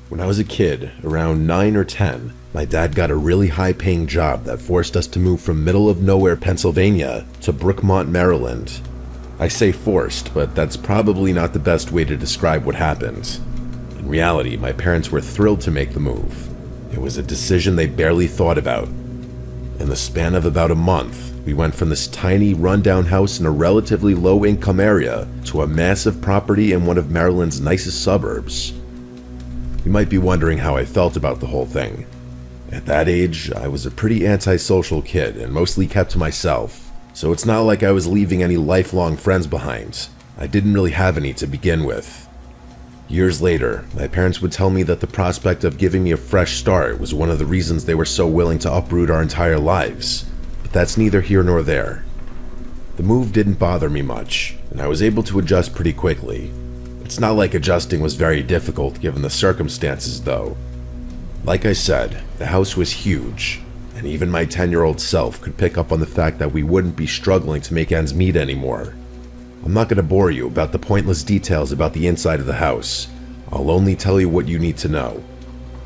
When I was a kid, around 9 or 10, my dad got a really high-paying job that forced us to move from middle-of-nowhere Pennsylvania to Brookmont, Maryland. I say forced, but that's probably not the best way to describe what happened. In reality, my parents were thrilled to make the move. It was a decision they barely thought about. In the span of about a month, we went from this tiny, rundown house in a relatively low-income area to a massive property in one of Maryland's nicest suburbs. You might be wondering how I felt about the whole thing. At that age, I was a pretty antisocial kid and mostly kept to myself, so it's not like I was leaving any lifelong friends behind. I didn't really have any to begin with. Years later, my parents would tell me that the prospect of giving me a fresh start was one of the reasons they were so willing to uproot our entire lives, but that's neither here nor there. The move didn't bother me much, and I was able to adjust pretty quickly. It's not like adjusting was very difficult given the circumstances, though. Like I said, the house was huge, and even my 10-year-old self could pick up on the fact that we wouldn't be struggling to make ends meet anymore. I'm not going to bore you about the pointless details about the inside of the house. I'll only tell you what you need to know.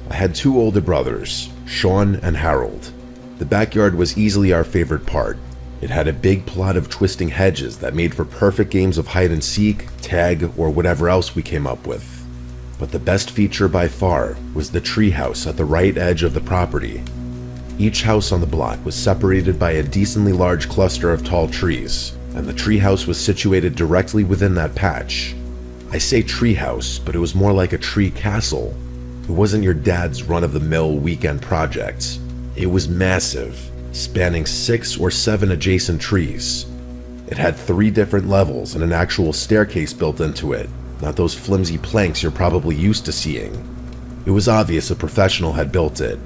I had 2 older brothers, Sean and Harold. The backyard was easily our favorite part. It had a big plot of twisting hedges that made for perfect games of hide and seek, tag, or whatever else we came up with. But the best feature by far was the treehouse at the right edge of the property. Each house on the block was separated by a decently large cluster of tall trees, and the treehouse was situated directly within that patch. I say treehouse, but it was more like a tree castle. It wasn't your dad's run-of-the-mill weekend project. It was massive, spanning 6 or 7 adjacent trees. It had 3 different levels and an actual staircase built into it, not those flimsy planks you're probably used to seeing. It was obvious a professional had built it.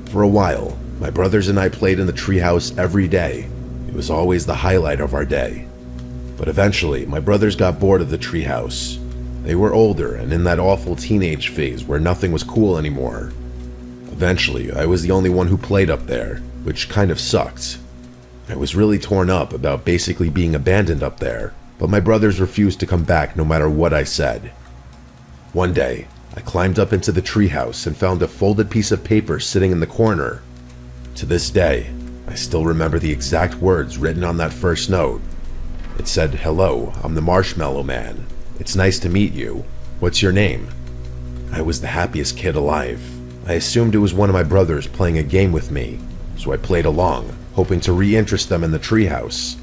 For a while, my brothers and I played in the treehouse every day. It was always the highlight of our day. But eventually, my brothers got bored of the treehouse. They were older and in that awful teenage phase where nothing was cool anymore. Eventually, I was the only one who played up there, which kind of sucked. I was really torn up about basically being abandoned up there, but my brothers refused to come back no matter what I said. One day, I climbed up into the treehouse and found a folded piece of paper sitting in the corner. To this day, I still remember the exact words written on that first note. It said, "Hello, I'm the Marshmallow Man. It's nice to meet you. What's your name?" I was the happiest kid alive. I assumed it was one of my brothers playing a game with me, so I played along, hoping to re-interest them in the treehouse.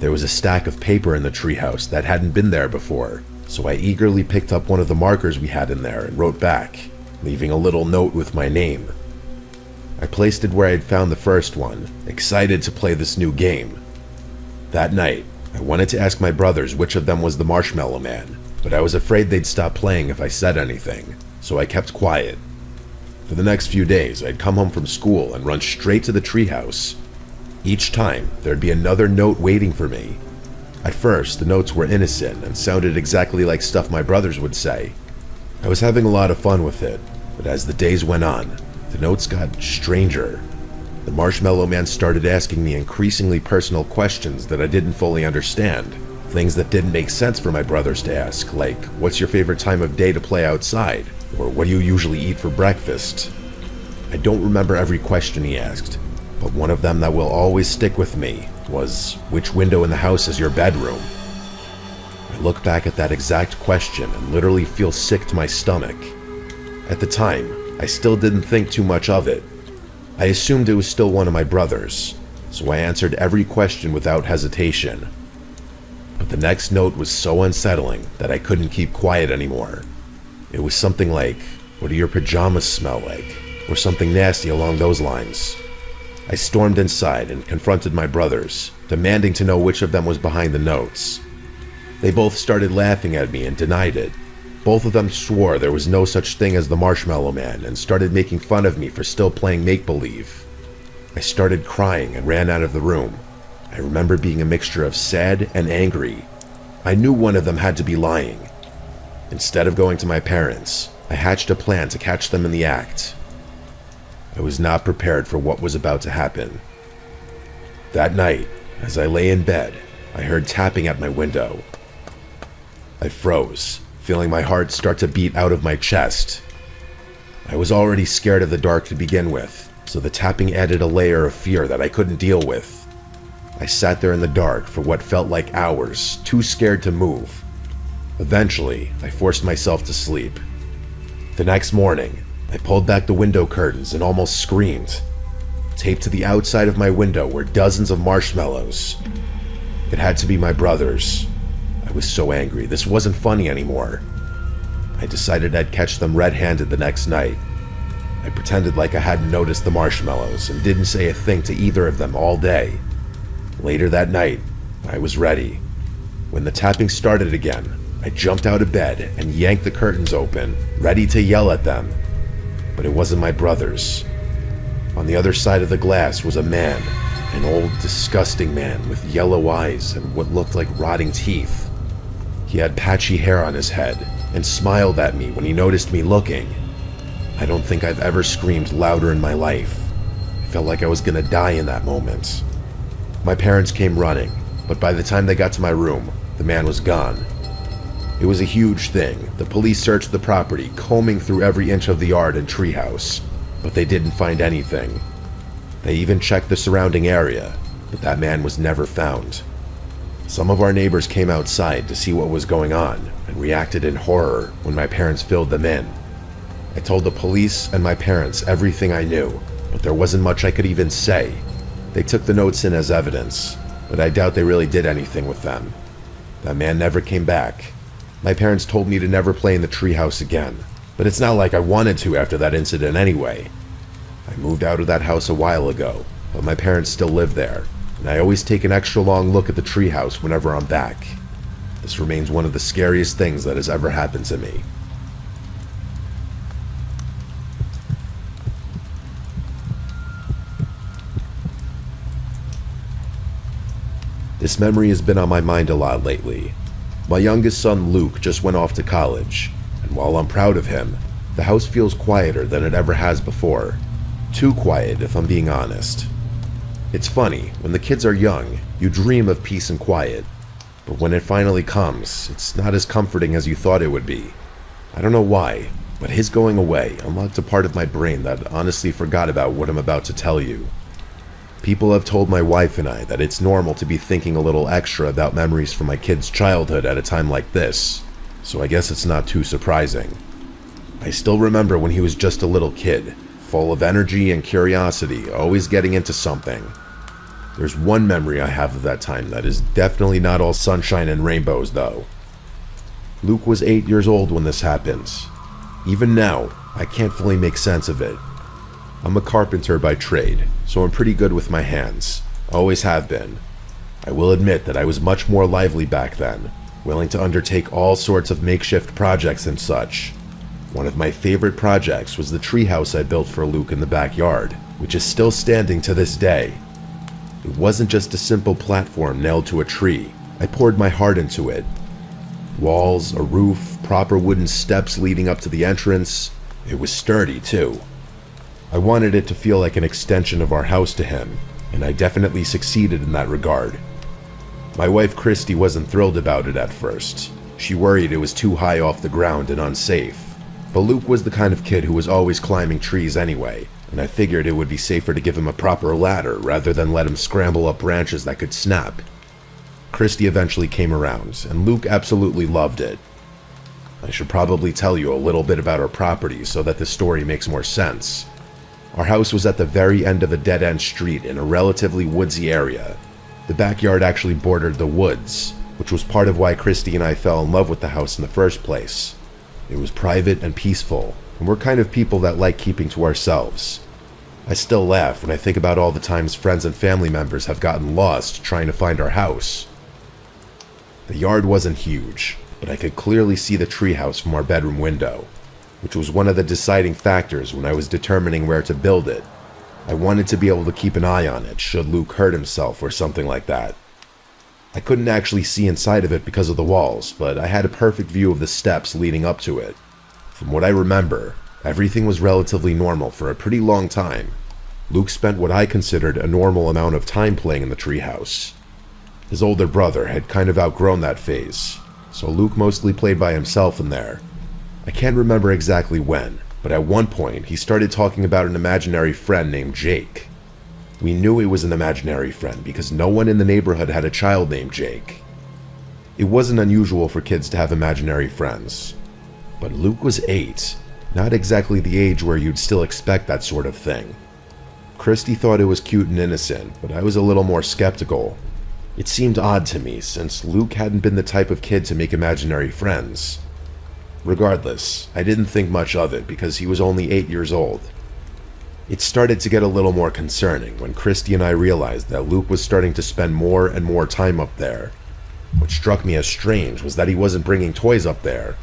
There was a stack of paper in the treehouse that hadn't been there before, so I eagerly picked up one of the markers we had in there and wrote back, leaving a little note with my name. I placed it where I had found the first one, excited to play this new game. That night, I wanted to ask my brothers which of them was the Marshmallow Man, but I was afraid they'd stop playing if I said anything, so I kept quiet. For the next few days, I'd come home from school and run straight to the treehouse. Each time, there'd be another note waiting for me. At first, the notes were innocent and sounded exactly like stuff my brothers would say. I was having a lot of fun with it, but as the days went on, the notes got stranger. The Marshmallow Man started asking me increasingly personal questions that I didn't fully understand. Things that didn't make sense for my brothers to ask, like, what's your favorite time of day to play outside? Or what do you usually eat for breakfast? I don't remember every question he asked, but one of them that will always stick with me was, which window in the house is your bedroom? I look back at that exact question and literally feel sick to my stomach. At the time, I still didn't think too much of it. I assumed it was still one of my brothers, so I answered every question without hesitation. But the next note was so unsettling that I couldn't keep quiet anymore. It was something like, what do your pajamas smell like? Or something nasty along those lines. I stormed inside and confronted my brothers, demanding to know which of them was behind the notes. They both started laughing at me and denied it. Both of them swore there was no such thing as the Marshmallow Man and started making fun of me for still playing make-believe. I started crying and ran out of the room. I remember being a mixture of sad and angry. I knew one of them had to be lying. Instead of going to my parents, I hatched a plan to catch them in the act. I was not prepared for what was about to happen. That night, as I lay in bed, I heard tapping at my window. I froze, feeling my heart start to beat out of my chest. I was already scared of the dark to begin with, so the tapping added a layer of fear that I couldn't deal with. I sat there in the dark for what felt like hours, too scared to move. Eventually, I forced myself to sleep. The next morning, I pulled back the window curtains and almost screamed. Taped to the outside of my window were dozens of marshmallows. It had to be my brother's. I was so angry. This wasn't funny anymore. I decided I'd catch them red-handed the next night. I pretended like I hadn't noticed the marshmallows and didn't say a thing to either of them all day. Later that night, I was ready. When the tapping started again, I jumped out of bed and yanked the curtains open, ready to yell at them. But it wasn't my brothers. On the other side of the glass was a man, an old, disgusting man with yellow eyes and what looked like rotting teeth. He had patchy hair on his head and smiled at me when he noticed me looking. I don't think I've ever screamed louder in my life. I felt like I was gonna die in that moment. My parents came running, but by the time they got to my room, the man was gone. It was a huge thing. The police searched the property, combing through every inch of the yard and treehouse, but they didn't find anything. They even checked the surrounding area, but that man was never found. Some of our neighbors came outside to see what was going on and reacted in horror when my parents filled them in. I told the police and my parents everything I knew, but there wasn't much I could even say. They took the notes in as evidence, but I doubt they really did anything with them. That man never came back. My parents told me to never play in the treehouse again, but it's not like I wanted to after that incident anyway. I moved out of that house a while ago, but my parents still live there, and I always take an extra long look at the treehouse whenever I'm back. This remains one of the scariest things that has ever happened to me. This memory has been on my mind a lot lately. My youngest son Luke just went off to college, and while I'm proud of him, the house feels quieter than it ever has before. Too quiet, if I'm being honest. It's funny, when the kids are young, you dream of peace and quiet, but when it finally comes, it's not as comforting as you thought it would be. I don't know why, but his going away unlocked a part of my brain that honestly forgot about what I'm about to tell you. People have told my wife and I that it's normal to be thinking a little extra about memories from my kid's childhood at a time like this, so I guess it's not too surprising. I still remember when he was just a little kid, full of energy and curiosity, always getting into something. There's one memory I have of that time that is definitely not all sunshine and rainbows, though. Luke was 8 years old when this happened. Even now, I can't fully make sense of it. I'm a carpenter by trade, so I'm pretty good with my hands. Always have been. I will admit that I was much more lively back then, willing to undertake all sorts of makeshift projects and such. One of my favorite projects was the treehouse I built for Luke in the backyard, which is still standing to this day. It wasn't just a simple platform nailed to a tree. I poured my heart into it. Walls, a roof, proper wooden steps leading up to the entrance. It was sturdy, too. I wanted it to feel like an extension of our house to him, and I definitely succeeded in that regard. My wife Christy wasn't thrilled about it at first. She worried it was too high off the ground and unsafe. But Luke was the kind of kid who was always climbing trees anyway, and I figured it would be safer to give him a proper ladder rather than let him scramble up branches that could snap. Christy eventually came around, and Luke absolutely loved it. I should probably tell you a little bit about our property so that the story makes more sense. Our house was at the very end of a dead-end street in a relatively woodsy area. The backyard actually bordered the woods, which was part of why Christy and I fell in love with the house in the first place. It was private and peaceful, and we're kind of people that like keeping to ourselves. I still laugh when I think about all the times friends and family members have gotten lost trying to find our house. The yard wasn't huge, but I could clearly see the treehouse from our bedroom window, which was one of the deciding factors when I was determining where to build it. I wanted to be able to keep an eye on it should Luke hurt himself or something like that. I couldn't actually see inside of it because of the walls, but I had a perfect view of the steps leading up to it. From what I remember, everything was relatively normal for a pretty long time. Luke spent what I considered a normal amount of time playing in the treehouse. His older brother had kind of outgrown that phase, so Luke mostly played by himself in there. I can't remember exactly when, But at one point, he started talking about an imaginary friend named Jake. We knew he was an imaginary friend because no one in the neighborhood had a child named Jake. It wasn't unusual for kids to have imaginary friends. But Luke was 8, not exactly the age where you'd still expect that sort of thing. Christy thought it was cute and innocent, but I was a little more skeptical. It seemed odd to me since Luke hadn't been the type of kid to make imaginary friends. Regardless, I didn't think much of it because he was only 8 years old. It started to get a little more concerning when Christy and I realized that Luke was starting to spend more and more time up there. What struck me as strange was that he wasn't bringing toys up there.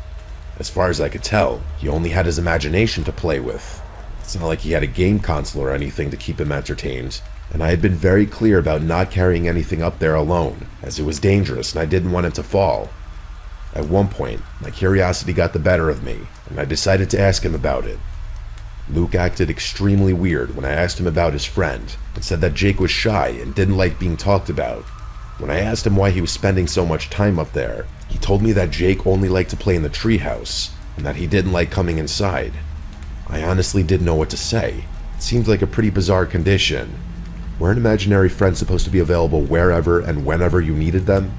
As far as I could tell, he only had his imagination to play with. It's not like he had a game console or anything to keep him entertained, and I had been very clear about not carrying anything up there alone, as it was dangerous and I didn't want him to fall. At one point, my curiosity got the better of me, and I decided to ask him about it. Luke acted extremely weird when I asked him about his friend, and said that Jake was shy and didn't like being talked about. When I asked him why he was spending so much time up there, he told me that Jake only liked to play in the treehouse, and that he didn't like coming inside. I honestly didn't know what to say. It seemed like a pretty bizarre condition. Weren't imaginary friends supposed to be available wherever and whenever you needed them?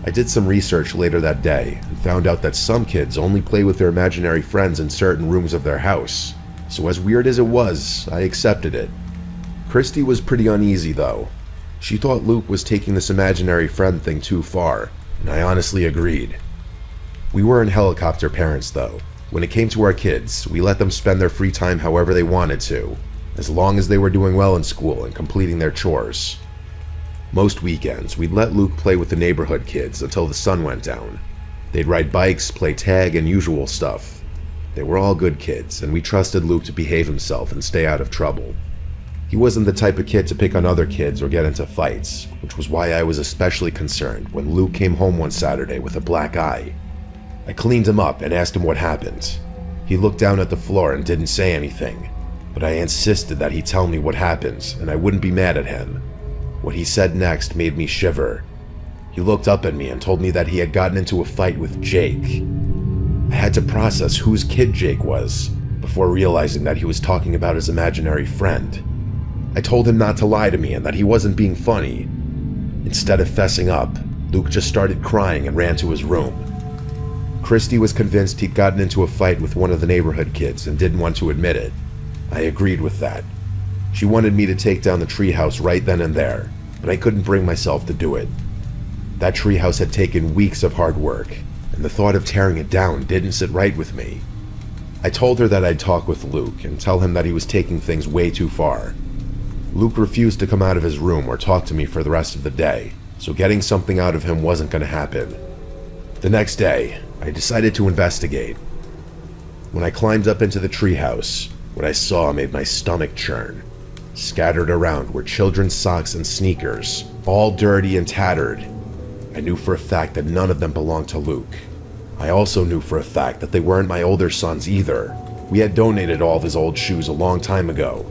I did some research later that day and found out that some kids only play with their imaginary friends in certain rooms of their house. So as weird as it was, I accepted it. Christy was pretty uneasy though. She thought Luke was taking this imaginary friend thing too far, and I honestly agreed. We weren't helicopter parents though. When it came to our kids, we let them spend their free time however they wanted to, as long as they were doing well in school and completing their chores. Most weekends, we'd let Luke play with the neighborhood kids until the sun went down. They'd ride bikes, play tag, and usual stuff. They were all good kids, and we trusted Luke to behave himself and stay out of trouble. He wasn't the type of kid to pick on other kids or get into fights, which was why I was especially concerned when Luke came home one Saturday with a black eye. I cleaned him up and asked him what happened. He looked down at the floor and didn't say anything, but I insisted that he tell me what happened and I wouldn't be mad at him. What he said next made me shiver. He looked up at me and told me that he had gotten into a fight with Jake. I had to process whose kid Jake was before realizing that he was talking about his imaginary friend. I told him not to lie to me and that he wasn't being funny. Instead of fessing up, Luke just started crying and ran to his room. Christy was convinced he'd gotten into a fight with one of the neighborhood kids and didn't want to admit it. I agreed with that. She wanted me to take down the treehouse right then and there, but I couldn't bring myself to do it. That treehouse had taken weeks of hard work, and the thought of tearing it down didn't sit right with me. I told her that I'd talk with Luke and tell him that he was taking things way too far. Luke refused to come out of his room or talk to me for the rest of the day, so getting something out of him wasn't going to happen. The next day, I decided to investigate. When I climbed up into the treehouse, what I saw made my stomach churn. Scattered around were children's socks and sneakers, all dirty and tattered. I knew for a fact that none of them belonged to Luke. I also knew for a fact that they weren't my older son's either. We had donated all of his old shoes a long time ago.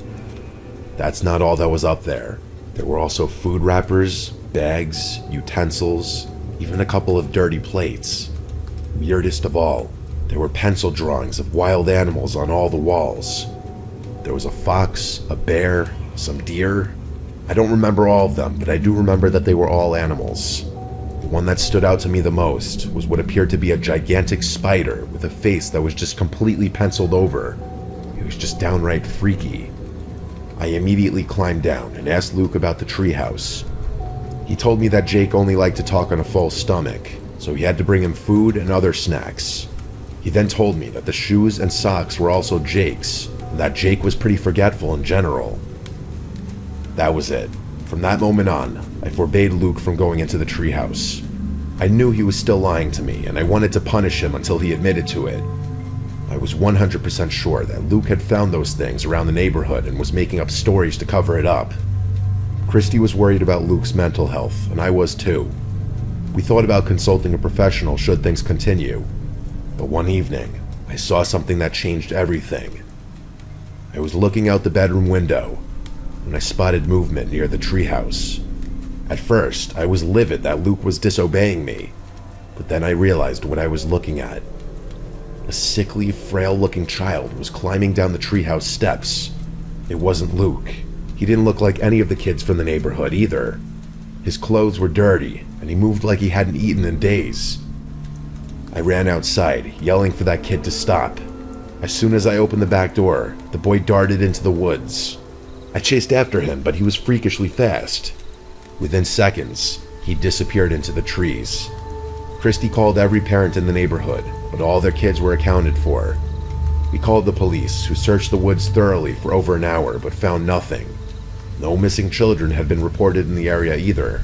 That's not all that was up there. There were also food wrappers, bags, utensils, even a couple of dirty plates. Weirdest of all, there were pencil drawings of wild animals on all the walls. There was a fox, a bear, some deer. I don't remember all of them, but I do remember that they were all animals. The one that stood out to me the most was what appeared to be a gigantic spider with a face that was just completely penciled over. It was just downright freaky. I immediately climbed down and asked Luke about the treehouse. He told me that Jake only liked to talk on a full stomach, so he had to bring him food and other snacks. He then told me that the shoes and socks were also Jake's, and that Jake was pretty forgetful in general. That was it. From that moment on, I forbade Luke from going into the treehouse. I knew he was still lying to me, and I wanted to punish him until he admitted to it. I was 100% sure that Luke had found those things around the neighborhood and was making up stories to cover it up. Christy was worried about Luke's mental health, and I was too. We thought about consulting a professional should things continue. But one evening, I saw something that changed everything. I was looking out the bedroom window when I spotted movement near the treehouse. At first, I was livid that Luke was disobeying me, but then I realized what I was looking at. A A sickly, frail-looking child was climbing down the treehouse steps. It wasn't Luke. He didn't look like any of the kids from the neighborhood either. His clothes were dirty, and he moved like he hadn't eaten in days. I ran outside, yelling for that kid to stop. As soon as I opened the back door, the boy darted into the woods. I chased after him, but he was freakishly fast. Within seconds, he disappeared into the trees. Christy called every parent in the neighborhood, but all their kids were accounted for. We called the police, who searched the woods thoroughly for over an hour, but found nothing. No missing children had been reported in the area either.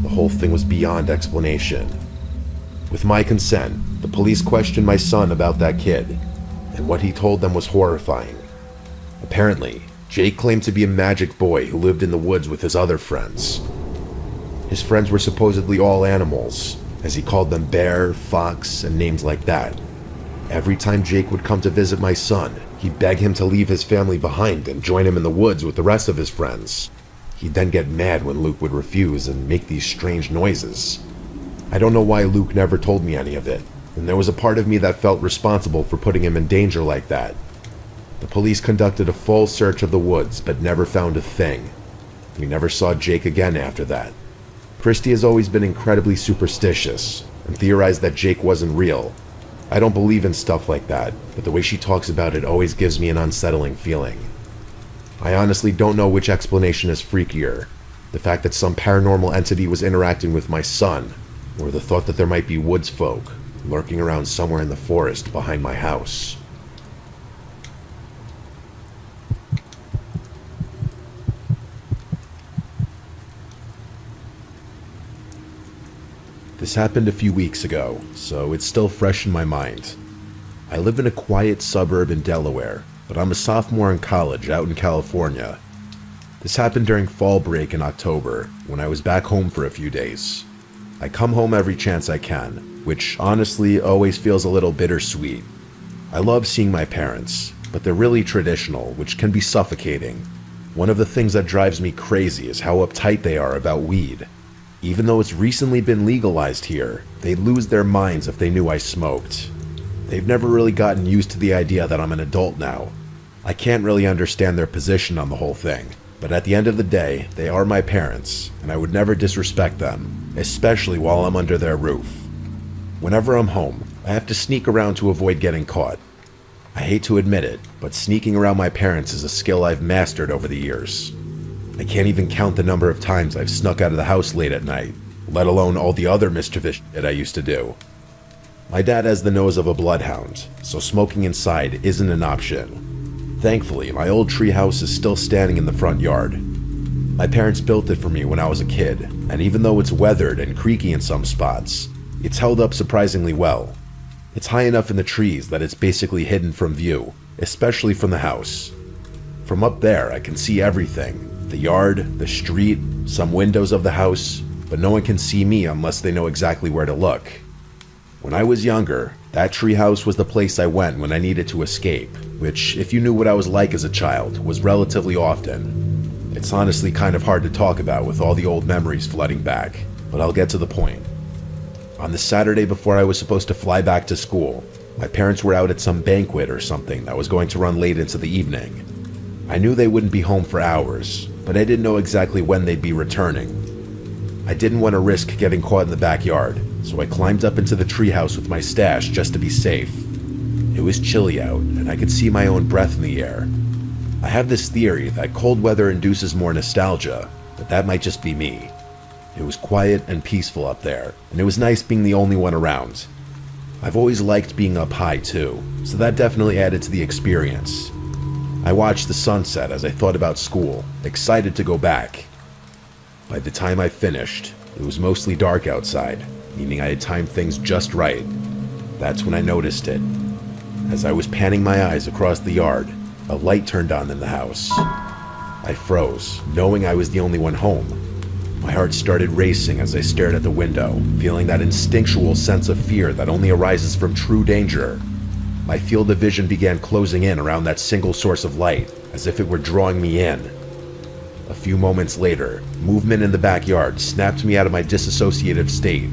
The whole thing was beyond explanation. With my consent, the police questioned my son about that kid, and what he told them was horrifying. Apparently, Jake claimed to be a magic boy who lived in the woods with his other friends. His friends were supposedly all animals, as he called them bear, fox, and names like that. Every time Jake would come to visit my son, he'd beg him to leave his family behind and join him in the woods with the rest of his friends. He'd then get mad when Luke would refuse and make these strange noises. I don't know why Luke never told me any of it, and there was a part of me that felt responsible for putting him in danger like that. The police conducted a full search of the woods, but never found a thing. We never saw Jake again after that. Christy has always been incredibly superstitious, and theorized that Jake wasn't real. I don't believe in stuff like that, but the way she talks about it always gives me an unsettling feeling. I honestly don't know which explanation is freakier. The fact that some paranormal entity was interacting with my son, or the thought that there might be woods folk lurking around somewhere in the forest behind my house. This happened a few weeks ago, so it's still fresh in my mind. I live in a quiet suburb in Delaware, but I'm a sophomore in college out in California. This happened during fall break in October, when I was back home for a few days. I come home every chance I can, which honestly always feels a little bittersweet. I love seeing my parents, but they're really traditional, which can be suffocating. One of the things that drives me crazy is how uptight they are about weed. Even though it's recently been legalized here, they'd lose their minds if they knew I smoked. They've never really gotten used to the idea that I'm an adult now. I can't really understand their position on the whole thing, but at the end of the day, they are my parents, and I would never disrespect them, especially while I'm under their roof. Whenever I'm home, I have to sneak around to avoid getting caught. I hate to admit it, but sneaking around my parents is a skill I've mastered over the years. I can't even count the number of times I've snuck out of the house late at night, let alone all the other mischievous shit I used to do. My dad has the nose of a bloodhound, so smoking inside isn't an option. Thankfully, my old tree house is still standing in the front yard. My parents built it for me when I was a kid, and even though it's weathered and creaky in some spots, it's held up surprisingly well. It's high enough in the trees that it's basically hidden from view, especially from the house. From up there, I can see everything. The yard, the street, some windows of the house, but no one can see me unless they know exactly where to look. When I was younger, that treehouse was the place I went when I needed to escape, which, if you knew what I was like as a child, was relatively often. It's honestly kind of hard to talk about with all the old memories flooding back, but I'll get to the point. On the Saturday before I was supposed to fly back to school, my parents were out at some banquet or something that was going to run late into the evening. I knew they wouldn't be home for hours, but I didn't know exactly when they'd be returning. I didn't want to risk getting caught in the backyard, so I climbed up into the treehouse with my stash just to be safe. It was chilly out, and I could see my own breath in the air. I have this theory that cold weather induces more nostalgia, but that might just be me. It was quiet and peaceful up there, and it was nice being the only one around. I've always liked being up high too, so that definitely added to the experience. I watched the sunset as I thought about school, excited to go back. By the time I finished, it was mostly dark outside, meaning I had timed things just right. That's when I noticed it. As I was panning my eyes across the yard, a light turned on in the house. I froze, knowing I was the only one home. My heart started racing as I stared at the window, feeling that instinctual sense of fear that only arises from true danger. My field of vision began closing in around that single source of light, as if it were drawing me in. A few moments later, movement in the backyard snapped me out of my disassociative state.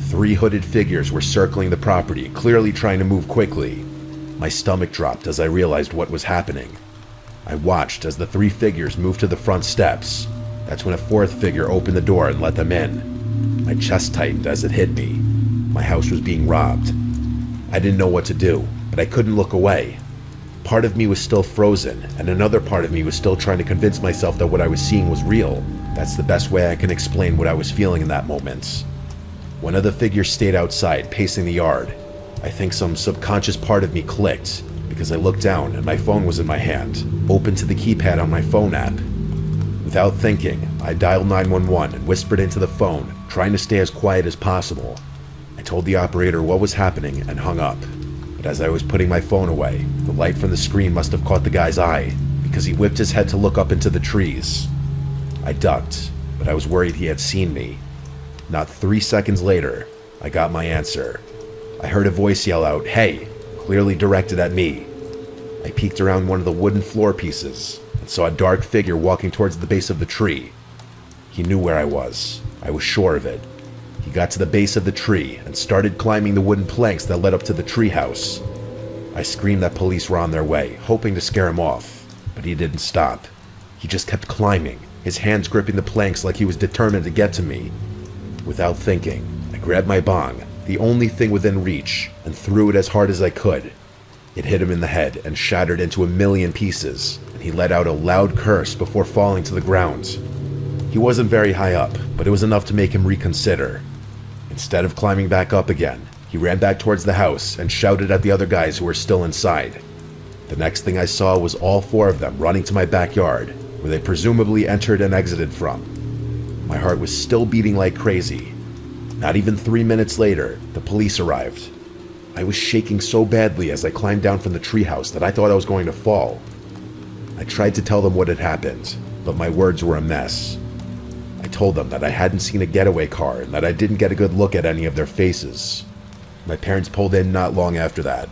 3 hooded figures were circling the property, clearly trying to move quickly. My stomach dropped as I realized what was happening. I watched as the 3 figures moved to the front steps. That's when a 4th figure opened the door and let them in. My chest tightened as it hit me. My house was being robbed. I didn't know what to do, but I couldn't look away. Part of me was still frozen, and another part of me was still trying to convince myself that what I was seeing was real. That's the best way I can explain what I was feeling in that moment. One of the figures stayed outside, pacing the yard. I think some subconscious part of me clicked, because I looked down and my phone was in my hand, open to the keypad on my phone app. Without thinking, I dialed 911 and whispered into the phone, trying to stay as quiet as possible. I told the operator what was happening and hung up. But as I was putting my phone away, the light from the screen must have caught the guy's eye, because he whipped his head to look up into the trees. I ducked, but I was worried he had seen me. Not 3 seconds later, I got my answer. I heard a voice yell out, "Hey," clearly directed at me. I peeked around one of the wooden floor pieces and saw a dark figure walking towards the base of the tree. He knew where I was. I was sure of it. He got to the base of the tree and started climbing the wooden planks that led up to the treehouse. I screamed that police were on their way, hoping to scare him off, but he didn't stop. He just kept climbing, his hands gripping the planks like he was determined to get to me. Without thinking, I grabbed my bong, the only thing within reach, and threw it as hard as I could. It hit him in the head and shattered into a million pieces, and he let out a loud curse before falling to the ground. He wasn't very high up, but it was enough to make him reconsider. Instead of climbing back up again, he ran back towards the house and shouted at the other guys who were still inside. The next thing I saw was all 4 of them running to my backyard, where they presumably entered and exited from. My heart was still beating like crazy. Not even 3 minutes later, the police arrived. I was shaking so badly as I climbed down from the treehouse that I thought I was going to fall. I tried to tell them what had happened, but my words were a mess. I told them that I hadn't seen a getaway car and that I didn't get a good look at any of their faces. My parents pulled in not long after that.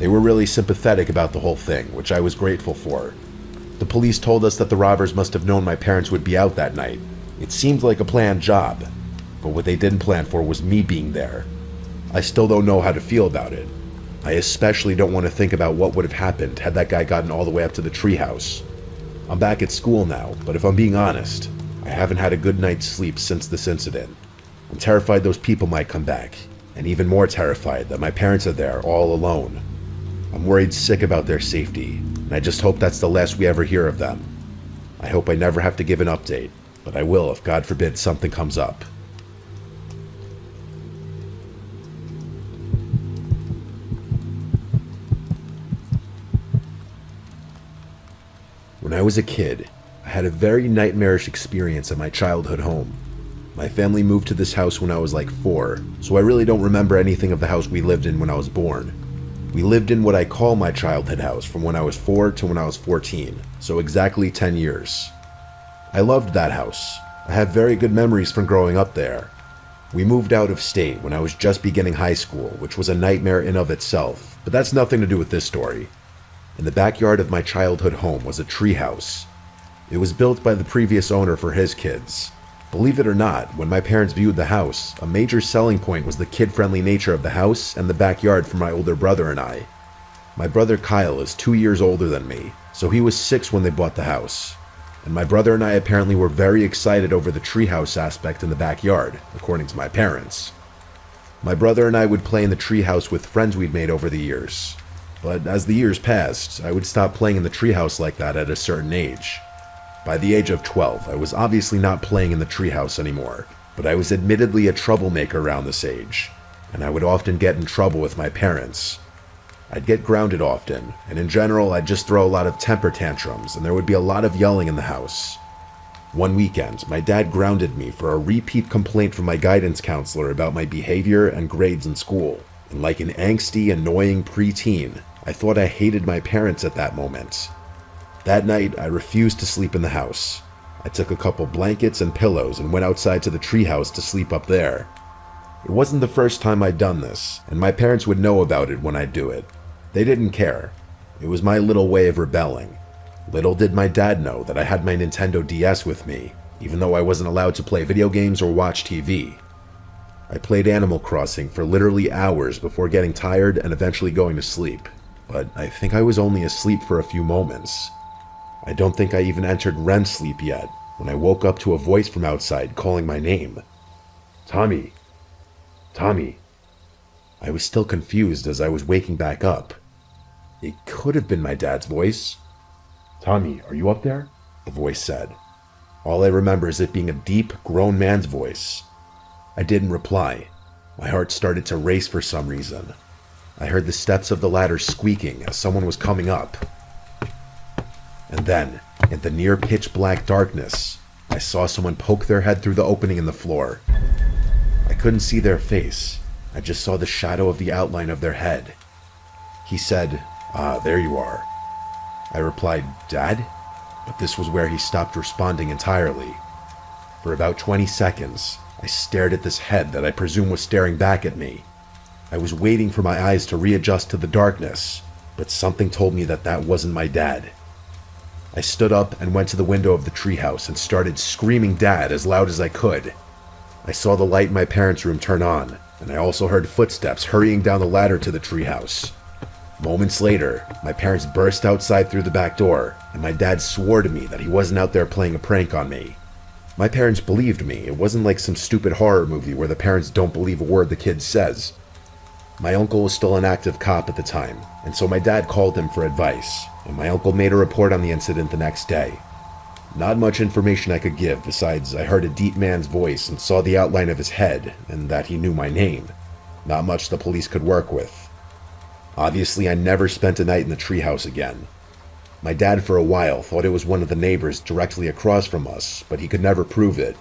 They were really sympathetic about the whole thing, which I was grateful for. The police told us that the robbers must have known my parents would be out that night. It seemed like a planned job, but what they didn't plan for was me being there. I still don't know how to feel about it. I especially don't want to think about what would have happened had that guy gotten all the way up to the treehouse. I'm back at school now, but if I'm being honest, I haven't had a good night's sleep since this incident. I'm terrified those people might come back, and even more terrified that my parents are there all alone. I'm worried sick about their safety, and I just hope that's the last we ever hear of them. I hope I never have to give an update, but I will if God forbid something comes up. When I was a kid, I had a very nightmarish experience at my childhood home. My family moved to this house when I was like 4, so I really don't remember anything of the house we lived in when I was born. We lived in what I call my childhood house from when I was 4 to when I was 14, so exactly 10 years. I loved that house. I have very good memories from growing up there. We moved out of state when I was just beginning high school, which was a nightmare in of itself, but that's nothing to do with this story. In the backyard of my childhood home was a treehouse. It was built by the previous owner for his kids. Believe it or not, when my parents viewed the house, a major selling point was the kid-friendly nature of the house and the backyard for my older brother and I. My brother Kyle is 2 years older than me, so he was 6 when they bought the house. And my brother and I apparently were very excited over the treehouse aspect in the backyard, according to my parents. My brother and I would play in the treehouse with friends we'd made over the years. But as the years passed, I would stop playing in the treehouse like that at a certain age. By the age of 12, I was obviously not playing in the treehouse anymore, but I was admittedly a troublemaker around this age, and I would often get in trouble with my parents. I'd get grounded often, and in general I'd just throw a lot of temper tantrums, and there would be a lot of yelling in the house. One weekend, my dad grounded me for a repeat complaint from my guidance counselor about my behavior and grades in school, and like an angsty, annoying preteen, I thought I hated my parents at that moment. That night, I refused to sleep in the house. I took a couple blankets and pillows and went outside to the treehouse to sleep up there. It wasn't the first time I'd done this, and my parents would know about it when I'd do it. They didn't care. It was my little way of rebelling. Little did my dad know that I had my Nintendo DS with me, even though I wasn't allowed to play video games or watch TV. I played Animal Crossing for literally hours before getting tired and eventually going to sleep, but I think I was only asleep for a few moments. I don't think I even entered REM sleep yet when I woke up to a voice from outside calling my name. Tommy. Tommy. I was still confused as I was waking back up. It could have been my dad's voice. Tommy, are you up there? The voice said. All I remember is it being a deep, grown man's voice. I didn't reply. My heart started to race for some reason. I heard the steps of the ladder squeaking as someone was coming up. And then, in the near pitch black darkness, I saw someone poke their head through the opening in the floor. I couldn't see their face. I just saw the shadow of the outline of their head. He said, "Ah, there you are." I replied, "Dad?" But this was where he stopped responding entirely. For about 20 seconds, I stared at this head that I presume was staring back at me. I was waiting for my eyes to readjust to the darkness, but something told me that that wasn't my dad. I stood up and went to the window of the treehouse and started screaming "Dad" as loud as I could. I saw the light in my parents' room turn on, and I also heard footsteps hurrying down the ladder to the treehouse. Moments later, my parents burst outside through the back door, and my dad swore to me that he wasn't out there playing a prank on me. My parents believed me. It wasn't like some stupid horror movie where the parents don't believe a word the kid says. My uncle was still an active cop at the time, and so my dad called him for advice, and my uncle made a report on the incident the next day. Not much information I could give besides I heard a deep man's voice and saw the outline of his head, and that he knew my name. Not much the police could work with. Obviously, I never spent a night in the treehouse again. My dad for a while thought it was one of the neighbors directly across from us, but he could never prove it.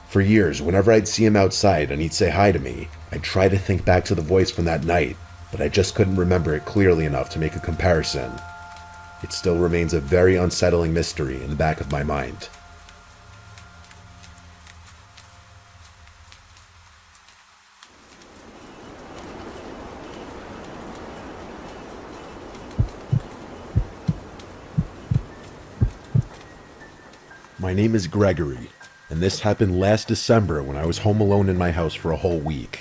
For years, whenever I'd see him outside and he'd say hi to me, I'd try to think back to the voice from that night, but I just couldn't remember it clearly enough to make a comparison. It still remains a very unsettling mystery in the back of my mind. My name is Gregory, and this happened last December when I was home alone in my house for a whole week.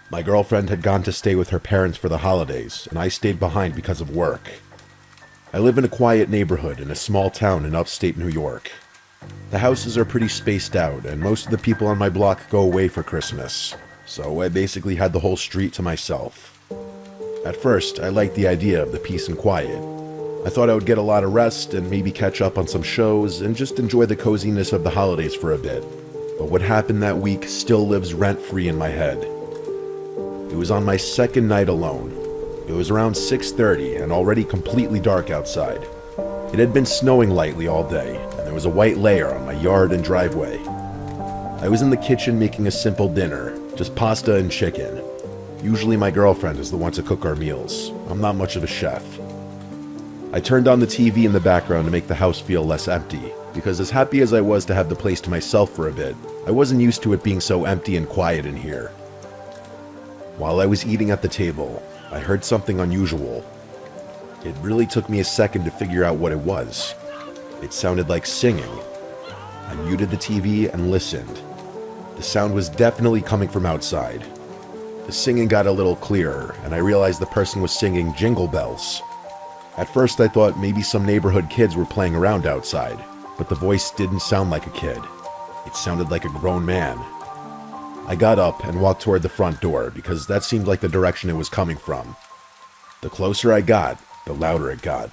My girlfriend had gone to stay with her parents for the holidays, and I stayed behind because of work. I live in a quiet neighborhood in a small town in upstate New York. The houses are pretty spaced out, and most of the people on my block go away for Christmas, so I basically had the whole street to myself. At first, I liked the idea of the peace and quiet. I thought I would get a lot of rest and maybe catch up on some shows and just enjoy the coziness of the holidays for a bit. But what happened that week still lives rent-free in my head. It was on my second night alone. It was around 6:30 and already completely dark outside. It had been snowing lightly all day, and there was a white layer on my yard and driveway. I was in the kitchen making a simple dinner, just pasta and chicken. Usually my girlfriend is the one to cook our meals. I'm not much of a chef. I turned on the TV in the background to make the house feel less empty, because as happy as I was to have the place to myself for a bit, I wasn't used to it being so empty and quiet in here. While I was eating at the table, I heard something unusual. It really took me a second to figure out what it was. It sounded like singing. I muted the TV and listened. The sound was definitely coming from outside. The singing got a little clearer, and I realized the person was singing Jingle Bells. At first I thought maybe some neighborhood kids were playing around outside, but the voice didn't sound like a kid. It sounded like a grown man. I got up and walked toward the front door because that seemed like the direction it was coming from. The closer I got, the louder it got.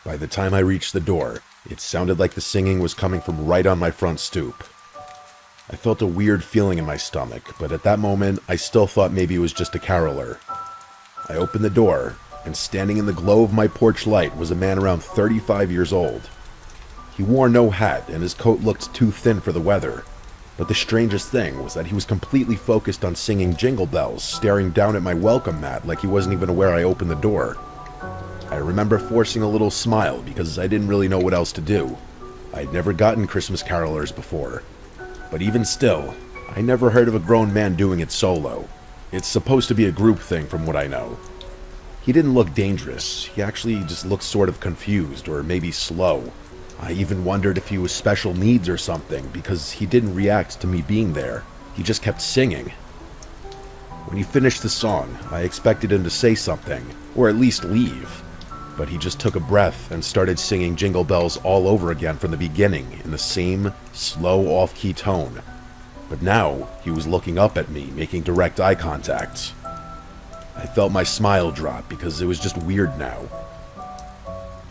By the time I reached the door, it sounded like the singing was coming from right on my front stoop. I felt a weird feeling in my stomach, but at that moment I still thought maybe it was just a caroler. I opened the door, and standing in the glow of my porch light was a man around 35 years old. He wore no hat, and his coat looked too thin for the weather. But the strangest thing was that he was completely focused on singing Jingle Bells, staring down at my welcome mat like he wasn't even aware I opened the door. I remember forcing a little smile because I didn't really know what else to do. I'd never gotten Christmas carolers before. But even still, I never heard of a grown man doing it solo. It's supposed to be a group thing from what I know. He didn't look dangerous. He actually just looked sort of confused, or maybe slow. I even wondered if he was special needs or something, because he didn't react to me being there. He just kept singing. When he finished the song, I expected him to say something, or at least leave. But he just took a breath and started singing Jingle Bells all over again from the beginning in the same slow off-key tone. But now, he was looking up at me, making direct eye contact. I felt my smile drop because it was just weird now.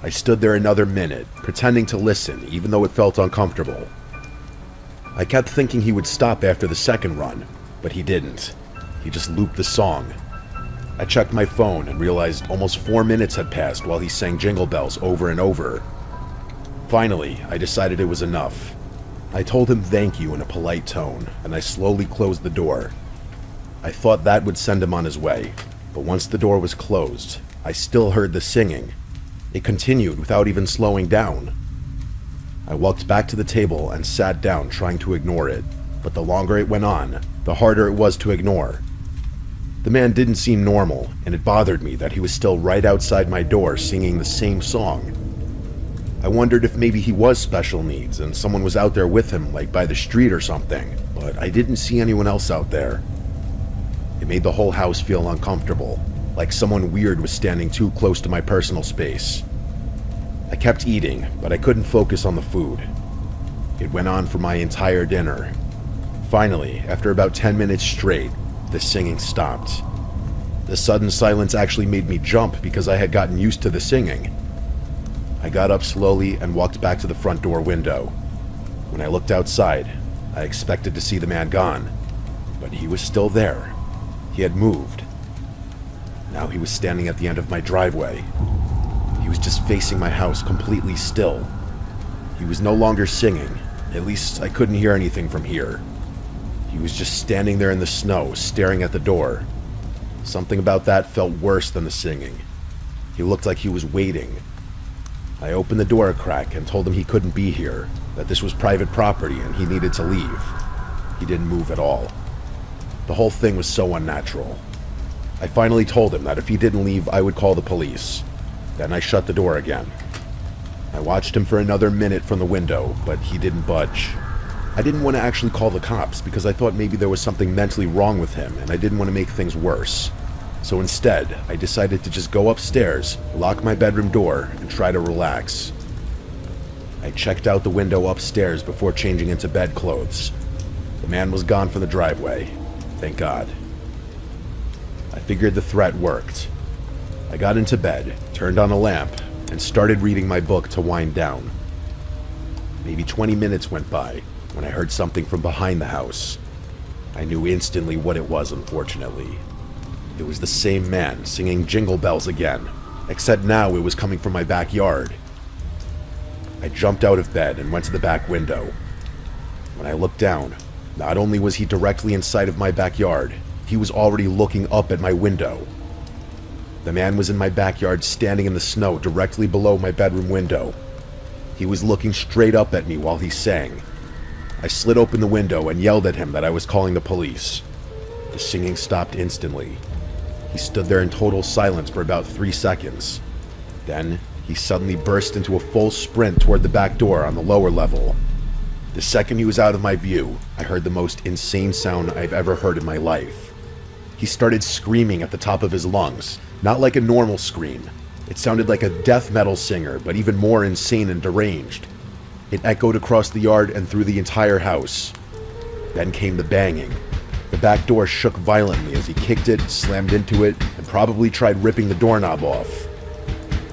I stood there another minute, pretending to listen, even though it felt uncomfortable. I kept thinking he would stop after the second run, but he didn't. He just looped the song. I checked my phone and realized almost 4 minutes had passed while he sang Jingle Bells over and over. Finally, I decided it was enough. I told him thank you in a polite tone, and I slowly closed the door. I thought that would send him on his way, but once the door was closed, I still heard the singing. It continued without even slowing down. I walked back to the table and sat down trying to ignore it, but the longer it went on, the harder it was to ignore. The man didn't seem normal, and it bothered me that he was still right outside my door singing the same song. I wondered if maybe he was special needs and someone was out there with him, like by the street or something, but I didn't see anyone else out there. It made the whole house feel uncomfortable, like someone weird was standing too close to my personal space. I kept eating, but I couldn't focus on the food. It went on for my entire dinner. Finally, after about 10 minutes straight, the singing stopped. The sudden silence actually made me jump because I had gotten used to the singing. I got up slowly and walked back to the front door window. When I looked outside, I expected to see the man gone, but he was still there. He had moved. Now he was standing at the end of my driveway. He was just facing my house, completely still. He was no longer singing. At least I couldn't hear anything from here. He was just standing there in the snow, staring at the door. Something about that felt worse than the singing. He looked like he was waiting. I opened the door a crack and told him he couldn't be here, that this was private property and he needed to leave. He didn't move at all. The whole thing was so unnatural. I finally told him that if he didn't leave, I would call the police. Then I shut the door again. I watched him for another minute from the window, but he didn't budge. I didn't want to actually call the cops because I thought maybe there was something mentally wrong with him and I didn't want to make things worse. So instead, I decided to just go upstairs, lock my bedroom door, and try to relax. I checked out the window upstairs before changing into bedclothes. The man was gone from the driveway. Thank God. I figured the threat worked. I got into bed, turned on a lamp, and started reading my book to wind down. Maybe 20 minutes went by when I heard something from behind the house. I knew instantly what it was, unfortunately. It was the same man singing Jingle Bells again, except now it was coming from my backyard. I jumped out of bed and went to the back window. When I looked down, not only was he directly in sight of my backyard, he was already looking up at my window. The man was in my backyard standing in the snow directly below my bedroom window. He was looking straight up at me while he sang. I slid open the window and yelled at him that I was calling the police. The singing stopped instantly. He stood there in total silence for about 3 seconds. Then, he suddenly burst into a full sprint toward the back door on the lower level. The second he was out of my view, I heard the most insane sound I've ever heard in my life. He started screaming at the top of his lungs, not like a normal scream. It sounded like a death metal singer, but even more insane and deranged. It echoed across the yard and through the entire house. Then came the banging. The back door shook violently as he kicked it, slammed into it, and probably tried ripping the doorknob off.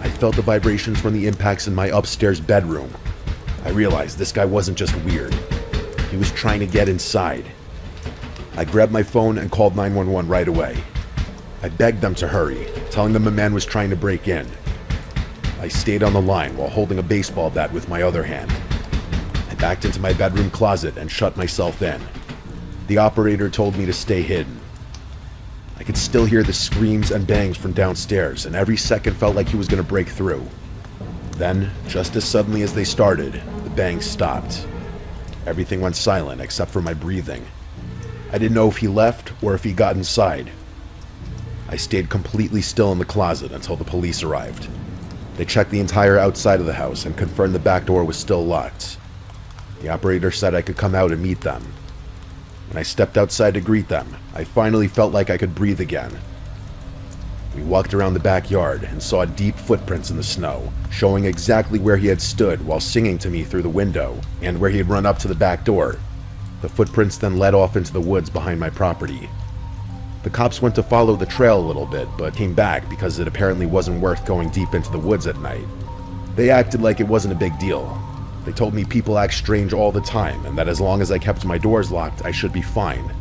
I felt the vibrations from the impacts in my upstairs bedroom. I realized this guy wasn't just weird. He was trying to get inside. I grabbed my phone and called 911 right away. I begged them to hurry, telling them a man was trying to break in. I stayed on the line while holding a baseball bat with my other hand. I backed into my bedroom closet and shut myself in. The operator told me to stay hidden. I could still hear the screams and bangs from downstairs, and every second felt like he was going to break through. Then, just as suddenly as they started, the bangs stopped. Everything went silent except for my breathing. I didn't know if he left or if he got inside. I stayed completely still in the closet until the police arrived. They checked the entire outside of the house and confirmed the back door was still locked. The operator said I could come out and meet them. When I stepped outside to greet them, I finally felt like I could breathe again. We walked around the backyard and saw deep footprints in the snow, showing exactly where he had stood while singing to me through the window, and where he had run up to the back door. The footprints then led off into the woods behind my property. The cops went to follow the trail a little bit, but came back because it apparently wasn't worth going deep into the woods at night. They acted like it wasn't a big deal. They told me people act strange all the time, and that as long as I kept my doors locked, I should be fine.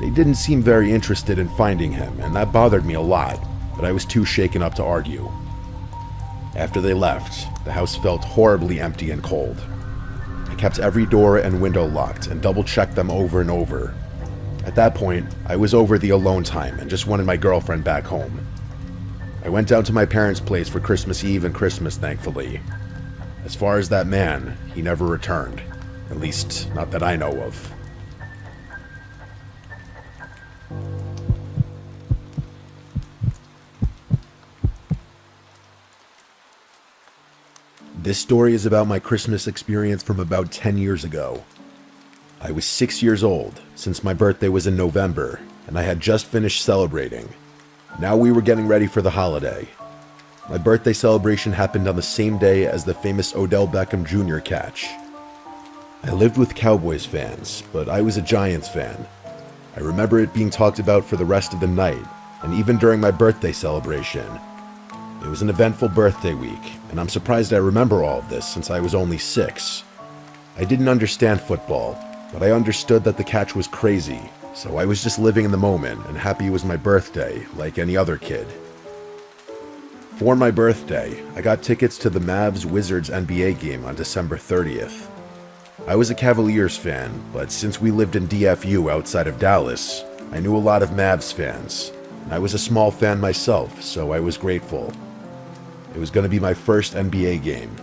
They didn't seem very interested in finding him, and that bothered me a lot, but I was too shaken up to argue. After they left, the house felt horribly empty and cold. I kept every door and window locked and double-checked them over and over. At that point, I was over the alone time and just wanted my girlfriend back home. I went down to my parents' place for Christmas Eve and Christmas, thankfully. As far as that man, he never returned. At least, not that I know of. This story is about my Christmas experience from about 10 years ago. I was 6 years old, since my birthday was in November, and I had just finished celebrating. Now we were getting ready for the holiday. My birthday celebration happened on the same day as the famous Odell Beckham Jr. catch. I lived with Cowboys fans, but I was a Giants fan. I remember it being talked about for the rest of the night, and even during my birthday celebration. It was an eventful birthday week, and I'm surprised I remember all of this since I was only 6. I didn't understand football, but I understood that the catch was crazy, so I was just living in the moment and happy it was my birthday, like any other kid. For my birthday, I got tickets to the Mavs-Wizards NBA game on December 30th. I was a Cavaliers fan, but since we lived in DFU outside of Dallas, I knew a lot of Mavs fans, and I was a small fan myself, so I was grateful. It was going to be my first NBA game.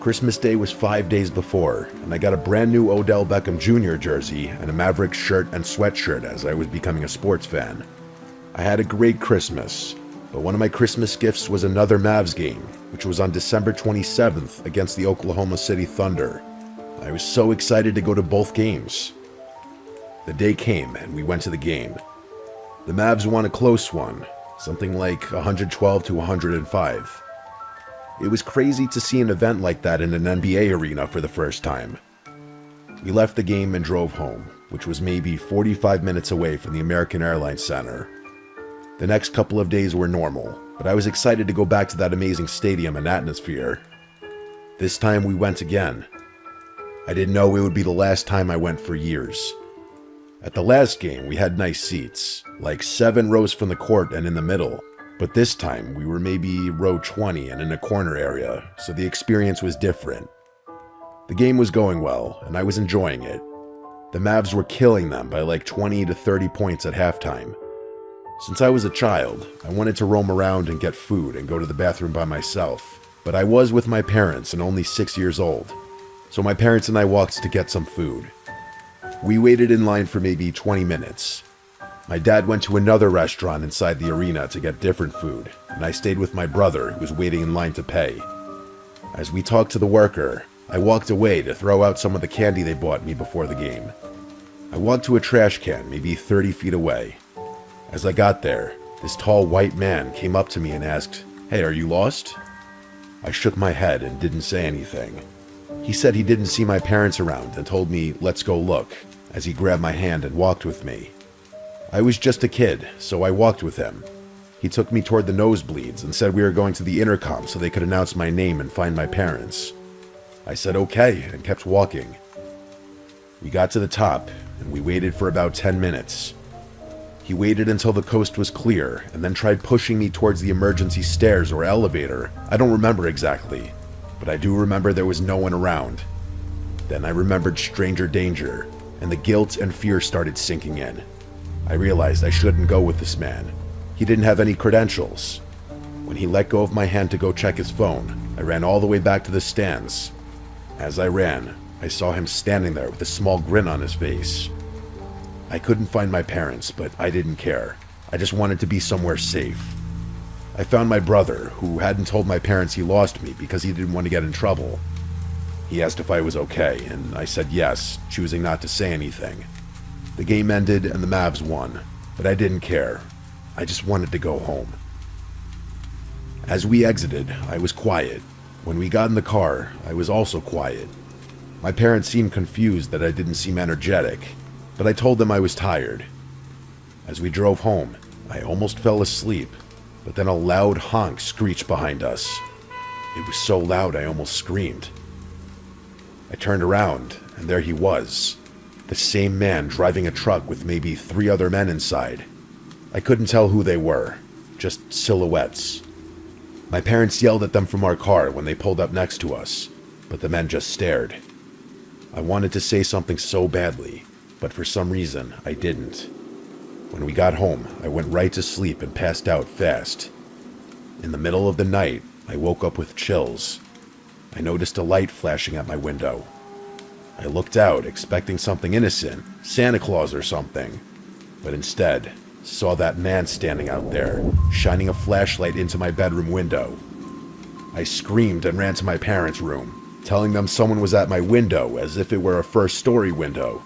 Christmas Day was 5 days before, and I got a brand new Odell Beckham Jr. jersey and a Mavericks shirt and sweatshirt as I was becoming a sports fan. I had a great Christmas, but one of my Christmas gifts was another Mavs game, which was on December 27th against the Oklahoma City Thunder. I was so excited to go to both games. The day came and we went to the game. The Mavs won a close one, something like 112 to 105. It was crazy to see an event like that in an NBA arena for the first time. We left the game and drove home, which was maybe 45 minutes away from the American Airlines Center. The next couple of days were normal, but I was excited to go back to that amazing stadium and atmosphere. This time we went again. I didn't know it would be the last time I went for years. At the last game, we had nice seats, like 7 rows from the court and in the middle. But this time, we were maybe row 20 and in a corner area, so the experience was different. The game was going well, and I was enjoying it. The Mavs were killing them by like 20 to 30 points at halftime. Since I was a child, I wanted to roam around and get food and go to the bathroom by myself. But I was with my parents and only 6 years old, so my parents and I walked to get some food. We waited in line for maybe 20 minutes. My dad went to another restaurant inside the arena to get different food, and I stayed with my brother, who was waiting in line to pay. As we talked to the worker, I walked away to throw out some of the candy they bought me before the game. I walked to a trash can maybe 30 feet away. As I got there, this tall white man came up to me and asked, "Hey, are you lost?" I shook my head and didn't say anything. He said he didn't see my parents around and told me, "Let's go look," as he grabbed my hand and walked with me. I was just a kid, so I walked with him. He took me toward the nosebleeds and said we were going to the intercom so they could announce my name and find my parents. I said okay and kept walking. We got to the top and we waited for about 10 minutes. He waited until the coast was clear and then tried pushing me towards the emergency stairs or elevator. I don't remember exactly, but I do remember there was no one around. Then I remembered stranger danger, and the guilt and fear started sinking in. I realized I shouldn't go with this man. He didn't have any credentials. When he let go of my hand to go check his phone, I ran all the way back to the stands. As I ran, I saw him standing there with a small grin on his face. I couldn't find my parents, but I didn't care. I just wanted to be somewhere safe. I found my brother, who hadn't told my parents he lost me because he didn't want to get in trouble. He asked if I was okay, and I said yes, choosing not to say anything. The game ended and the Mavs won, but I didn't care. I just wanted to go home. As we exited, I was quiet. When we got in the car, I was also quiet. My parents seemed confused that I didn't seem energetic, but I told them I was tired. As we drove home, I almost fell asleep, but then a loud honk screeched behind us. It was so loud I almost screamed. I turned around, and there he was. The same man driving a truck with maybe 3 other men inside. I couldn't tell who they were, just silhouettes. My parents yelled at them from our car when they pulled up next to us, but the men just stared. I wanted to say something so badly, but for some reason I didn't. When we got home, I went right to sleep and passed out fast. In the middle of the night, I woke up with chills. I noticed a light flashing at my window. I looked out, expecting something innocent, Santa Claus or something, but instead saw that man standing out there, shining a flashlight into my bedroom window. I screamed and ran to my parents' room, telling them someone was at my window as if it were a first-story window.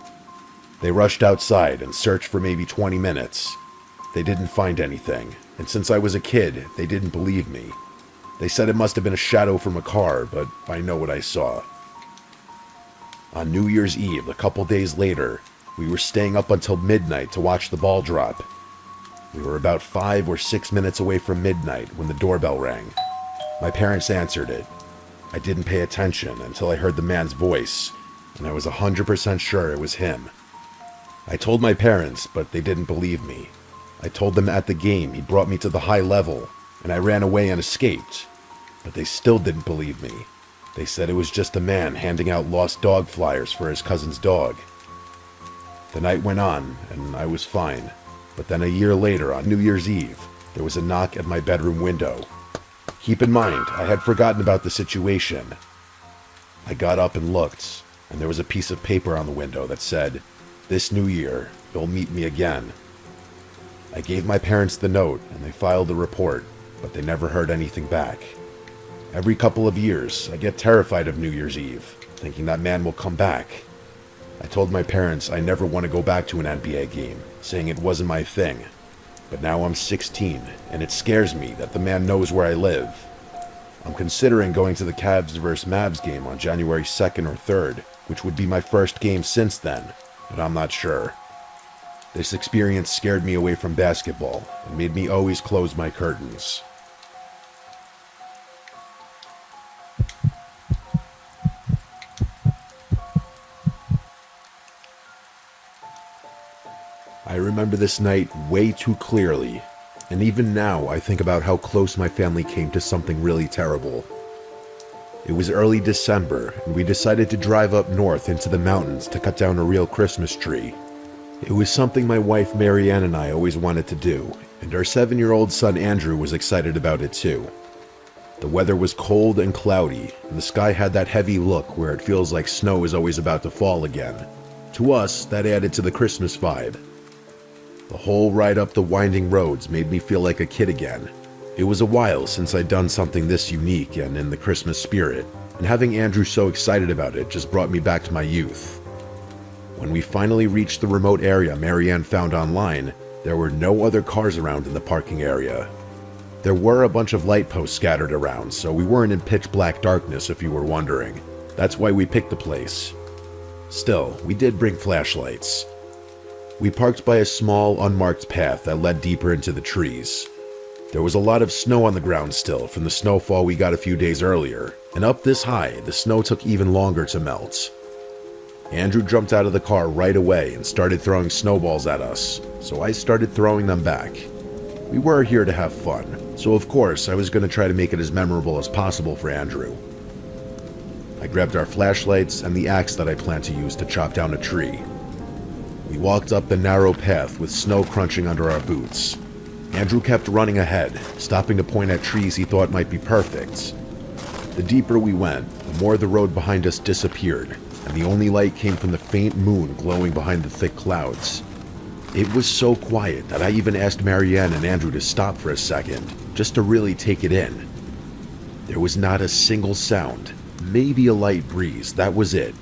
They rushed outside and searched for maybe 20 minutes. They didn't find anything, and since I was a kid, they didn't believe me. They said it must have been a shadow from a car, but I know what I saw. On New Year's Eve, a couple days later, we were staying up until midnight to watch the ball drop. We were about 5 or 6 minutes away from midnight when the doorbell rang. My parents answered it. I didn't pay attention until I heard the man's voice, and I was 100% sure it was him. I told my parents, but they didn't believe me. I told them at the game he brought me to the high level, and I ran away and escaped, but they still didn't believe me. They said it was just a man handing out lost dog flyers for his cousin's dog. The night went on, and I was fine, but then a year later, on New Year's Eve, there was a knock at my bedroom window. Keep in mind, I had forgotten about the situation. I got up and looked, and there was a piece of paper on the window that said, "This New Year, you'll meet me again." I gave my parents the note, and they filed a report, but they never heard anything back. Every couple of years, I get terrified of New Year's Eve, thinking that man will come back. I told my parents I never want to go back to an NBA game, saying it wasn't my thing. But now I'm 16, and it scares me that the man knows where I live. I'm considering going to the Cavs vs. Mavs game on January 2nd or 3rd, which would be my first game since then, but I'm not sure. This experience scared me away from basketball and made me always close my curtains. I remember this night way too clearly, and even now I think about how close my family came to something really terrible. It was early December, and we decided to drive up north into the mountains to cut down a real Christmas tree. It was something my wife Marianne and I always wanted to do, and our 7-year-old son Andrew was excited about it too. The weather was cold and cloudy, and the sky had that heavy look where it feels like snow is always about to fall again. To us, that added to the Christmas vibe. The whole ride up the winding roads made me feel like a kid again. It was a while since I'd done something this unique and in the Christmas spirit, and having Andrew so excited about it just brought me back to my youth. When we finally reached the remote area Marianne found online, there were no other cars around in the parking area. There were a bunch of light posts scattered around, so we weren't in pitch black darkness if you were wondering. That's why we picked the place. Still, we did bring flashlights. We parked by a small, unmarked path that led deeper into the trees. There was a lot of snow on the ground still from the snowfall we got a few days earlier, and up this high, the snow took even longer to melt. Andrew jumped out of the car right away and started throwing snowballs at us, so I started throwing them back. We were here to have fun, so of course I was going to try to make it as memorable as possible for Andrew. I grabbed our flashlights and the axe that I planned to use to chop down a tree. We walked up the narrow path with snow crunching under our boots. Andrew kept running ahead, stopping to point at trees he thought might be perfect. The deeper we went, the more the road behind us disappeared, and the only light came from the faint moon glowing behind the thick clouds. It was so quiet that I even asked Marianne and Andrew to stop for a second, just to really take it in. There was not a single sound, maybe a light breeze, that was it.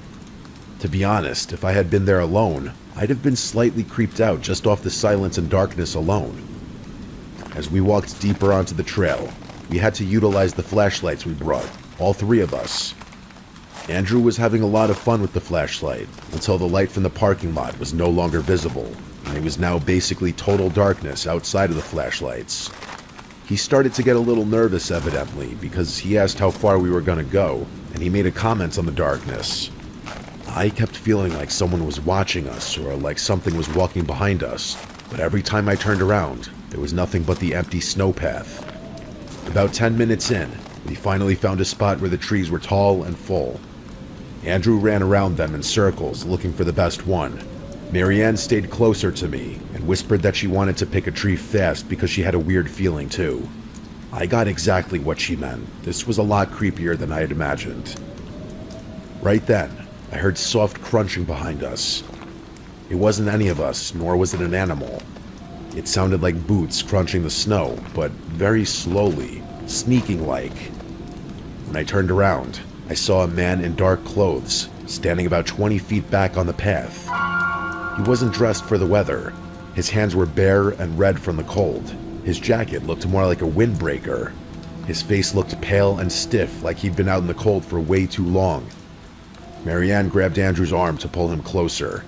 To be honest, if I had been there alone, I'd have been slightly creeped out just off the silence and darkness alone. As we walked deeper onto the trail, we had to utilize the flashlights we brought, all three of us. Andrew was having a lot of fun with the flashlight until the light from the parking lot was no longer visible, and it was now basically total darkness outside of the flashlights. He started to get a little nervous, evidently, because he asked how far we were going to go, and he made a comment on the darkness. I kept feeling like someone was watching us, or like something was walking behind us, but every time I turned around, there was nothing but the empty snow path. About 10 minutes in, we finally found a spot where the trees were tall and full. Andrew ran around them in circles, looking for the best one. Marianne stayed closer to me and whispered that she wanted to pick a tree fast because she had a weird feeling too. I got exactly what she meant. This was a lot creepier than I had imagined. Right then, I heard soft crunching behind us. It wasn't any of us, nor was it an animal. It sounded like boots crunching the snow, but very slowly, sneaking-like. When I turned around, I saw a man in dark clothes, standing about 20 feet back on the path. He wasn't dressed for the weather. His hands were bare and red from the cold. His jacket looked more like a windbreaker. His face looked pale and stiff, like he'd been out in the cold for way too long. Marianne grabbed Andrew's arm to pull him closer.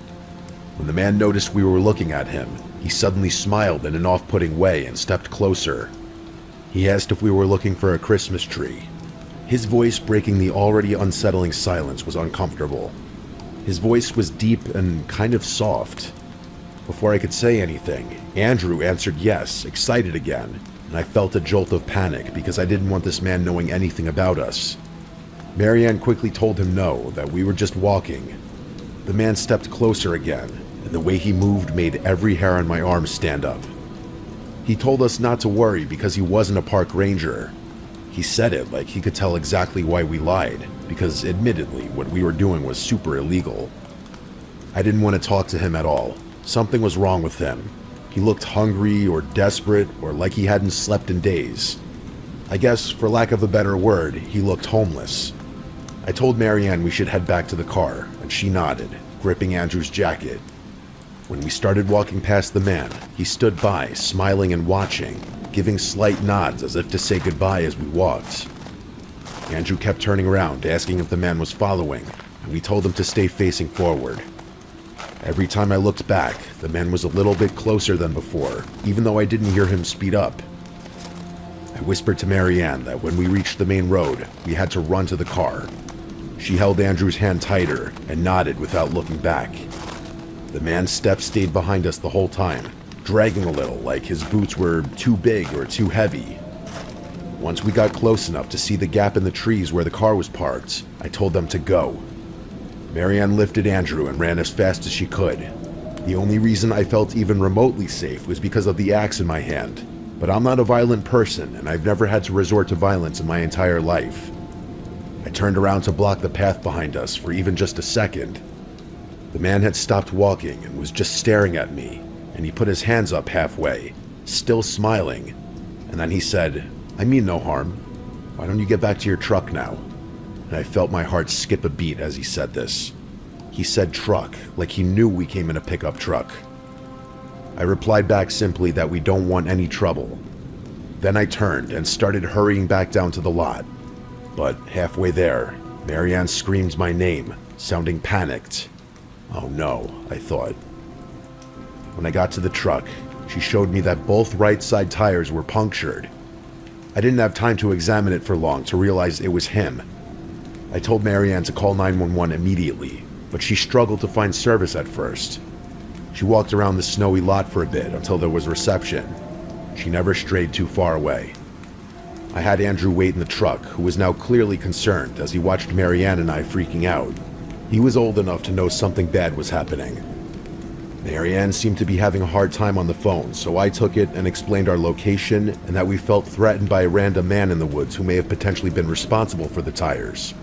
When the man noticed we were looking at him, he suddenly smiled in an off-putting way and stepped closer. He asked if we were looking for a Christmas tree. His voice, breaking the already unsettling silence, was uncomfortable. His voice was deep and kind of soft. Before I could say anything, Andrew answered yes, excited again, and I felt a jolt of panic because I didn't want this man knowing anything about us. Marianne quickly told him no, that we were just walking. The man stepped closer again, and the way he moved made every hair on my arm stand up. He told us not to worry because he wasn't a park ranger. He said it like he could tell exactly why we lied, because admittedly, what we were doing was super illegal. I didn't want to talk to him at all. Something was wrong with him. He looked hungry or desperate or like he hadn't slept in days. I guess, for lack of a better word, he looked homeless. I told Marianne we should head back to the car, and she nodded, gripping Andrew's jacket. When we started walking past the man, he stood by, smiling and watching, giving slight nods as if to say goodbye as we walked. Andrew kept turning around, asking if the man was following, and we told him to stay facing forward. Every time I looked back, the man was a little bit closer than before, even though I didn't hear him speed up. I whispered to Marianne that when we reached the main road, we had to run to the car. She held Andrew's hand tighter and nodded without looking back. The man's steps stayed behind us the whole time, dragging a little like his boots were too big or too heavy. Once we got close enough to see the gap in the trees where the car was parked, I told them to go. Marianne lifted Andrew and ran as fast as she could. The only reason I felt even remotely safe was because of the axe in my hand, but I'm not a violent person and I've never had to resort to violence in my entire life. I turned around to block the path behind us for even just a second. The man had stopped walking and was just staring at me, and he put his hands up halfway, still smiling, and then he said, "I mean no harm. Why don't you get back to your truck now?" And I felt my heart skip a beat as he said this. He said truck, like he knew we came in a pickup truck. I replied back simply that we don't want any trouble. Then I turned and started hurrying back down to the lot. But halfway there, Marianne screamed my name, sounding panicked. Oh no, I thought. When I got to the truck, she showed me that both right side tires were punctured. I didn't have time to examine it for long to realize it was him. I told Marianne to call 911 immediately, but she struggled to find service at first. She walked around the snowy lot for a bit until there was reception. She never strayed too far away. I had Andrew wait in the truck, who was now clearly concerned as he watched Marianne and I freaking out. He was old enough to know something bad was happening. Marianne seemed to be having a hard time on the phone, so I took it and explained our location and that we felt threatened by a random man in the woods who may have potentially been responsible for the tires.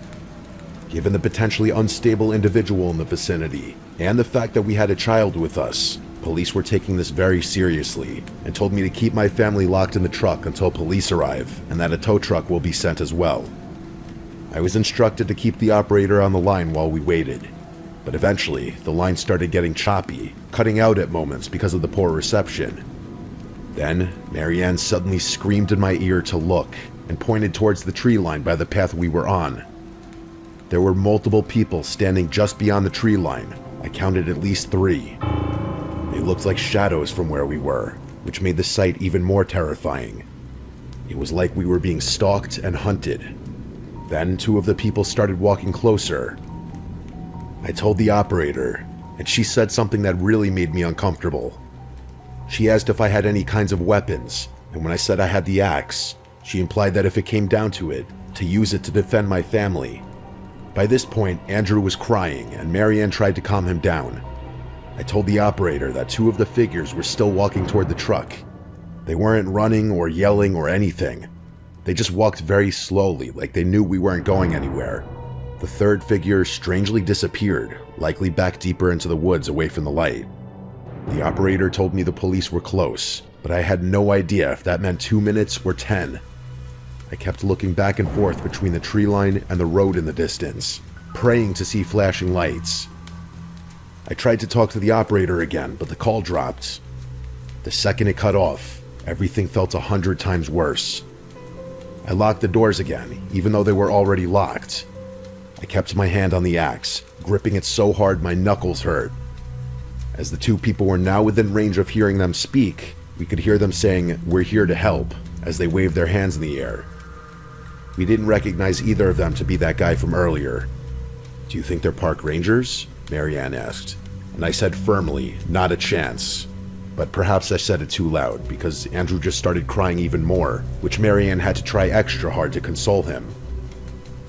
Given the potentially unstable individual in the vicinity, and the fact that we had a child with us, police were taking this very seriously, and told me to keep my family locked in the truck until police arrive, and that a tow truck will be sent as well. I was instructed to keep the operator on the line while we waited. but eventually the line started getting choppy, cutting out at moments because of the poor reception. Then, Marianne suddenly screamed in my ear to look and pointed towards the tree line by the path we were on. There were multiple people standing just beyond the tree line. I counted at least 3. They looked like shadows from where we were, which made the sight even more terrifying. It was like we were being stalked and hunted. Then 2 of the people started walking closer. I told the operator, and she said something that really made me uncomfortable. She asked if I had any kinds of weapons, and when I said I had the axe, she implied that if it came down to it, to use it to defend my family. By this point, Andrew was crying, and Marianne tried to calm him down. I told the operator that 2 of the figures were still walking toward the truck. They weren't running or yelling or anything. They just walked very slowly, like they knew we weren't going anywhere. The 3rd figure strangely disappeared, likely back deeper into the woods away from the light. The operator told me the police were close, but I had no idea if that meant 2 minutes or 10. I kept looking back and forth between the tree line and the road in the distance, praying to see flashing lights. I tried to talk to the operator again, but the call dropped. The second it cut off, everything felt 100 times worse. I locked the doors again, even though they were already locked. I kept my hand on the axe, gripping it so hard my knuckles hurt. As the 2 people were now within range of hearing them speak, we could hear them saying, "We're here to help," as they waved their hands in the air. We didn't recognize either of them to be that guy from earlier. "Do you think they're park rangers?" Marianne asked, and I said firmly, "Not a chance." But perhaps I said it too loud, because Andrew just started crying even more, which Marianne had to try extra hard to console him.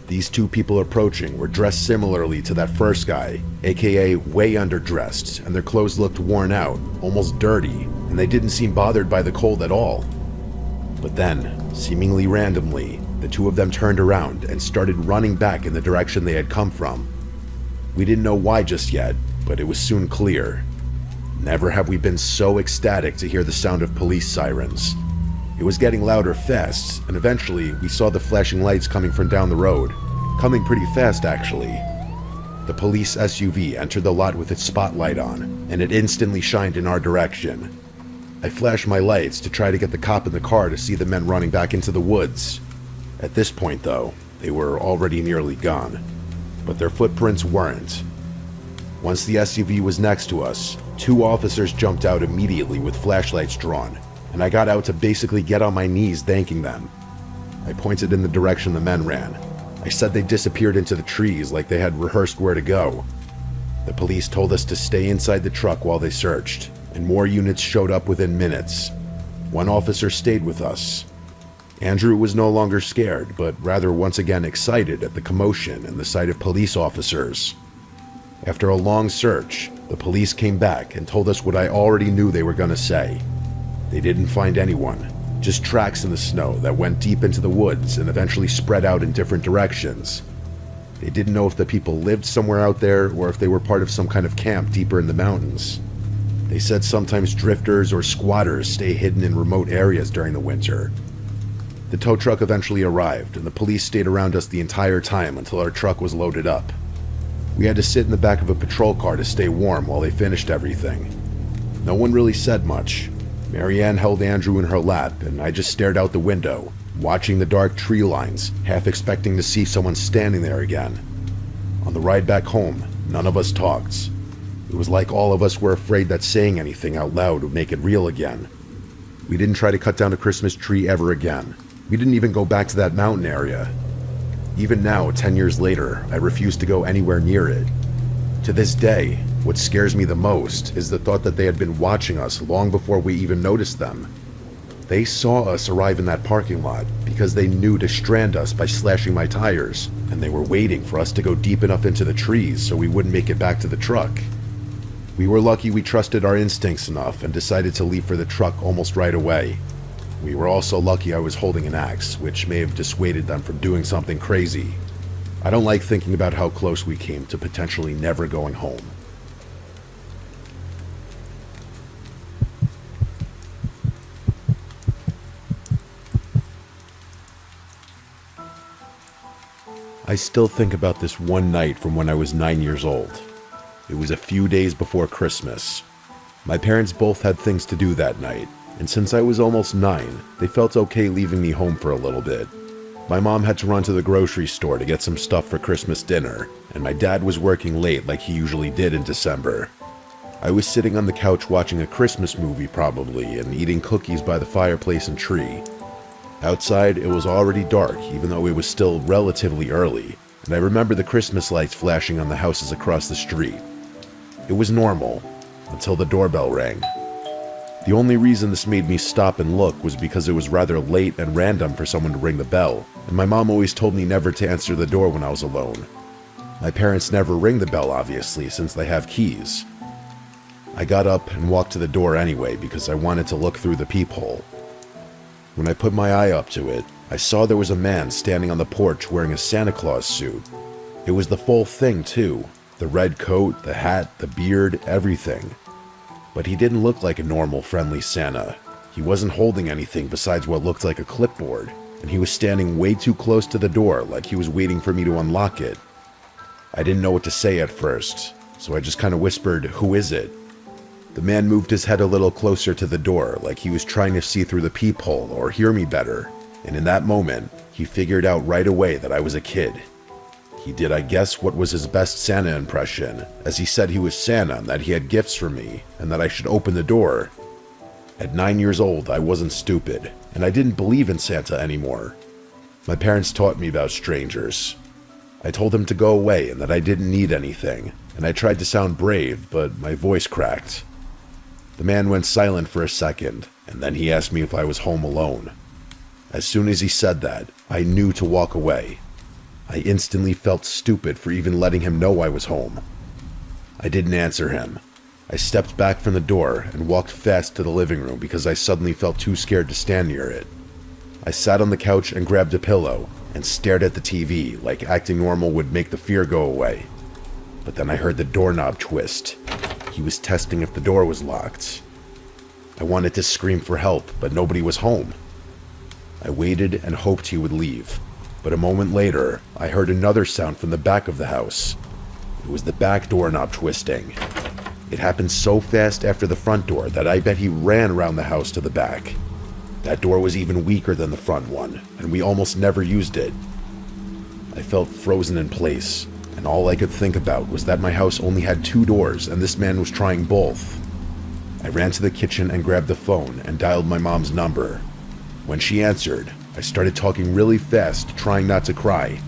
These 2 people approaching were dressed similarly to that first guy, aka way underdressed, and their clothes looked worn out, almost dirty, and they didn't seem bothered by the cold at all. But then, seemingly randomly, the 2 of them turned around and started running back in the direction they had come from. We didn't know why just yet, but it was soon clear. Never have we been so ecstatic to hear the sound of police sirens. It was getting louder fast, and eventually we saw the flashing lights coming from down the road. Coming pretty fast, actually. The police SUV entered the lot with its spotlight on, and it instantly shined in our direction. I flashed my lights to try to get the cop in the car to see the men running back into the woods. At this point, though, they were already nearly gone. But their footprints weren't. Once the SUV was next to us, 2 officers jumped out immediately with flashlights drawn, and I got out to basically get on my knees thanking them. I pointed in the direction the men ran. I said they disappeared into the trees like they had rehearsed where to go. The police told us to stay inside the truck while they searched, and more units showed up within minutes. 1 officer stayed with us. Andrew was no longer scared, but rather once again excited at the commotion and the sight of police officers. After a long search, the police came back and told us what I already knew they were going to say. They didn't find anyone, just tracks in the snow that went deep into the woods and eventually spread out in different directions. They didn't know if the people lived somewhere out there or if they were part of some kind of camp deeper in the mountains. They said sometimes drifters or squatters stay hidden in remote areas during the winter. The tow truck eventually arrived, and the police stayed around us the entire time until our truck was loaded up. We had to sit in the back of a patrol car to stay warm while they finished everything. No one really said much. Marianne held Andrew in her lap, and I just stared out the window, watching the dark tree lines, half expecting to see someone standing there again. On the ride back home, none of us talked. It was like all of us were afraid that saying anything out loud would make it real again. We didn't try to cut down a Christmas tree ever again. We didn't even go back to that mountain area. Even now, 10 years later, I refuse to go anywhere near it. To this day, what scares me the most is the thought that they had been watching us long before we even noticed them. They saw us arrive in that parking lot because they knew to strand us by slashing my tires, and they were waiting for us to go deep enough into the trees so we wouldn't make it back to the truck. We were lucky we trusted our instincts enough and decided to leave for the truck almost right away. We were also lucky I was holding an axe, which may have dissuaded them from doing something crazy. I don't like thinking about how close we came to potentially never going home. I still think about this one night from when I was 9 years old. It was a few days before Christmas. My parents both had things to do that night, and since I was almost 9, they felt okay leaving me home for a little bit. My mom had to run to the grocery store to get some stuff for Christmas dinner, and my dad was working late like he usually did in December. I was sitting on the couch watching a Christmas movie probably, and eating cookies by the fireplace and tree. Outside, it was already dark, even though it was still relatively early, and I remember the Christmas lights flashing on the houses across the street. It was normal, until the doorbell rang. The only reason this made me stop and look was because it was rather late and random for someone to ring the bell, and my mom always told me never to answer the door when I was alone. My parents never ring the bell, obviously, since they have keys. I got up and walked to the door anyway because I wanted to look through the peephole. When I put my eye up to it, I saw there was a man standing on the porch wearing a Santa Claus suit. It was the full thing, too. The red coat, the hat, the beard, everything. But he didn't look like a normal, friendly Santa. He wasn't holding anything besides what looked like a clipboard, and he was standing way too close to the door, like he was waiting for me to unlock it. I didn't know what to say at first, so I just kind of whispered, "Who is it?" The man moved his head a little closer to the door, like he was trying to see through the peephole or hear me better, and in that moment, he figured out right away that I was a kid. He did, I guess, what was his best Santa impression, as he said he was Santa and that he had gifts for me, and that I should open the door. At 9 years old, I wasn't stupid, and I didn't believe in Santa anymore. My parents taught me about strangers. I told him to go away and that I didn't need anything, and I tried to sound brave, but my voice cracked. The man went silent for a second, and then he asked me if I was home alone. As soon as he said that, I knew to walk away. I instantly felt stupid for even letting him know I was home. I didn't answer him. I stepped back from the door and walked fast to the living room because I suddenly felt too scared to stand near it. I sat on the couch and grabbed a pillow and stared at the TV like acting normal would make the fear go away. But then I heard the doorknob twist. He was testing if the door was locked. I wanted to scream for help, but nobody was home. I waited and hoped he would leave. But a moment later, I heard another sound from the back of the house. It was the back doorknob twisting. It happened so fast after the front door that I bet he ran around the house to the back. That door was even weaker than the front one, and we almost never used it. I felt frozen in place, and all I could think about was that my house only had 2 doors and this man was trying both. I ran to the kitchen and grabbed the phone and dialed my mom's number. When she answered, I started talking really fast, trying not to cry.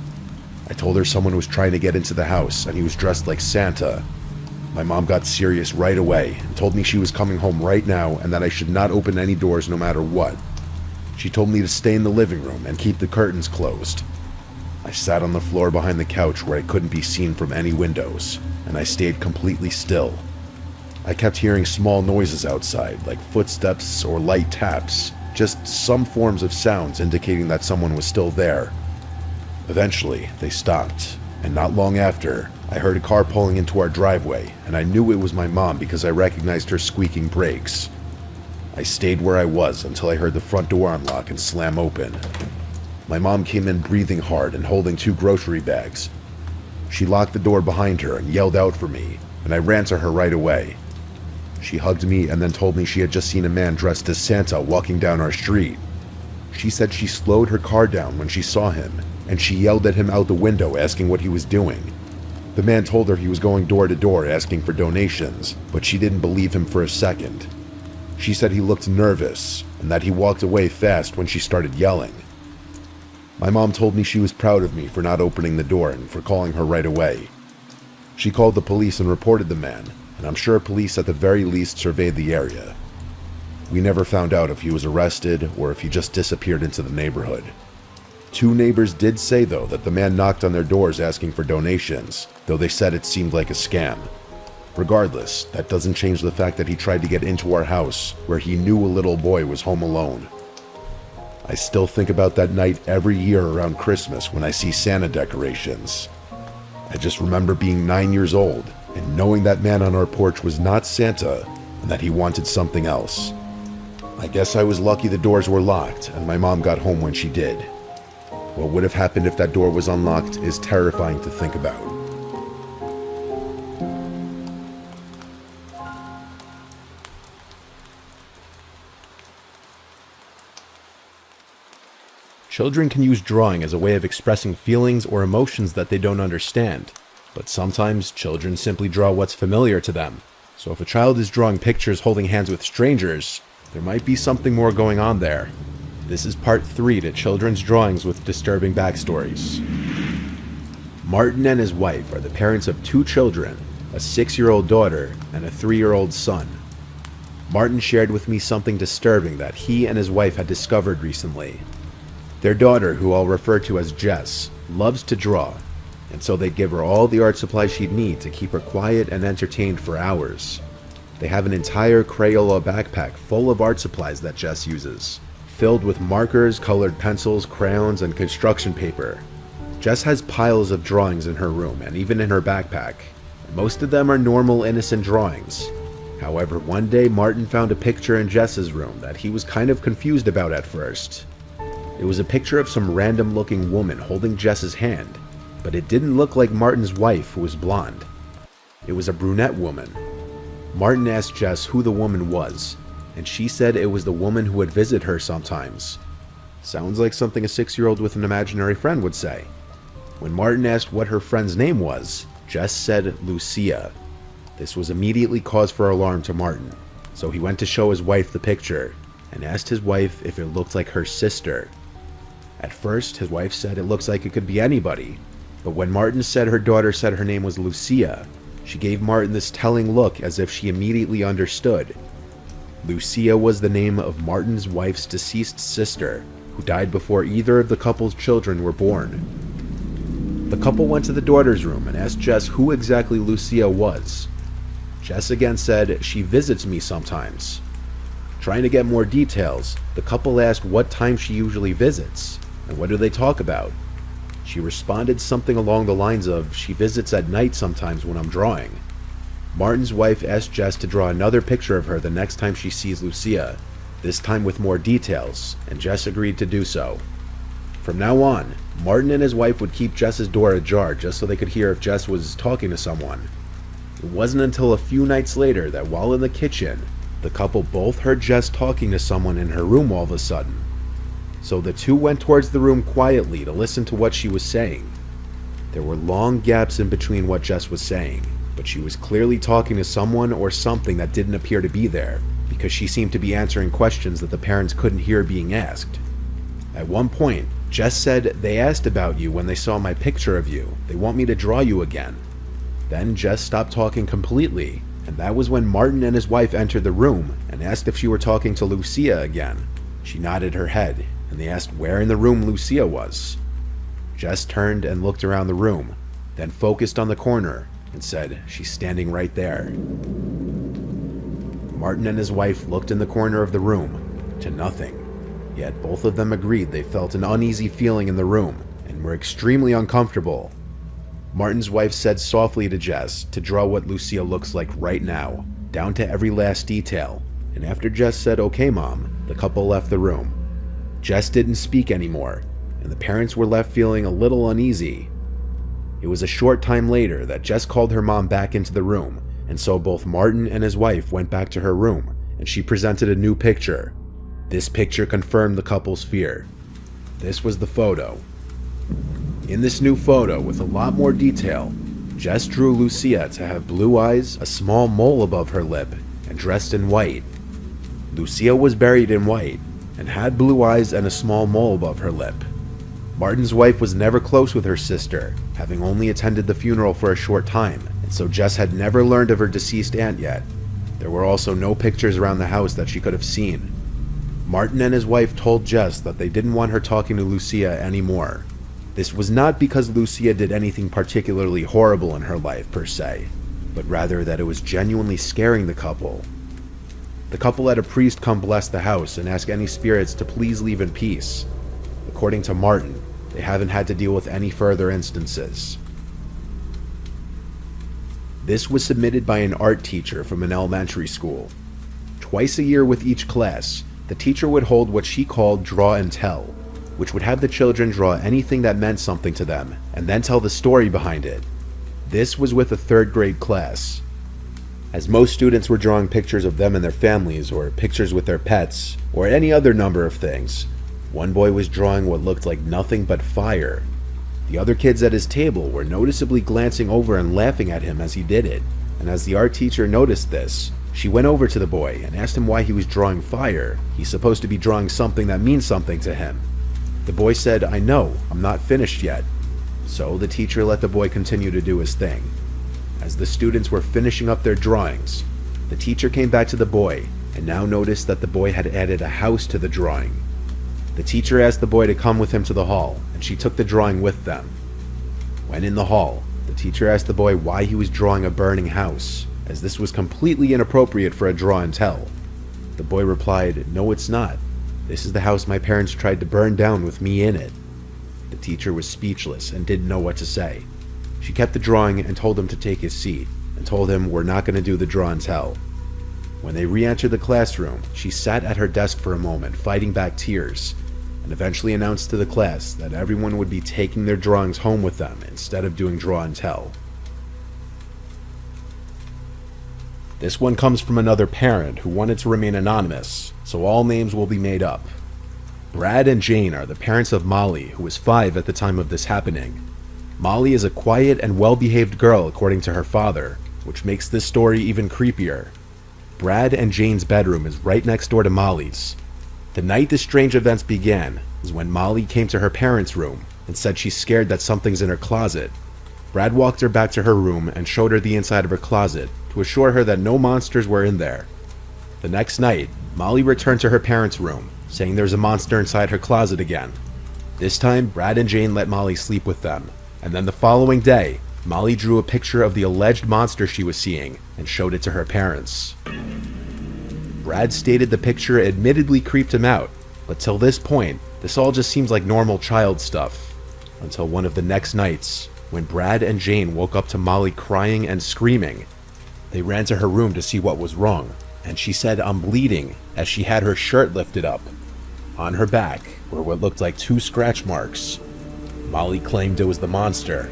I told her someone was trying to get into the house and he was dressed like Santa. My mom got serious right away and told me she was coming home right now and that I should not open any doors no matter what. She told me to stay in the living room and keep the curtains closed. I sat on the floor behind the couch where I couldn't be seen from any windows, and I stayed completely still. I kept hearing small noises outside, like footsteps or light taps, just some forms of sounds indicating that someone was still there. Eventually, they stopped, and not long after, I heard a car pulling into our driveway, and I knew it was my mom because I recognized her squeaking brakes. I stayed where I was until I heard the front door unlock and slam open. My mom came in breathing hard and holding 2 grocery bags. She locked the door behind her and yelled out for me, and I ran to her right away. She hugged me and then told me she had just seen a man dressed as Santa walking down our street. She said she slowed her car down when she saw him, and she yelled at him out the window asking what he was doing. The man told her he was going door to door asking for donations, but she didn't believe him for a second. She said he looked nervous, and that he walked away fast when she started yelling. My mom told me she was proud of me for not opening the door and for calling her right away. She called the police and reported the man, and I'm sure police at the very least surveyed the area. We never found out if he was arrested or if he just disappeared into the neighborhood. 2 neighbors did say, though, that the man knocked on their doors asking for donations, though they said it seemed like a scam. Regardless, that doesn't change the fact that he tried to get into our house, where he knew a little boy was home alone. I still think about that night every year around Christmas when I see Santa decorations. I just remember being 9 years old and knowing that man on our porch was not Santa and that he wanted something else. I guess I was lucky the doors were locked and my mom got home when she did. What would have happened if that door was unlocked is terrifying to think about. Children can use drawing as a way of expressing feelings or emotions that they don't understand, but sometimes children simply draw what's familiar to them. So if a child is drawing pictures holding hands with strangers, there might be something more going on there. This is part 3 to children's drawings with disturbing backstories. Martin and his wife are the parents of 2 children, a 6-year-old daughter and a 3-year-old son. Martin shared with me something disturbing that he and his wife had discovered recently. Their daughter, who I'll refer to as Jess, loves to draw, and so they'd give her all the art supplies she'd need to keep her quiet and entertained for hours. They have an entire Crayola backpack full of art supplies that Jess uses, filled with markers, colored pencils, crayons, and construction paper. Jess has piles of drawings in her room and even in her backpack. Most of them are normal, innocent drawings. However, one day Martin found a picture in Jess's room that he was kind of confused about at first. It was a picture of some random looking woman holding Jess's hand, but it didn't look like Martin's wife, who was blonde. It was a brunette woman. Martin asked Jess who the woman was, and she said it was the woman who would visit her sometimes. Sounds like something a 6-year-old with an imaginary friend would say. When Martin asked what her friend's name was, Jess said Lucia. This was immediately cause for alarm to Martin, so he went to show his wife the picture and asked his wife if it looked like her sister. At first, his wife said it looks like it could be anybody, but when Martin said her daughter said her name was Lucia, she gave Martin this telling look as if she immediately understood. Lucia was the name of Martin's wife's deceased sister, who died before either of the couple's children were born. The couple went to the daughter's room and asked Jess who exactly Lucia was. Jess again said, "She visits me sometimes." Trying to get more details, the couple asked what time she usually visits, and what do they talk about. She responded something along the lines of, "She visits at night sometimes when I'm drawing." Martin's wife asked Jess to draw another picture of her the next time she sees Lucia, this time with more details, and Jess agreed to do so. From now on, Martin and his wife would keep Jess's door ajar just so they could hear if Jess was talking to someone. It wasn't until a few nights later that while in the kitchen, the couple both heard Jess talking to someone in her room all of a sudden. So the two went towards the room quietly to listen to what she was saying. There were long gaps in between what Jess was saying, but she was clearly talking to someone or something that didn't appear to be there, because she seemed to be answering questions that the parents couldn't hear being asked. At one point, Jess said, "They asked about you when they saw my picture of you. They want me to draw you again." Then Jess stopped talking completely, and that was when Martin and his wife entered the room and asked if she were talking to Lucia again. She nodded her head, and they asked where in the room Lucia was. Jess turned and looked around the room, then focused on the corner and said, "She's standing right there." Martin and his wife looked in the corner of the room, to nothing. Yet both of them agreed they felt an uneasy feeling in the room and were extremely uncomfortable. Martin's wife said softly to Jess to draw what Lucia looks like right now, down to every last detail, and after Jess said, "Okay, Mom," the couple left the room. Jess didn't speak anymore, and the parents were left feeling a little uneasy. It was a short time later that Jess called her mom back into the room, and so both Martin and his wife went back to her room, and she presented a new picture. This picture confirmed the couple's fear. This was the photo. In this new photo, with a lot more detail, Jess drew Lucia to have blue eyes, a small mole above her lip, and dressed in white. Lucia was buried in white, and had blue eyes and a small mole above her lip. Martin's wife was never close with her sister, having only attended the funeral for a short time, and so Jess had never learned of her deceased aunt yet. There were also no pictures around the house that she could have seen. Martin and his wife told Jess that they didn't want her talking to Lucia anymore. This was not because Lucia did anything particularly horrible in her life per se, but rather that it was genuinely scaring the couple. The couple had a priest come bless the house and ask any spirits to please leave in peace. According to Martin, they haven't had to deal with any further instances. This was submitted by an art teacher from an elementary school. Twice a year with each class, the teacher would hold what she called draw and tell, which would have the children draw anything that meant something to them, and then tell the story behind it. This was with a 3rd grade class. As most students were drawing pictures of them and their families, or pictures with their pets, or any other number of things, One boy was drawing what looked like nothing but fire. The other kids at his table were noticeably glancing over and laughing at him as he did it, and as the art teacher noticed this, she went over to the boy and asked him why he was drawing fire. He's supposed to be drawing something that means something to him. The boy said, "I know, I'm not finished yet." So the teacher let the boy continue to do his thing. As the students were finishing up their drawings, the teacher came back to the boy and now noticed that the boy had added a house to the drawing. The teacher asked the boy to come with him to the hall, and she took the drawing with them. When in the hall, the teacher asked the boy why he was drawing a burning house, as this was completely inappropriate for a draw and tell. The boy replied, "No, it's not. This is the house my parents tried to burn down with me in it." The teacher was speechless and didn't know what to say. She kept the drawing and told him to take his seat, and told him we're not going to do the draw and tell. When they re-entered the classroom, she sat at her desk for a moment, fighting back tears, and eventually announced to the class that everyone would be taking their drawings home with them instead of doing draw and tell. This one comes from another parent who wanted to remain anonymous, so all names will be made up. Brad and Jane are the parents of Molly, who was 5 at the time of this happening. Molly is a quiet and well-behaved girl according to her father, which makes this story even creepier. Brad and Jane's bedroom is right next door to Molly's. The night the strange events began is when Molly came to her parents' room and said she's scared that something's in her closet. Brad walked her back to her room and showed her the inside of her closet to assure her that no monsters were in there. The next night, Molly returned to her parents' room, saying there's a monster inside her closet again. This time, Brad and Jane let Molly sleep with them, and then the following day, Molly drew a picture of the alleged monster she was seeing and showed it to her parents. Brad stated the picture admittedly creeped him out, but till this point, this all just seems like normal child stuff. Until one of the next nights, when Brad and Jane woke up to Molly crying and screaming. They ran to her room to see what was wrong, and she said, "I'm bleeding," as she had her shirt lifted up. On her back were what looked like 2 scratch marks. Molly claimed it was the monster.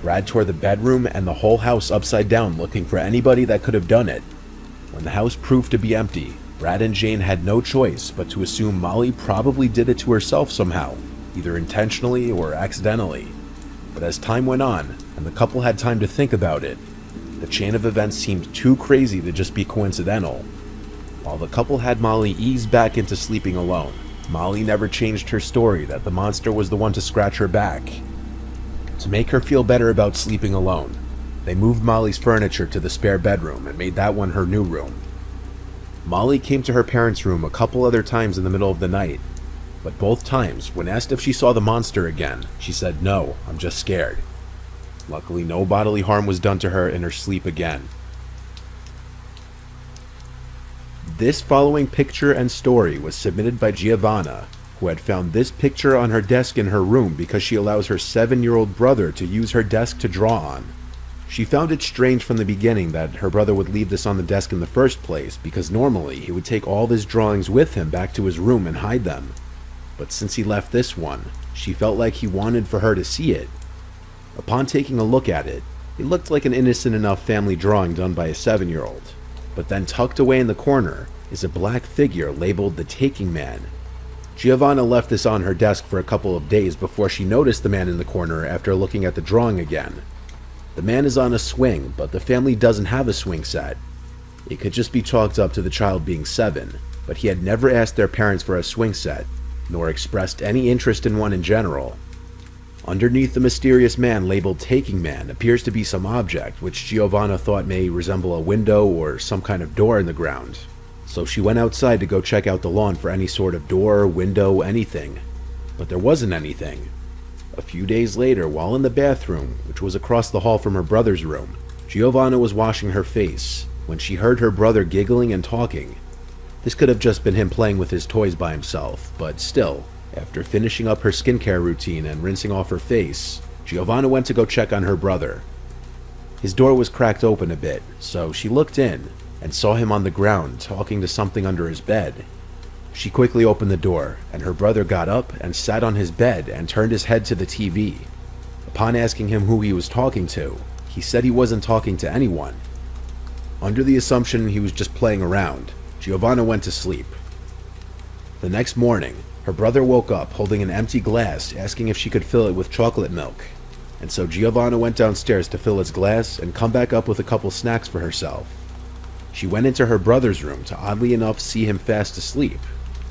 Brad tore the bedroom and the whole house upside down looking for anybody that could have done it. When the house proved to be empty, Brad and Jane had no choice but to assume Molly probably did it to herself somehow, either intentionally or accidentally. But as time went on, and the couple had time to think about it, the chain of events seemed too crazy to just be coincidental. While the couple had Molly ease back into sleeping alone, Molly never changed her story that the monster was the one to scratch her back. To make her feel better about sleeping alone, they moved Molly's furniture to the spare bedroom and made that one her new room. Molly came to her parents' room a couple other times in the middle of the night, but both times, when asked if she saw the monster again, she said, "No, I'm just scared." Luckily, no bodily harm was done to her in her sleep again. This following picture and story was submitted by Giovanna, who had found this picture on her desk in her room because she allows her 7-year-old brother to use her desk to draw on. She found it strange from the beginning that her brother would leave this on the desk in the first place, because normally he would take all of his drawings with him back to his room and hide them. But since he left this one, she felt like he wanted for her to see it. Upon taking a look at it, it looked like an innocent enough family drawing done by a 7-year-old. But then tucked away in the corner is a black figure labeled the Taking Man. Giovanna left this on her desk for a couple of days before she noticed the man in the corner after looking at the drawing again. The man is on a swing, but the family doesn't have a swing set. It could just be chalked up to the child being 7, but he had never asked their parents for a swing set, nor expressed any interest in one in general. Underneath the mysterious man labeled Taking Man appears to be some object which Giovanna thought may resemble a window or some kind of door in the ground. So she went outside to go check out the lawn for any sort of door, window, anything. But there wasn't anything. A few days later, while in the bathroom, which was across the hall from her brother's room, Giovanna was washing her face when she heard her brother giggling and talking. This could have just been him playing with his toys by himself, but still, after finishing up her skincare routine and rinsing off her face, Giovanna went to go check on her brother. His door was cracked open a bit, so she looked in and saw him on the ground talking to something under his bed. She quickly opened the door, and her brother got up and sat on his bed and turned his head to the TV. Upon asking him who he was talking to, he said he wasn't talking to anyone. Under the assumption he was just playing around, Giovanna went to sleep. The next morning, Her brother woke up holding an empty glass, asking if she could fill it with chocolate milk. And so Giovanna went downstairs to fill its glass and come back up with a couple snacks for herself. She went into her brother's room to oddly enough see him fast asleep.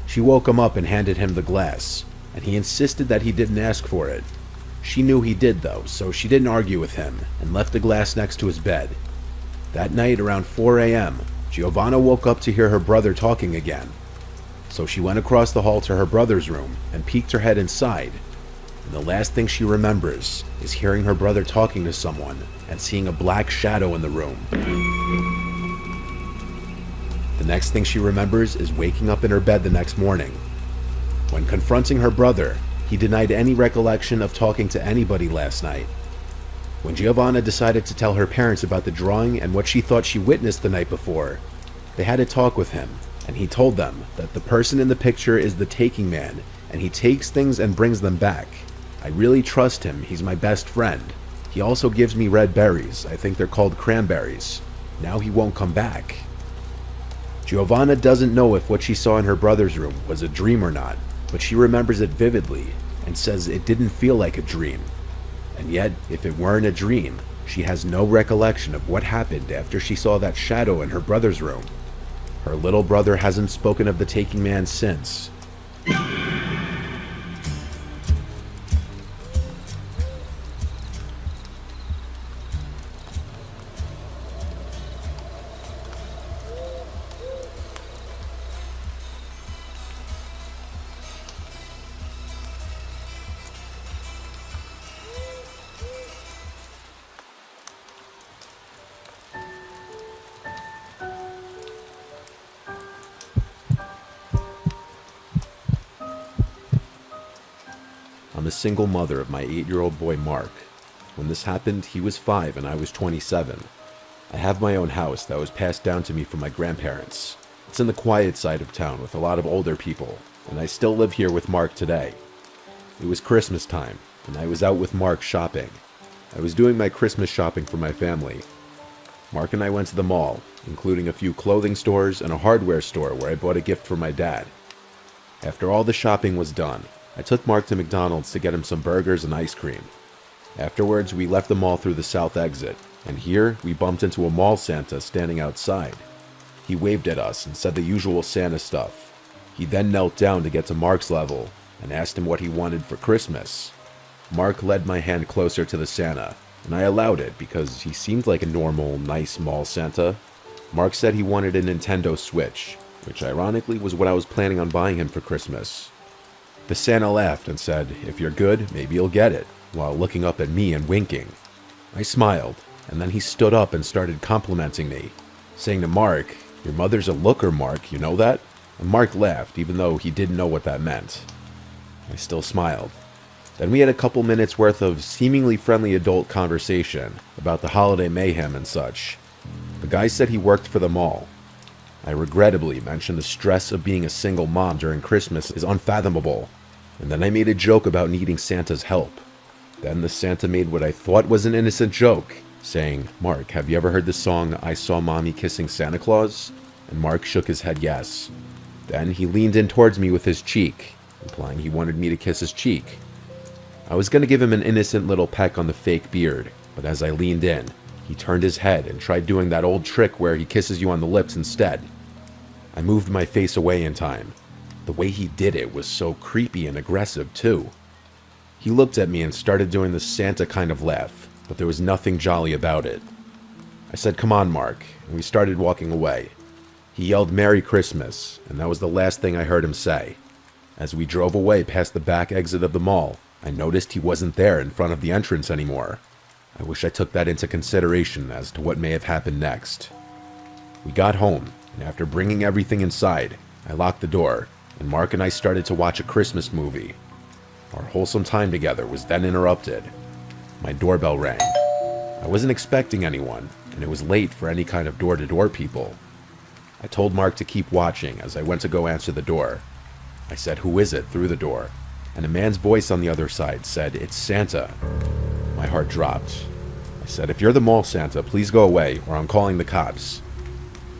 She woke him up and handed him the glass, and he insisted that he didn't ask for it. She knew he did though, so she didn't argue with him and left the glass next to his bed. That night around 4 a.m., Giovanna woke up to hear her brother talking again. So she went across the hall to her brother's room and peeked her head inside. And the last thing she remembers is hearing her brother talking to someone and seeing a black shadow in the room. The next thing she remembers is waking up in her bed the next morning. When confronting her brother, he denied any recollection of talking to anybody last night. When Giovanna decided to tell her parents about the drawing and what she thought she witnessed the night before, they had a talk with him, and he told them that the person in the picture is the taking man, and he takes things and brings them back. I really trust him, he's my best friend. He also gives me red berries, I think they're called cranberries. Now he won't come back. Giovanna doesn't know if what she saw in her brother's room was a dream or not, but she remembers it vividly and says it didn't feel like a dream. And yet, if it weren't a dream, she has no recollection of what happened after she saw that shadow in her brother's room. Her little brother hasn't spoken of the taking man since. I'm a single mother of my 8-year-old boy Mark. When this happened, he was 5 and I was 27. I have my own house that was passed down to me from my grandparents. It's in the quiet side of town with a lot of older people, and I still live here with Mark today. It was Christmas time, and I was out with Mark shopping. I was doing my Christmas shopping for my family. Mark and I went to the mall, including a few clothing stores and a hardware store where I bought a gift for my dad. After all the shopping was done, I took Mark to McDonald's to get him some burgers and ice cream. Afterwards, we left the mall through the south exit, and here we bumped into a mall Santa standing outside. He waved at us and said the usual Santa stuff. He then knelt down to get to Mark's level and asked him what he wanted for Christmas. Mark led my hand closer to the Santa, and I allowed it because he seemed like a normal, nice mall Santa. Mark said he wanted a Nintendo Switch, which ironically was what I was planning on buying him for Christmas. The Santa laughed and said, "If you're good, maybe you'll get it," while looking up at me and winking. I smiled, and then he stood up and started complimenting me, saying to Mark, "Your mother's a looker, Mark, you know that?" And Mark laughed, even though he didn't know what that meant. I still smiled. Then we had a couple minutes worth of seemingly friendly adult conversation about the holiday mayhem and such. The guy said he worked for the mall. I regrettably mentioned the stress of being a single mom during Christmas is unfathomable, and then I made a joke about needing Santa's help. Then the Santa made what I thought was an innocent joke, saying, "Mark, have you ever heard the song, 'I Saw Mommy Kissing Santa Claus'?" And Mark shook his head yes. Then he leaned in towards me with his cheek, implying he wanted me to kiss his cheek. I was going to give him an innocent little peck on the fake beard, but as I leaned in, he turned his head and tried doing that old trick where he kisses you on the lips instead. I moved my face away in time. The way he did it was so creepy and aggressive too. He looked at me and started doing the Santa kind of laugh, but there was nothing jolly about it. I said, "Come on, Mark," and we started walking away. He yelled "Merry Christmas," and that was the last thing I heard him say. As we drove away past the back exit of the mall, I noticed he wasn't there in front of the entrance anymore. I wish I took that into consideration as to what may have happened next. We got home, and after bringing everything inside, I locked the door, and Mark and I started to watch a Christmas movie. Our wholesome time together was then interrupted. My doorbell rang. I wasn't expecting anyone, and it was late for any kind of door-to-door people. I told Mark to keep watching as I went to go answer the door. I said, "Who is it?" through the door, and a man's voice on the other side said, "It's Santa." My heart dropped. I said, "If you're the mall Santa, please go away, or I'm calling the cops."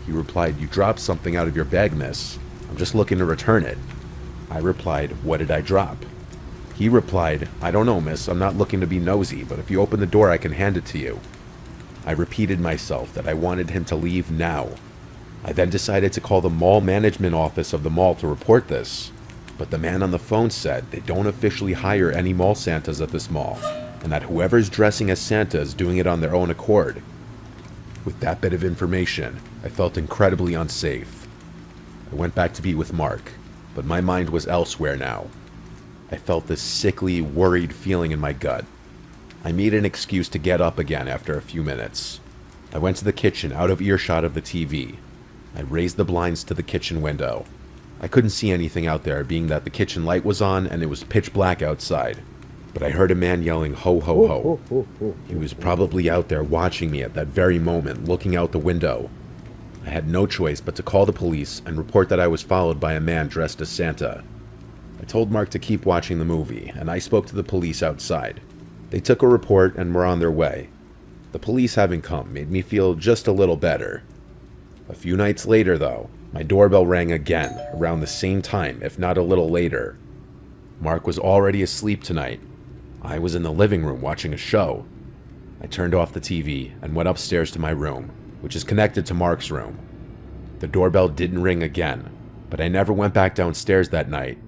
He replied, "You dropped something out of your bag, miss. I'm just looking to return it." I replied, "What did I drop?" He replied, "I don't know, miss. I'm not looking to be nosy, but if you open the door, I can hand it to you." I repeated myself that I wanted him to leave now. I then decided to call the mall management office of the mall to report this, but the man on the phone said they don't officially hire any mall Santas at this mall, and that whoever's dressing as Santa is doing it on their own accord. With that bit of information, I felt incredibly unsafe. I went back to be with Mark, but my mind was elsewhere now. I felt this sickly, worried feeling in my gut. I made an excuse to get up again after a few minutes. I went to the kitchen out of earshot of the TV. I raised the blinds to the kitchen window. I couldn't see anything out there, being that the kitchen light was on and it was pitch black outside. But I heard a man yelling, "Ho, ho, ho." He was probably out there watching me at that very moment, looking out the window. I had no choice but to call the police and report that I was followed by a man dressed as Santa. I told Mark to keep watching the movie, and I spoke to the police outside. They took a report and were on their way. The police having come made me feel just a little better. A few nights later, though, my doorbell rang again, around the same time, if not a little later. Mark was already asleep tonight. I was in the living room watching a show. I turned off the TV and went upstairs to my room, which is connected to Mark's room. The doorbell didn't ring again, but I never went back downstairs that night.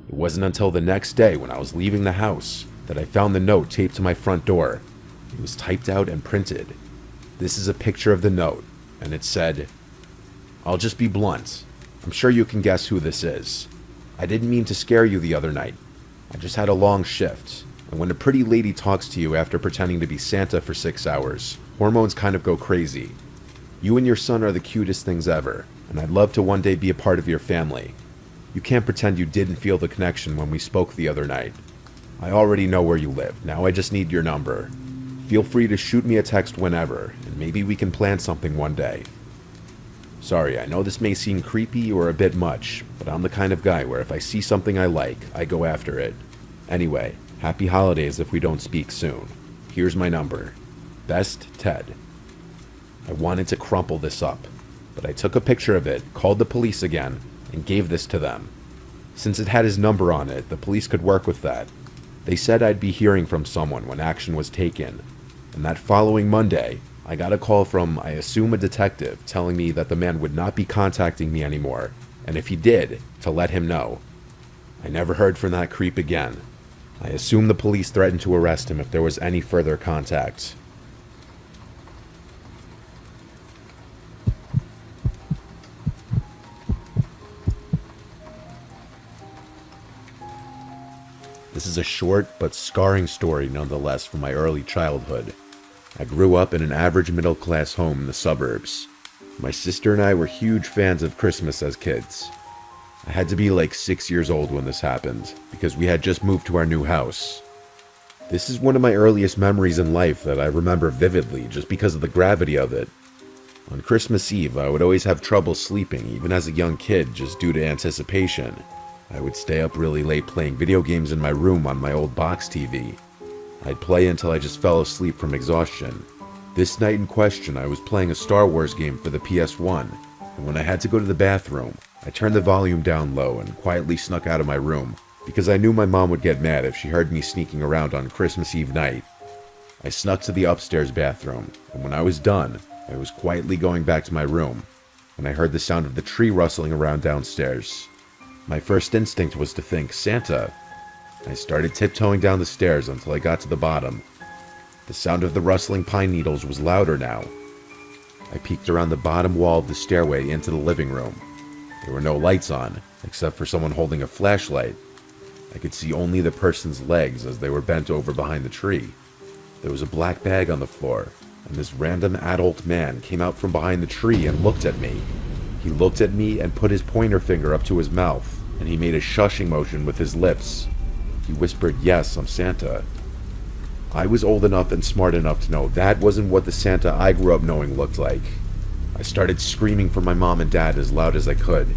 It wasn't until the next day when I was leaving the house that I found the note taped to my front door. It was typed out and printed. This is a picture of the note, and it said, "I'll just be blunt. I'm sure you can guess who this is. I didn't mean to scare you the other night. I just had a long shift, and when a pretty lady talks to you after pretending to be Santa for 6 hours, hormones kind of go crazy. You and your son are the cutest things ever, and I'd love to one day be a part of your family. You can't pretend you didn't feel the connection when we spoke the other night. I already know where you live. Now I just need your number. Feel free to shoot me a text whenever, and maybe we can plan something one day. Sorry, I know this may seem creepy or a bit much, but I'm the kind of guy where if I see something I like, I go after it. Anyway, happy holidays if we don't speak soon. Here's my number. Best, Ted." I wanted to crumple this up, but I took a picture of it, called the police again, and gave this to them. Since it had his number on it, the police could work with that. They said I'd be hearing from someone when action was taken, and that following Monday, I got a call from, I assume, a detective telling me that the man would not be contacting me anymore, and if he did, to let him know. I never heard from that creep again. I assume the police threatened to arrest him if there was any further contact. This is a short but scarring story nonetheless from my early childhood. I grew up in an average middle-class home in the suburbs. My sister and I were huge fans of Christmas as kids. I had to be like 6 years old when this happened, because we had just moved to our new house. This is one of my earliest memories in life that I remember vividly just because of the gravity of it. On Christmas Eve, I would always have trouble sleeping, even as a young kid, just due to anticipation. I would stay up really late playing video games in my room on my old box TV. I'd play until I just fell asleep from exhaustion. This night in question, I was playing a Star Wars game for the PS1, and when I had to go to the bathroom, I turned the volume down low and quietly snuck out of my room, because I knew my mom would get mad if she heard me sneaking around on Christmas Eve night. I snuck to the upstairs bathroom, and when I was done, I was quietly going back to my room, when I heard the sound of the tree rustling around downstairs. My first instinct was to think, Santa. I started tiptoeing down the stairs until I got to the bottom. The sound of the rustling pine needles was louder now. I peeked around the bottom wall of the stairway into the living room. There were no lights on, except for someone holding a flashlight. I could see only the person's legs as they were bent over behind the tree. There was a black bag on the floor, and this random adult man came out from behind the tree and looked at me. He looked at me and put his pointer finger up to his mouth, and he made a shushing motion with his lips. He whispered, "Yes, I'm Santa." I was old enough and smart enough to know that wasn't what the Santa I grew up knowing looked like. I started screaming for my mom and dad as loud as I could.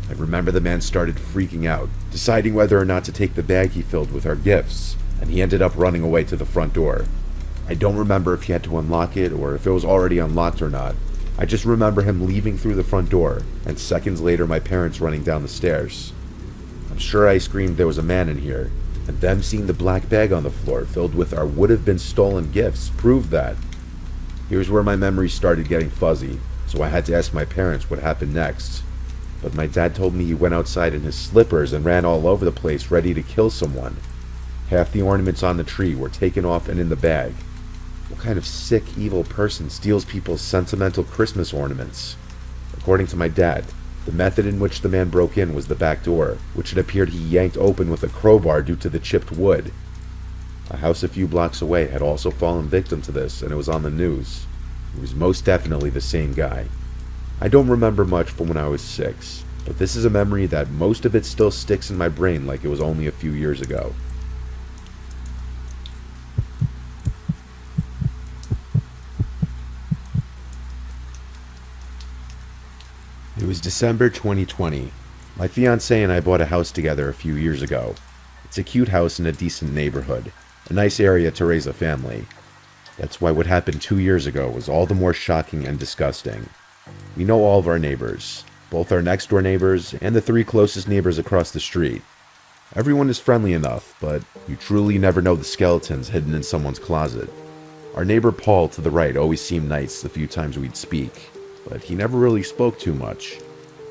I remember the man started freaking out, deciding whether or not to take the bag he filled with our gifts, and he ended up running away to the front door. I don't remember if he had to unlock it or if it was already unlocked or not. I just remember him leaving through the front door, and seconds later my parents running down the stairs. I'm sure I screamed there was a man in here, and them seeing the black bag on the floor filled with our would-have-been stolen gifts proved that. Here's where my memory started getting fuzzy, so I had to ask my parents what happened next. But my dad told me he went outside in his slippers and ran all over the place ready to kill someone. Half the ornaments on the tree were taken off and in the bag. What kind of sick, evil person steals people's sentimental Christmas ornaments? According to my dad, the method in which the man broke in was the back door, which it appeared he yanked open with a crowbar due to the chipped wood. A house a few blocks away had also fallen victim to this, and it was on the news. It was most definitely the same guy. I don't remember much from when I was 6, but this is a memory that most of it still sticks in my brain like it was only a few years ago. It was December 2020. My fiancée and I bought a house together a few years ago. It's a cute house in a decent neighborhood, a nice area to raise a family. That's why what happened 2 years ago was all the more shocking and disgusting. We know all of our neighbors, both our next door neighbors and the 3 closest neighbors across the street. Everyone is friendly enough, but you truly never know the skeletons hidden in someone's closet. Our neighbor Paul to the right always seemed nice the few times we'd speak, but he never really spoke too much.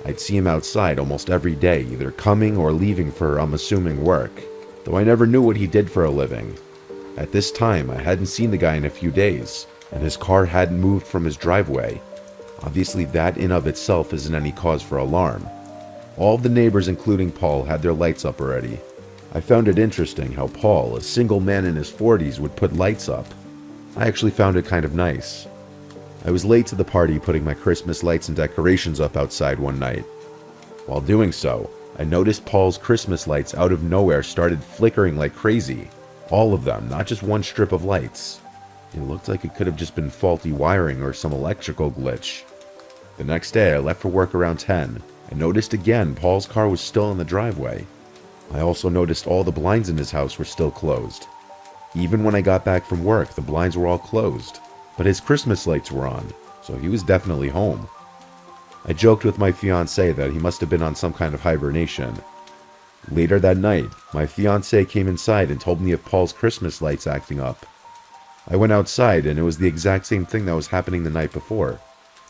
I'd see him outside almost every day, either coming or leaving for, I'm assuming, work, though I never knew what he did for a living. At this time, I hadn't seen the guy in a few days, and his car hadn't moved from his driveway. Obviously, that in of itself isn't any cause for alarm. All of the neighbors, including Paul, had their lights up already. I found it interesting how Paul, a single man in his 40s, would put lights up. I actually found it kind of nice. I was late to the party putting my Christmas lights and decorations up outside one night. While doing so, I noticed Paul's Christmas lights out of nowhere started flickering like crazy. All of them, not just one strip of lights. It looked like it could have just been faulty wiring or some electrical glitch. The next day, I left for work around 10, and noticed again Paul's car was still in the driveway. I also noticed all the blinds in his house were still closed. Even when I got back from work, the blinds were all closed, but his Christmas lights were on, so he was definitely home. I joked with my fiancée that he must have been on some kind of hibernation. Later that night, my fiancée came inside and told me of Paul's Christmas lights acting up. I went outside and it was the exact same thing that was happening the night before.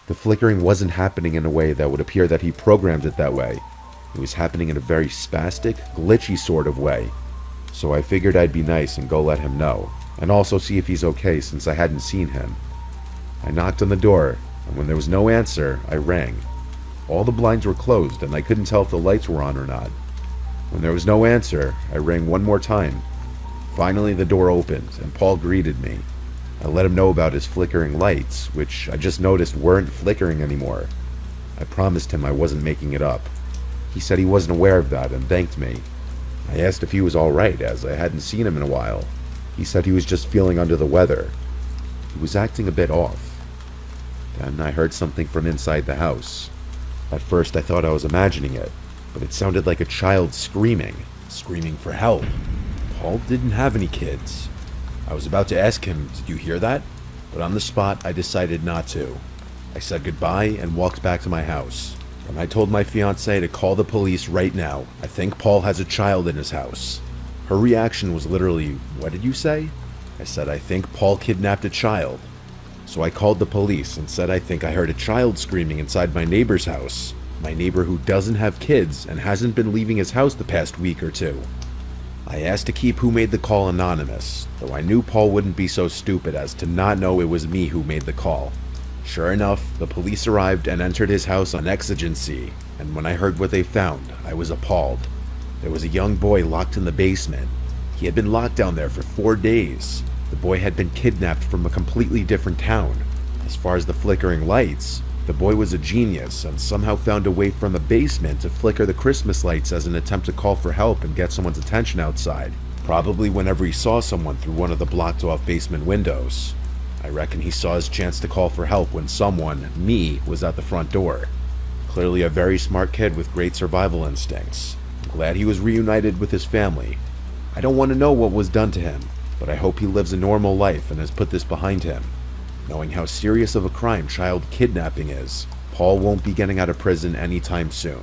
The flickering wasn't happening in a way that would appear that he programmed it that way. It was happening in a very spastic, glitchy sort of way. So I figured I'd be nice and go let him know, and also see if he's okay since I hadn't seen him. I knocked on the door, and when there was no answer, I rang. All the blinds were closed and I couldn't tell if the lights were on or not. When there was no answer, I rang one more time. Finally the door opened and Paul greeted me. I let him know about his flickering lights, which I just noticed weren't flickering anymore. I promised him I wasn't making it up. He said he wasn't aware of that and thanked me. I asked if he was alright, as I hadn't seen him in a while. He said he was just feeling under the weather. He was acting a bit off. Then I heard something from inside the house. At first I thought I was imagining it, but it sounded like a child screaming for help. Paul didn't have any kids. I was about to ask him, "Did you hear that?" But on the spot, I decided not to. I said goodbye and walked back to my house. And I told my fiancée to call the police right now. I think Paul has a child in his house. Her reaction was literally, "What did you say?" I said, "I think Paul kidnapped a child." So I called the police and said I think I heard a child screaming inside my neighbor's house. My neighbor who doesn't have kids and hasn't been leaving his house the past week or two. I asked to keep who made the call anonymous, though I knew Paul wouldn't be so stupid as to not know it was me who made the call. Sure enough, the police arrived and entered his house on exigency, and when I heard what they found, I was appalled. There was a young boy locked in the basement. He had been locked down there for 4 days. The boy had been kidnapped from a completely different town. As far as the flickering lights, the boy was a genius and somehow found a way from the basement to flicker the Christmas lights as an attempt to call for help and get someone's attention outside. Probably whenever he saw someone through one of the blocked off basement windows. I reckon he saw his chance to call for help when someone, me, was at the front door. Clearly a very smart kid with great survival instincts. I'm glad he was reunited with his family. I don't want to know what was done to him, but I hope he lives a normal life and has put this behind him. Knowing how serious of a crime child kidnapping is, Paul won't be getting out of prison anytime soon.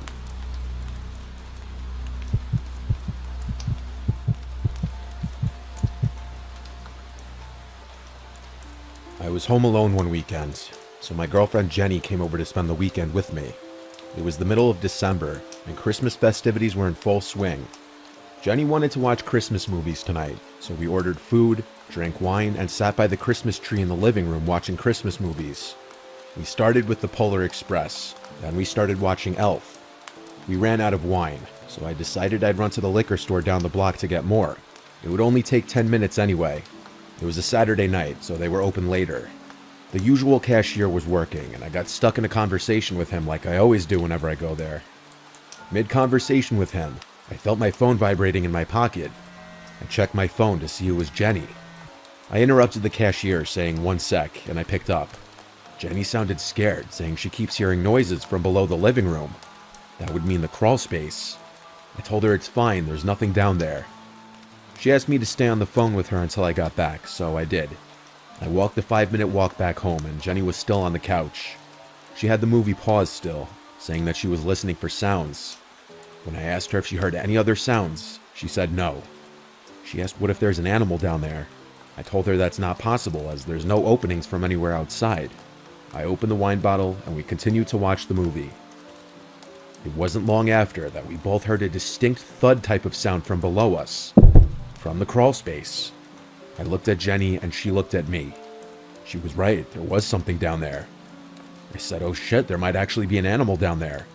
I was home alone one weekend, so my girlfriend Jenny came over to spend the weekend with me. It was the middle of December, and Christmas festivities were in full swing. Jenny wanted to watch Christmas movies tonight, so we ordered food, drank wine, and sat by the Christmas tree in the living room watching Christmas movies. We started with the Polar Express, then we started watching Elf. We ran out of wine, so I decided I'd run to the liquor store down the block to get more. It would only take 10 minutes anyway. It was a Saturday night, so they were open later. The usual cashier was working, and I got stuck in a conversation with him like I always do whenever I go there. Mid-conversation with him, I felt my phone vibrating in my pocket. I checked my phone to see it was Jenny. I interrupted the cashier, saying 1 sec, and I picked up. Jenny sounded scared, saying she keeps hearing noises from below the living room. That would mean the crawl space. I told her it's fine, there's nothing down there. She asked me to stay on the phone with her until I got back, so I did. I walked a 5-minute walk back home, and Jenny was still on the couch. She had the movie paused still, saying that she was listening for sounds. When I asked her if she heard any other sounds, she said no. She asked what if there's an animal down there. I told her that's not possible, as there's no openings from anywhere outside. I opened the wine bottle, and we continued to watch the movie. It wasn't long after that we both heard a distinct thud type of sound from below us. From the crawl space. I looked at Jenny and she looked at me. She was right, there was something down there. I said, oh shit, there might actually be an animal down there.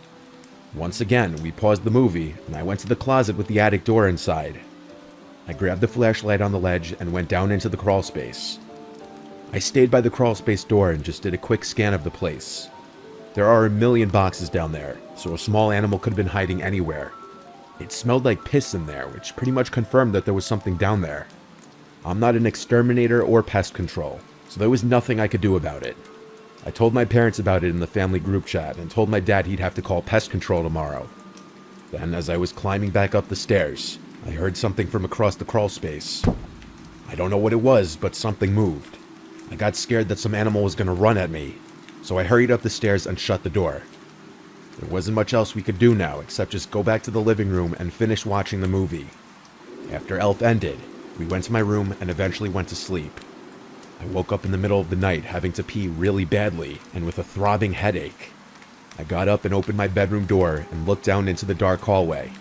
Once again, we paused the movie and I went to the closet with the attic door inside. I grabbed the flashlight on the ledge and went down into the crawl space. I stayed by the crawl space door and just did a quick scan of the place. There are a million boxes down there, so a small animal could have been hiding anywhere. It smelled like piss in there, which pretty much confirmed that there was something down there. I'm not an exterminator or pest control, so there was nothing I could do about it. I told my parents about it in the family group chat and told my dad he'd have to call pest control tomorrow. Then, as I was climbing back up the stairs, I heard something from across the crawl space. I don't know what it was, but something moved. I got scared that some animal was going to run at me, so I hurried up the stairs and shut the door. There wasn't much else we could do now except just go back to the living room and finish watching the movie. After Elf ended, we went to my room and eventually went to sleep. I woke up in the middle of the night having to pee really badly and with a throbbing headache. I got up and opened my bedroom door and looked down into the dark hallway.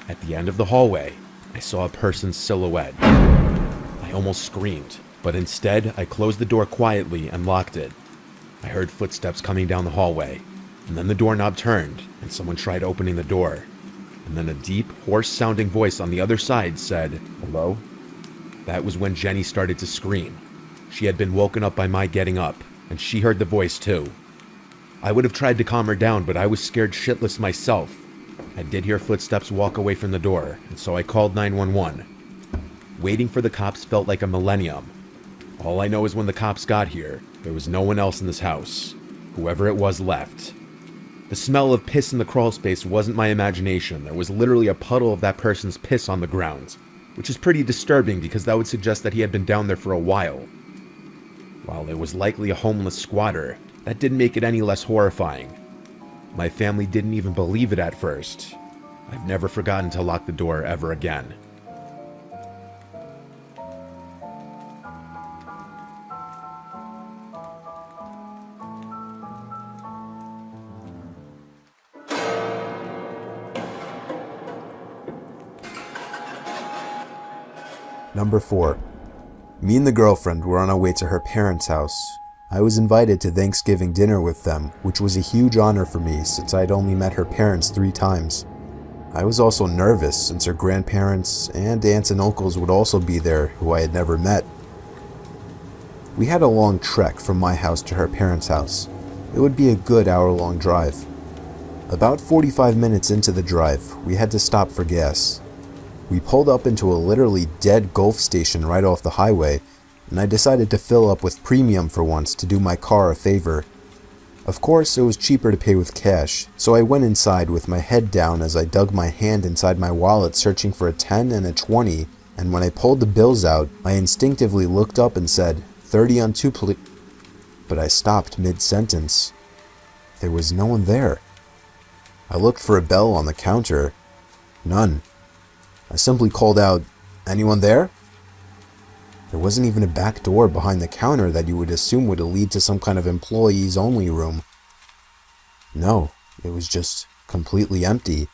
At the end of the hallway, I saw a person's silhouette. I almost screamed, but instead I closed the door quietly and locked it. I heard footsteps coming down the hallway, and then the doorknob turned and someone tried opening the door. And then a deep, hoarse-sounding voice on the other side said, "Hello?" That was when Jenny started to scream. She had been woken up by my getting up, and she heard the voice too. I would have tried to calm her down, but I was scared shitless myself. I did hear footsteps walk away from the door, and so I called 911. Waiting for the cops felt like a millennium. All I know is when the cops got here, there was no one else in this house. Whoever it was left. The smell of piss in the crawl space wasn't my imagination. There was literally a puddle of that person's piss on the ground, which is pretty disturbing because that would suggest that he had been down there for a while. While it was likely a homeless squatter, that didn't make it any less horrifying. My family didn't even believe it at first. I've never forgotten to lock the door ever again. Number 4. Me and the girlfriend were on our way to her parents' house. I was invited to Thanksgiving dinner with them, which was a huge honor for me since I'd only met her parents 3 times. I was also nervous since her grandparents and aunts and uncles would also be there who I had never met. We had a long trek from my house to her parents' house. It would be a good hour-long drive. About 45 minutes into the drive, we had to stop for gas. We pulled up into a literally dead Gulf station right off the highway, and I decided to fill up with premium for once to do my car a favor. Of course, it was cheaper to pay with cash, so I went inside with my head down as I dug my hand inside my wallet searching for a 10 and a 20, and when I pulled the bills out, I instinctively looked up and said, 30 on 2 please. But I stopped mid-sentence. There was no one there. I looked for a bell on the counter. None. I simply called out, "Anyone there?" There wasn't even a back door behind the counter that you would assume would lead to some kind of employees only room. No, it was just completely empty.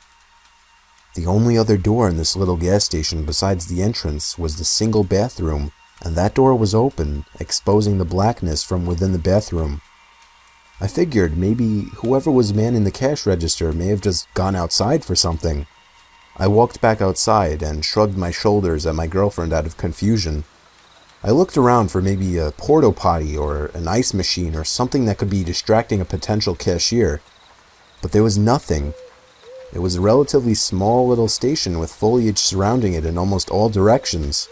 The only other door in this little gas station besides the entrance was the single bathroom, and that door was open, exposing the blackness from within the bathroom. I figured maybe whoever was manning the cash register may have just gone outside for something. I walked back outside and shrugged my shoulders at my girlfriend out of confusion. I looked around for maybe a porta potty or an ice machine or something that could be distracting a potential cashier, but there was nothing. It was a relatively small little station with foliage surrounding it in almost all directions.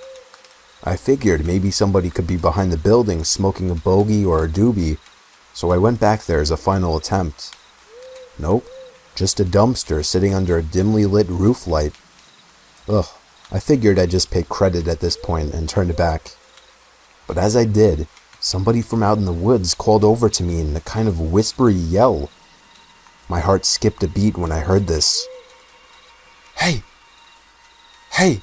I figured maybe somebody could be behind the building smoking a bogey or a doobie, so I went back there as a final attempt. Nope, just a dumpster sitting under a dimly lit roof light. Ugh, I figured I'd just pay credit at this point and turned back. But as I did, somebody from out in the woods called over to me in a kind of whispery yell. My heart skipped a beat when I heard this. Hey! Hey!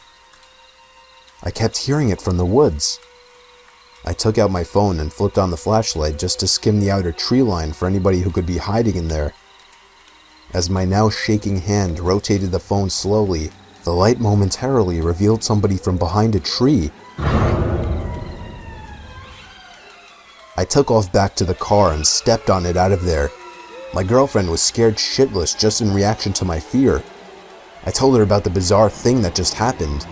I kept hearing it from the woods. I took out my phone and flipped on the flashlight just to skim the outer tree line for anybody who could be hiding in there. As my now shaking hand rotated the phone slowly, the light momentarily revealed somebody from behind a tree. I took off back to the car and stepped on it out of there. My girlfriend was scared shitless just in reaction to my fear. I told her about the bizarre thing that just happened,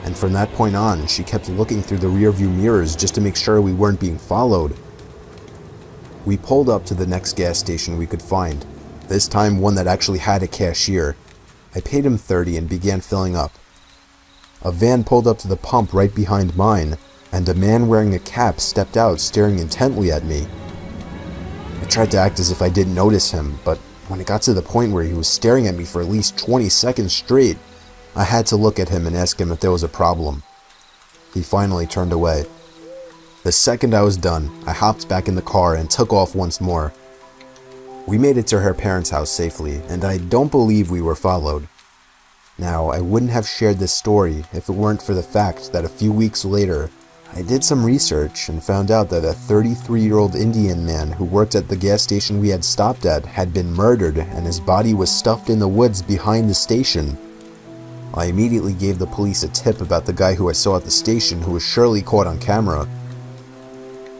and from that point on, she kept looking through the rearview mirrors just to make sure we weren't being followed. We pulled up to the next gas station we could find, this time one that actually had a cashier. I paid him $30 and began filling up. A van pulled up to the pump right behind mine, and a man wearing a cap stepped out staring intently at me. I tried to act as if I didn't notice him, but when it got to the point where he was staring at me for at least 20 seconds straight, I had to look at him and ask him if there was a problem. He finally turned away. The second I was done, I hopped back in the car and took off once more. We made it to her parents' house safely, and I don't believe we were followed. Now, I wouldn't have shared this story if it weren't for the fact that a few weeks later, I did some research and found out that a 33-year-old Indian man who worked at the gas station we had stopped at had been murdered and his body was stuffed in the woods behind the station. I immediately gave the police a tip about the guy who I saw at the station who was surely caught on camera.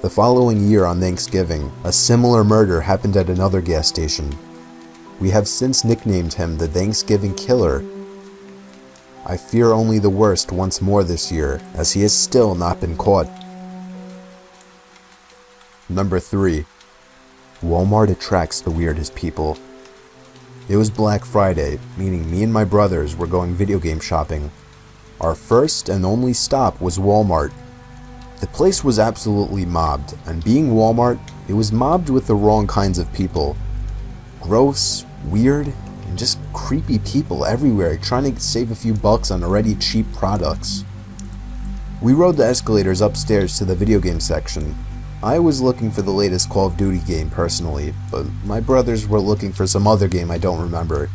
The following year on Thanksgiving, a similar murder happened at another gas station. We have since nicknamed him the Thanksgiving Killer. I fear only the worst once more this year, as he has still not been caught. Number 3. Walmart attracts the weirdest people. It was Black Friday, meaning me and my brothers were going video game shopping. Our first and only stop was Walmart. The place was absolutely mobbed, and being Walmart, it was mobbed with the wrong kinds of people. Gross, weird, and just creepy people everywhere trying to save a few bucks on already cheap products. We rode the escalators upstairs to the video game section. I was looking for the latest Call of Duty game personally, but my brothers were looking for some other game I don't remember.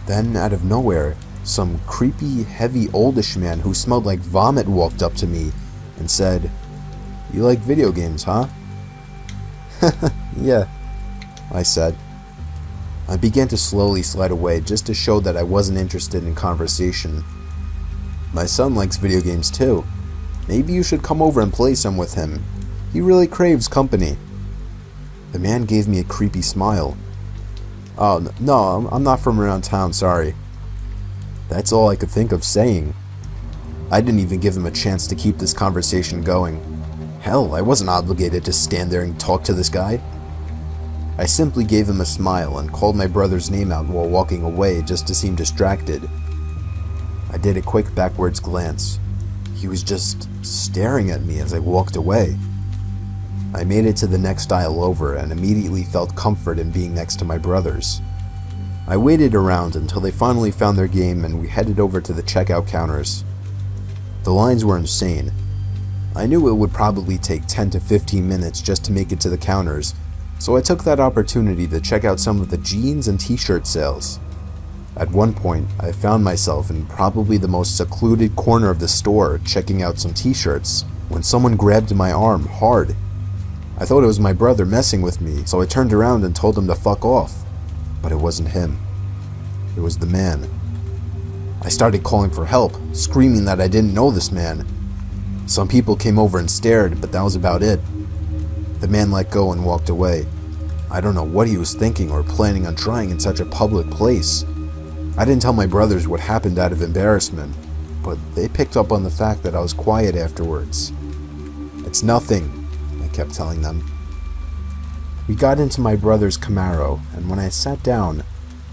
Then, out of nowhere, some creepy, heavy, oldish man who smelled like vomit walked up to me and said, "You like video games, huh?" "Yeah," I said. I began to slowly slide away just to show that I wasn't interested in conversation. "My son likes video games too. Maybe you should come over and play some with him. He really craves company." The man gave me a creepy smile. "Oh, no, I'm not from around town, sorry." That's all I could think of saying. I didn't even give him a chance to keep this conversation going. Hell, I wasn't obligated to stand there and talk to this guy. I simply gave him a smile and called my brother's name out while walking away just to seem distracted. I did a quick backwards glance. He was just staring at me as I walked away. I made it to the next aisle over and immediately felt comfort in being next to my brothers. I waited around until they finally found their game and we headed over to the checkout counters. The lines were insane. I knew it would probably take 10 to 15 minutes just to make it to the counters, so I took that opportunity to check out some of the jeans and t-shirt sales. At one point, I found myself in probably the most secluded corner of the store checking out some t-shirts. when someone grabbed my arm hard. I thought it was my brother messing with me, so I turned around and told him to fuck off. But it wasn't him. It was the man. I started calling for help, screaming that I didn't know this man. Some people came over and stared, but that was about it. The man let go and walked away. I don't know what he was thinking or planning on trying in such a public place. I didn't tell my brothers what happened out of embarrassment, but they picked up on the fact that I was quiet afterwards. "It's nothing," I kept telling them. We got into my brother's Camaro, and when I sat down,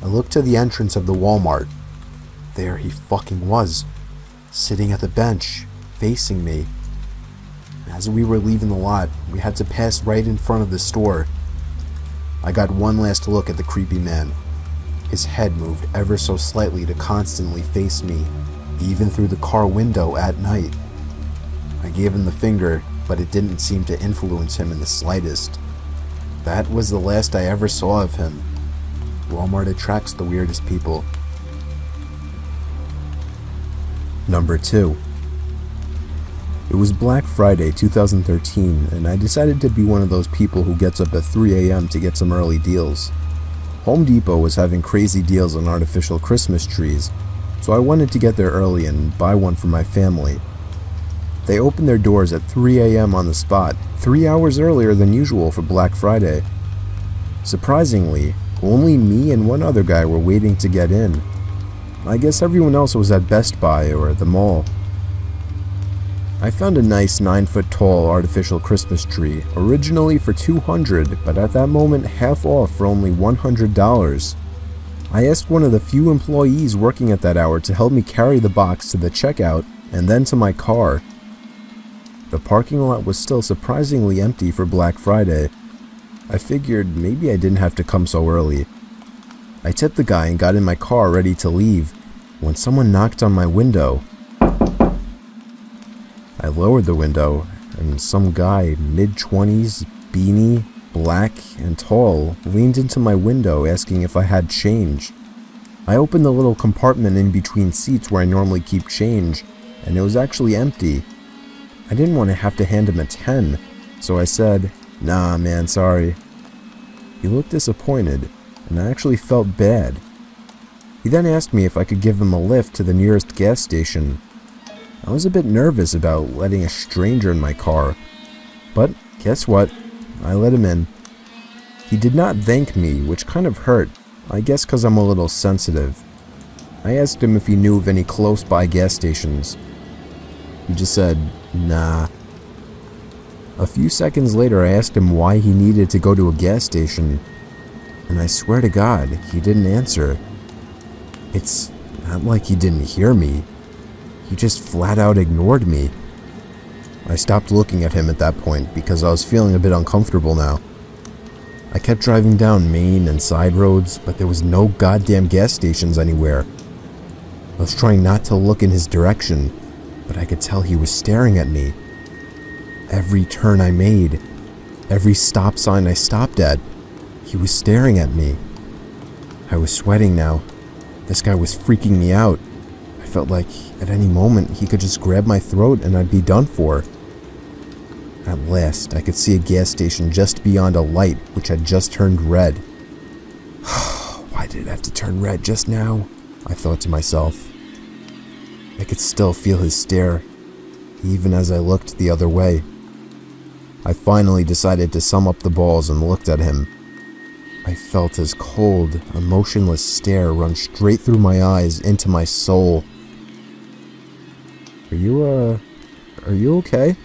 I looked to the entrance of the Walmart. There he fucking was, sitting at the bench, facing me. As we were leaving the lot, we had to pass right in front of the store. I got one last look at the creepy man. His head moved ever so slightly to constantly face me, even through the car window at night. I gave him the finger, but it didn't seem to influence him in the slightest. That was the last I ever saw of him. Walmart attracts the weirdest people. Number 2. It was Black Friday 2013, and I decided to be one of those people who gets up at 3 a.m. to get some early deals. Home Depot was having crazy deals on artificial Christmas trees, so I wanted to get there early and buy one for my family. They opened their doors at 3 a.m. on the spot, 3 hours earlier than usual for Black Friday. Surprisingly, only me and one other guy were waiting to get in. I guess everyone else was at Best Buy or the mall. I found a nice 9-foot tall artificial Christmas tree, originally for $200, but at that moment half off for only $100. I asked one of the few employees working at that hour to help me carry the box to the checkout and then to my car. The parking lot was still surprisingly empty for Black Friday. I figured maybe I didn't have to come so early. I tipped the guy and got in my car ready to leave, when someone knocked on my window. I lowered the window, and some guy, mid-20s, beanie, black, and tall, leaned into my window asking if I had change. I opened the little compartment in between seats where I normally keep change, and it was actually empty. I didn't want to have to hand him a 10, so I said, "Nah, man, sorry." He looked disappointed, and I actually felt bad. He then asked me if I could give him a lift to the nearest gas station. I was a bit nervous about letting a stranger in my car, but guess what? I let him in. He did not thank me, which kind of hurt, I guess because I'm a little sensitive. I asked him if he knew of any close-by gas stations. He just said, "Nah." A few seconds later, I asked him why he needed to go to a gas station, and I swear to God, he didn't answer. It's not like he didn't hear me. He just flat out ignored me. I stopped looking at him at that point because I was feeling a bit uncomfortable now. I kept driving down main and side roads, but there was no goddamn gas stations anywhere. I was trying not to look in his direction, but I could tell he was staring at me. Every turn I made, every stop sign I stopped at, he was staring at me. I was sweating now. This guy was freaking me out. I felt like at any moment he could just grab my throat and I'd be done for. At last, I could see a gas station just beyond a light which had just turned red. Why did it have to turn red just now? I thought to myself. I could still feel his stare, even as I looked the other way. I finally decided to sum up the balls and looked at him. I felt his cold, emotionless stare run straight through my eyes into my soul. Are you okay?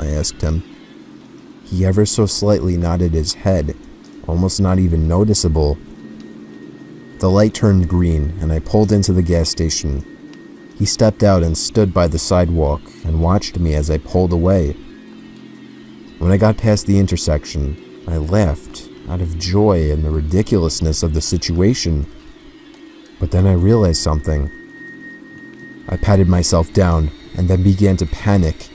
I asked him. He ever so slightly nodded his head, almost not even noticeable. The light turned green, and I pulled into the gas station. He stepped out and stood by the sidewalk and watched me as I pulled away. When I got past the intersection, I laughed out of joy and the ridiculousness of the situation. But then I realized something. I patted myself down and then began to panic.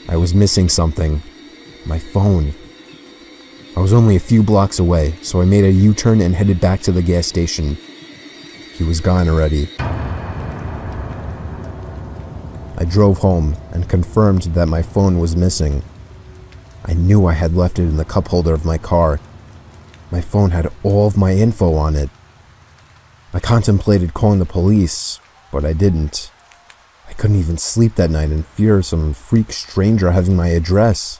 I was missing something. My phone. I was only a few blocks away, so I made a U-turn and headed back to the gas station. He was gone already. I drove home and confirmed that my phone was missing. I knew I had left it in the cup holder of my car. My phone had all of my info on it. I contemplated calling the police, but I didn't. I couldn't even sleep that night in fear of some freak stranger having my address.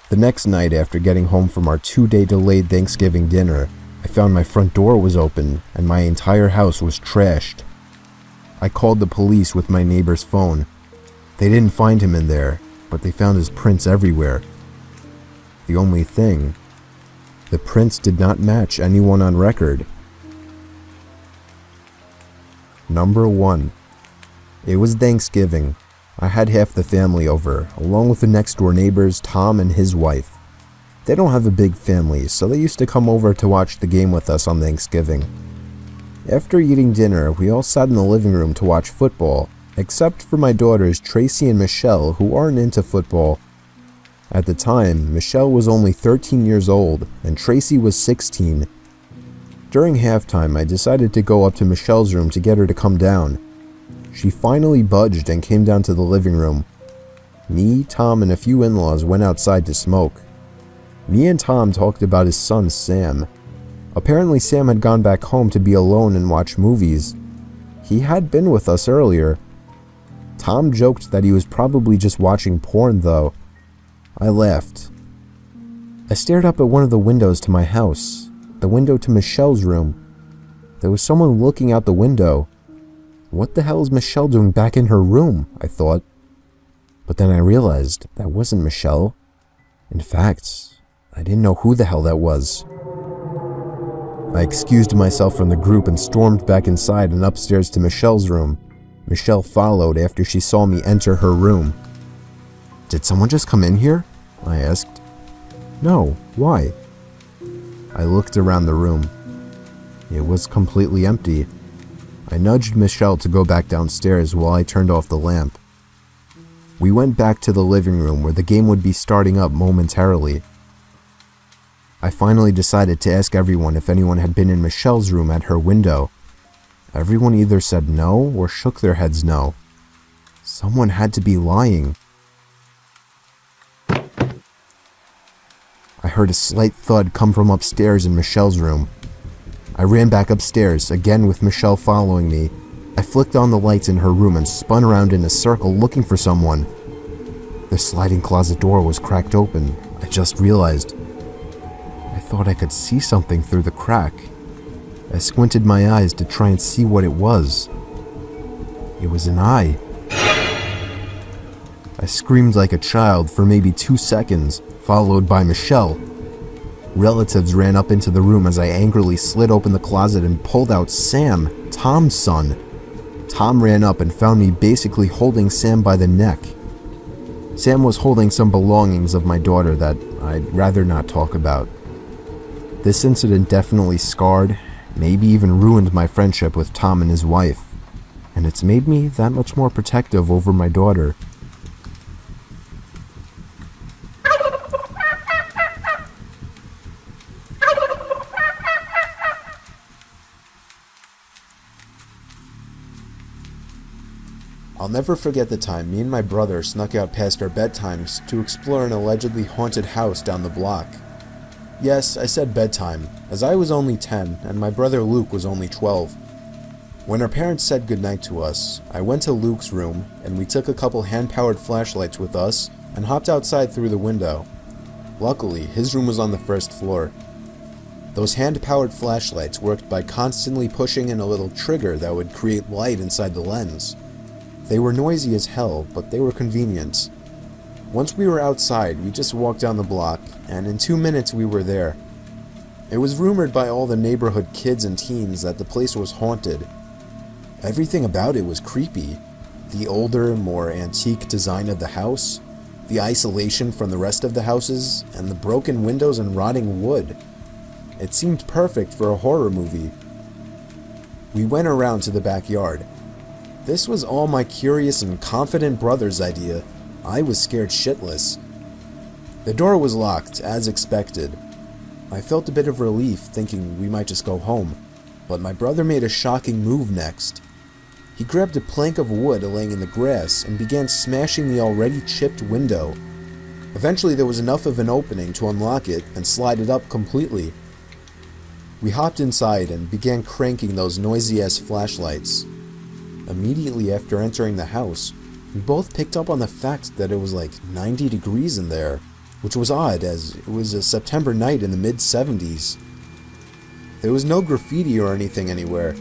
The next night, after getting home from our 2-day delayed Thanksgiving dinner, I found my front door was open and my entire house was trashed. I called the police with my neighbor's phone. They didn't find him in there, but they found his prints everywhere. The only thing, the prints did not match anyone on record. Number 1. It was Thanksgiving. I had half the family over, along with the next door neighbors, Tom and his wife. They don't have a big family, so they used to come over to watch the game with us on Thanksgiving. After eating dinner, we all sat in the living room to watch football, except for my daughters Tracy and Michelle, who aren't into football. At the time, Michelle was only 13 years old, and Tracy was 16. During halftime, I decided to go up to Michelle's room to get her to come down. She finally budged and came down to the living room. Me, Tom, and a few in-laws went outside to smoke. Me and Tom talked about his son, Sam. Apparently, Sam had gone back home to be alone and watch movies. He had been with us earlier. Tom joked that he was probably just watching porn, though. I laughed. I stared up at one of the windows to my house, the window to Michelle's room. There was someone looking out the window. What the hell is Michelle doing back in her room? I thought. But then I realized that wasn't Michelle. In fact, I didn't know who the hell that was. I excused myself from the group and stormed back inside and upstairs to Michelle's room. Michelle followed after she saw me enter her room. "Did someone just come in here?" I asked. "No, why?" I looked around the room. It was completely empty. I nudged Michelle to go back downstairs while I turned off the lamp. We went back to the living room where the game would be starting up momentarily. I finally decided to ask everyone if anyone had been in Michelle's room at her window. Everyone either said no or shook their heads no. Someone had to be lying. I heard a slight thud come from upstairs in Michelle's room. I ran back upstairs, again with Michelle following me. I flicked on the lights in her room and spun around in a circle looking for someone. The sliding closet door was cracked open. I just realized. I thought I could see something through the crack. I squinted my eyes to try and see what it was. It was an eye. I screamed like a child for maybe 2 seconds, followed by Michelle. Relatives ran up into the room as I angrily slid open the closet and pulled out Sam, Tom's son. Tom ran up and found me basically holding Sam by the neck. Sam was holding some belongings of my daughter that I'd rather not talk about. This incident definitely scarred, maybe even ruined my friendship with Tom and his wife, and it's made me that much more protective over my daughter. I'll never forget the time me and my brother snuck out past our bedtimes to explore an allegedly haunted house down the block. Yes, I said bedtime, as I was only 10 and my brother Luke was only 12. When our parents said goodnight to us, I went to Luke's room and we took a couple hand-powered flashlights with us and hopped outside through the window. Luckily, his room was on the first floor. Those hand-powered flashlights worked by constantly pushing in a little trigger that would create light inside the lens. They were noisy as hell, but they were convenient. Once we were outside, we just walked down the block, and in 2 minutes we were there. It was rumored by all the neighborhood kids and teens that the place was haunted. Everything about it was creepy. The older, more antique design of the house, the isolation from the rest of the houses, and the broken windows and rotting wood. It seemed perfect for a horror movie. We went around to the backyard. This was all my curious and confident brother's idea. I was scared shitless. The door was locked, as expected. I felt a bit of relief, thinking we might just go home, but my brother made a shocking move next. He grabbed a plank of wood laying in the grass and began smashing the already chipped window. Eventually there was enough of an opening to unlock it and slide it up completely. We hopped inside and began cranking those noisy-ass flashlights. Immediately after entering the house, we both picked up on the fact that it was like 90 degrees in there, which was odd as it was a September night in the mid-70s. There was no graffiti or anything anywhere.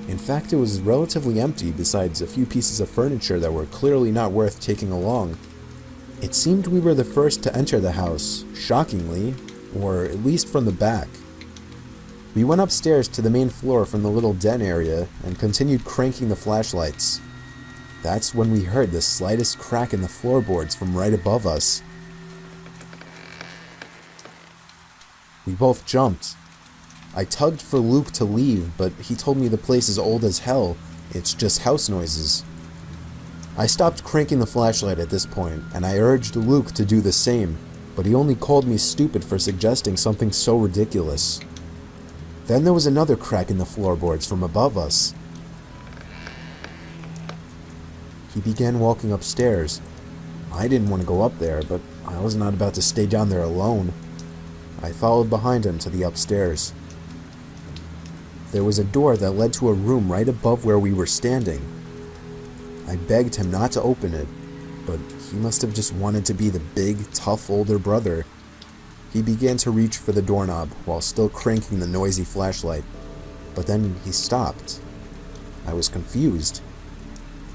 In fact, it was relatively empty besides a few pieces of furniture that were clearly not worth taking along. It seemed we were the first to enter the house, shockingly, or at least from the back. We went upstairs to the main floor from the little den area and continued cranking the flashlights. That's when we heard the slightest crack in the floorboards from right above us. We both jumped. I tugged for Luke to leave, but he told me the place is old as hell. It's just house noises. I stopped cranking the flashlight at this point, and I urged Luke to do the same, but he only called me stupid for suggesting something so ridiculous. Then there was another crack in the floorboards from above us. He began walking upstairs. I didn't want to go up there, but I was not about to stay down there alone. I followed behind him to the upstairs. There was a door that led to a room right above where we were standing. I begged him not to open it, but he must have just wanted to be the big, tough older brother. He began to reach for the doorknob while still cranking the noisy flashlight, but then he stopped. I was confused.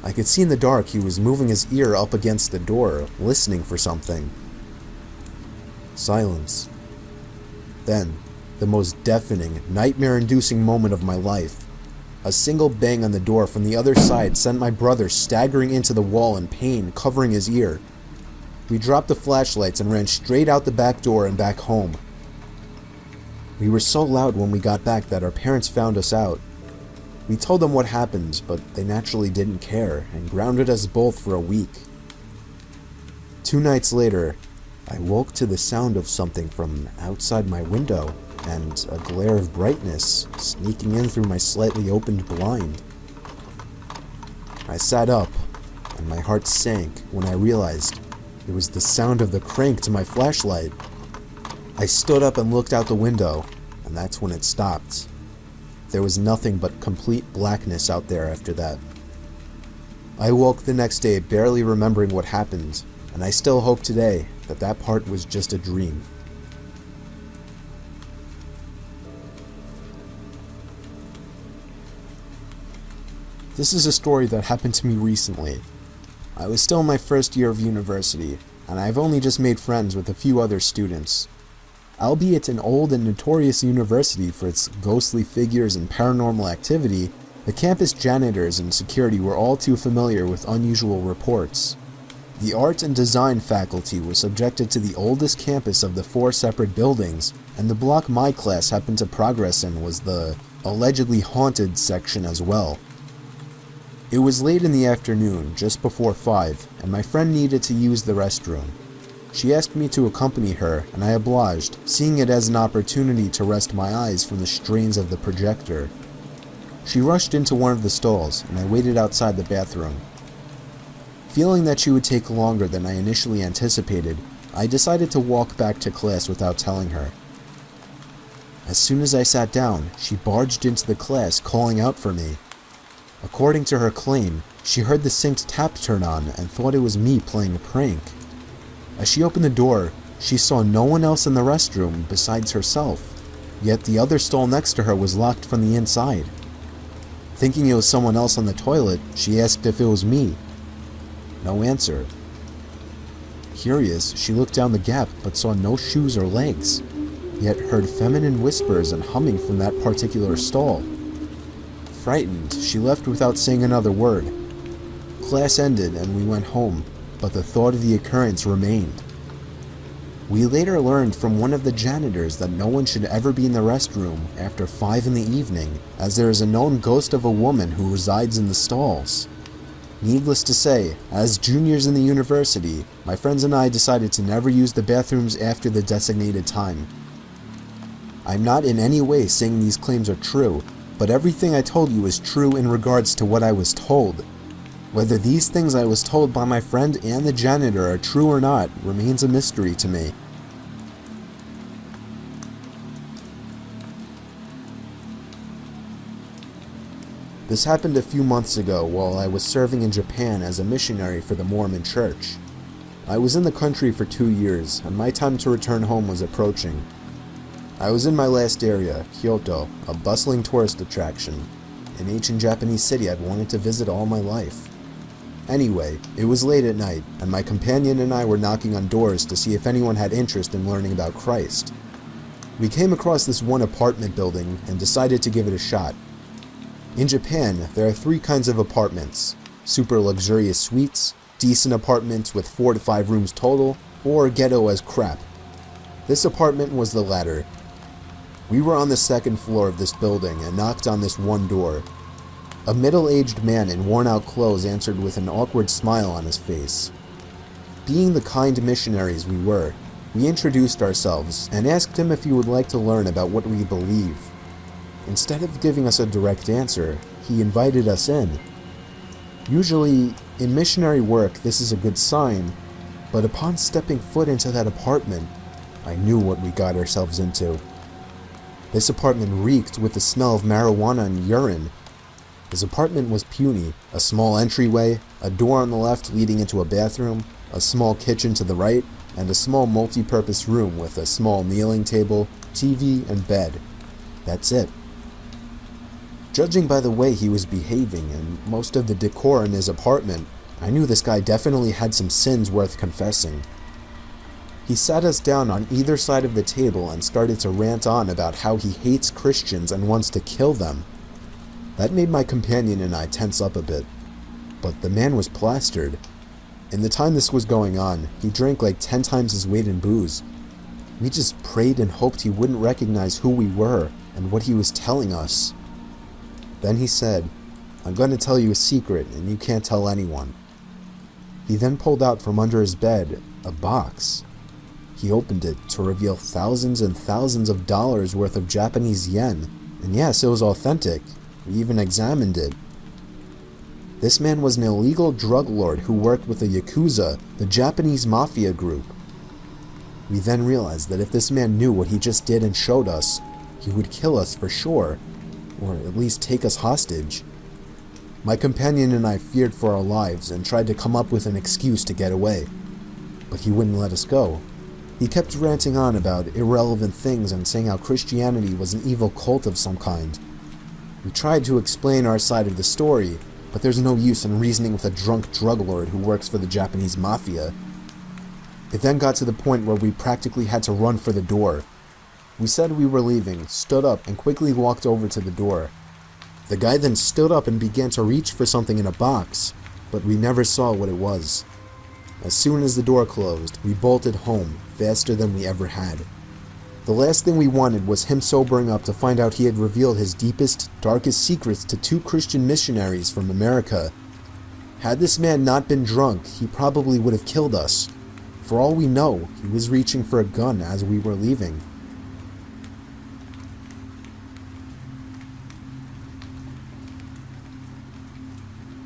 I could see in the dark he was moving his ear up against the door, listening for something. Silence. Then, the most deafening, nightmare-inducing moment of my life. A single bang on the door from the other side sent my brother staggering into the wall in pain, covering his ear. We dropped the flashlights and ran straight out the back door and back home. We were so loud when we got back that our parents found us out. We told them what happened, but they naturally didn't care and grounded us both for a week. 2 nights later, I woke to the sound of something from outside my window and a glare of brightness sneaking in through my slightly opened blind. I sat up, and my heart sank when I realized it was the sound of the crank to my flashlight. I stood up and looked out the window, and that's when it stopped. There was nothing but complete blackness out there after that. I woke the next day barely remembering what happened, and I still hope today that that part was just a dream. This is a story that happened to me recently. I was still in my first year of university, and I've only just made friends with a few other students. Albeit an old and notorious university for its ghostly figures and paranormal activity, the campus janitors and security were all too familiar with unusual reports. The art and design faculty was subjected to the oldest campus of the 4 separate buildings, and the block my class happened to progress in was the allegedly haunted section as well. It was late in the afternoon, just before 5, and my friend needed to use the restroom. She asked me to accompany her, and I obliged, seeing it as an opportunity to rest my eyes from the strains of the projector. She rushed into one of the stalls, and I waited outside the bathroom. Feeling that she would take longer than I initially anticipated, I decided to walk back to class without telling her. As soon as I sat down, she barged into the class, calling out for me. According to her claim, she heard the sink's tap turn on and thought it was me playing a prank. As she opened the door, she saw no one else in the restroom besides herself, yet the other stall next to her was locked from the inside. Thinking it was someone else on the toilet, she asked if it was me. No answer. Curious, she looked down the gap but saw no shoes or legs, yet heard feminine whispers and humming from that particular stall. Frightened, she left without saying another word. Class ended and we went home, but the thought of the occurrence remained. We later learned from one of the janitors that no one should ever be in the restroom after 5 in the evening, as there is a known ghost of a woman who resides in the stalls. Needless to say, as juniors in the university, my friends and I decided to never use the bathrooms after the designated time. I'm not in any way saying these claims are true, but everything I told you is true in regards to what I was told. Whether these things I was told by my friend and the janitor are true or not remains a mystery to me. This happened a few months ago while I was serving in Japan as a missionary for the Mormon Church. I was in the country for 2 years, and my time to return home was approaching. I was in my last area, Kyoto, a bustling tourist attraction, an ancient Japanese city I've wanted to visit all my life. Anyway, it was late at night, and my companion and I were knocking on doors to see if anyone had interest in learning about Christ. We came across this one apartment building and decided to give it a shot. In Japan, there are 3 kinds of apartments: super luxurious suites, decent apartments with 4 to 5 rooms total, or ghetto as crap. This apartment was the latter. We were on the 2nd floor of this building and knocked on this one door. A middle-aged man in worn-out clothes answered with an awkward smile on his face. Being the kind missionaries we were, we introduced ourselves and asked him if he would like to learn about what we believe. Instead of giving us a direct answer, he invited us in. Usually, in missionary work, this is a good sign, but upon stepping foot into that apartment, I knew what we got ourselves into. This apartment reeked with the smell of marijuana and urine. His apartment was puny: a small entryway, a door on the left leading into a bathroom, a small kitchen to the right, and a small multi-purpose room with a small kneeling table, TV, and bed. That's it. Judging by the way he was behaving and most of the decor in his apartment, I knew this guy definitely had some sins worth confessing. He sat us down on either side of the table and started to rant on about how he hates Christians and wants to kill them. That made my companion and I tense up a bit. But the man was plastered. In the time this was going on, he drank like 10 times his weight in booze. We just prayed and hoped he wouldn't recognize who we were and what he was telling us. Then he said, "I'm going to tell you a secret and you can't tell anyone." He then pulled out from under his bed a box. He opened it to reveal thousands and thousands of dollars worth of Japanese yen. And yes, it was authentic. We even examined it. This man was an illegal drug lord who worked with the Yakuza, the Japanese mafia group. We then realized that if this man knew what he just did and showed us, he would kill us for sure, or at least take us hostage. My companion and I feared for our lives and tried to come up with an excuse to get away, but he wouldn't let us go. He kept ranting on about irrelevant things and saying how Christianity was an evil cult of some kind. We tried to explain our side of the story, but there's no use in reasoning with a drunk drug lord who works for the Japanese mafia. It then got to the point where we practically had to run for the door. We said we were leaving, stood up, and quickly walked over to the door. The guy then stood up and began to reach for something in a box, but we never saw what it was. As soon as the door closed, we bolted home, faster than we ever had. The last thing we wanted was him sobering up to find out he had revealed his deepest, darkest secrets to 2 Christian missionaries from America. Had this man not been drunk, he probably would have killed us. For all we know, he was reaching for a gun as we were leaving.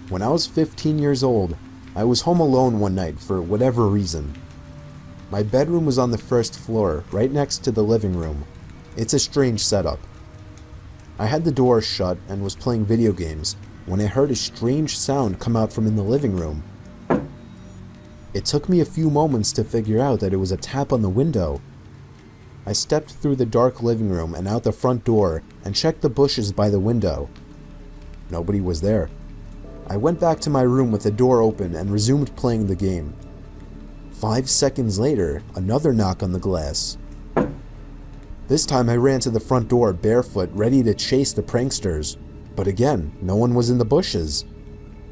When I was 15 years old, I was home alone one night for whatever reason. My bedroom was on the 1st floor, right next to the living room. It's a strange setup. I had the door shut and was playing video games when I heard a strange sound come out from in the living room. It took me a few moments to figure out that it was a tap on the window. I stepped through the dark living room and out the front door and checked the bushes by the window. Nobody was there. I went back to my room with the door open and resumed playing the game. 5 seconds later, another knock on the glass. This time I ran to the front door barefoot, ready to chase the pranksters. But again, no one was in the bushes.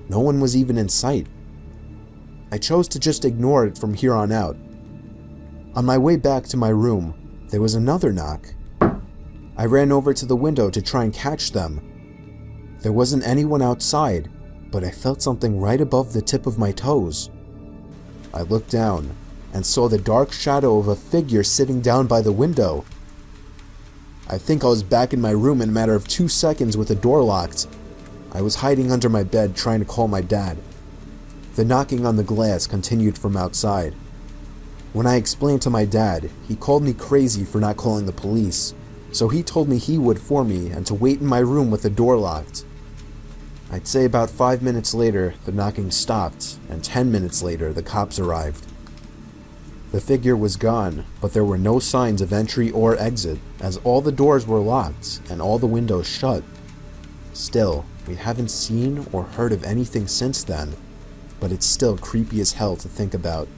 No one was even in sight. I chose to just ignore it from here on out. On my way back to my room, there was another knock. I ran over to the window to try and catch them. There wasn't anyone outside, but I felt something right above the tip of my toes. I looked down and saw the dark shadow of a figure sitting down by the window. I think I was back in my room in a matter of 2 seconds with the door locked. I was hiding under my bed trying to call my dad. The knocking on the glass continued from outside. When I explained to my dad, he called me crazy for not calling the police, so he told me he would for me and to wait in my room with the door locked. I'd say about 5 minutes later, the knocking stopped, and 10 minutes later, the cops arrived. The figure was gone, but there were no signs of entry or exit, as all the doors were locked and all the windows shut. Still, we haven't seen or heard of anything since then, but it's still creepy as hell to think about.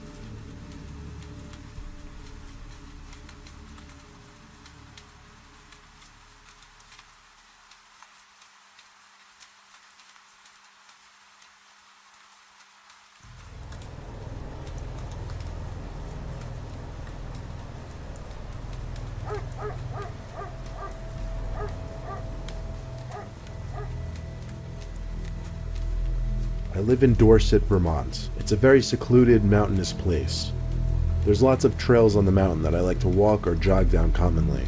I live in Dorset, Vermont. It's a very secluded, mountainous place. There's lots of trails on the mountain that I like to walk or jog down commonly.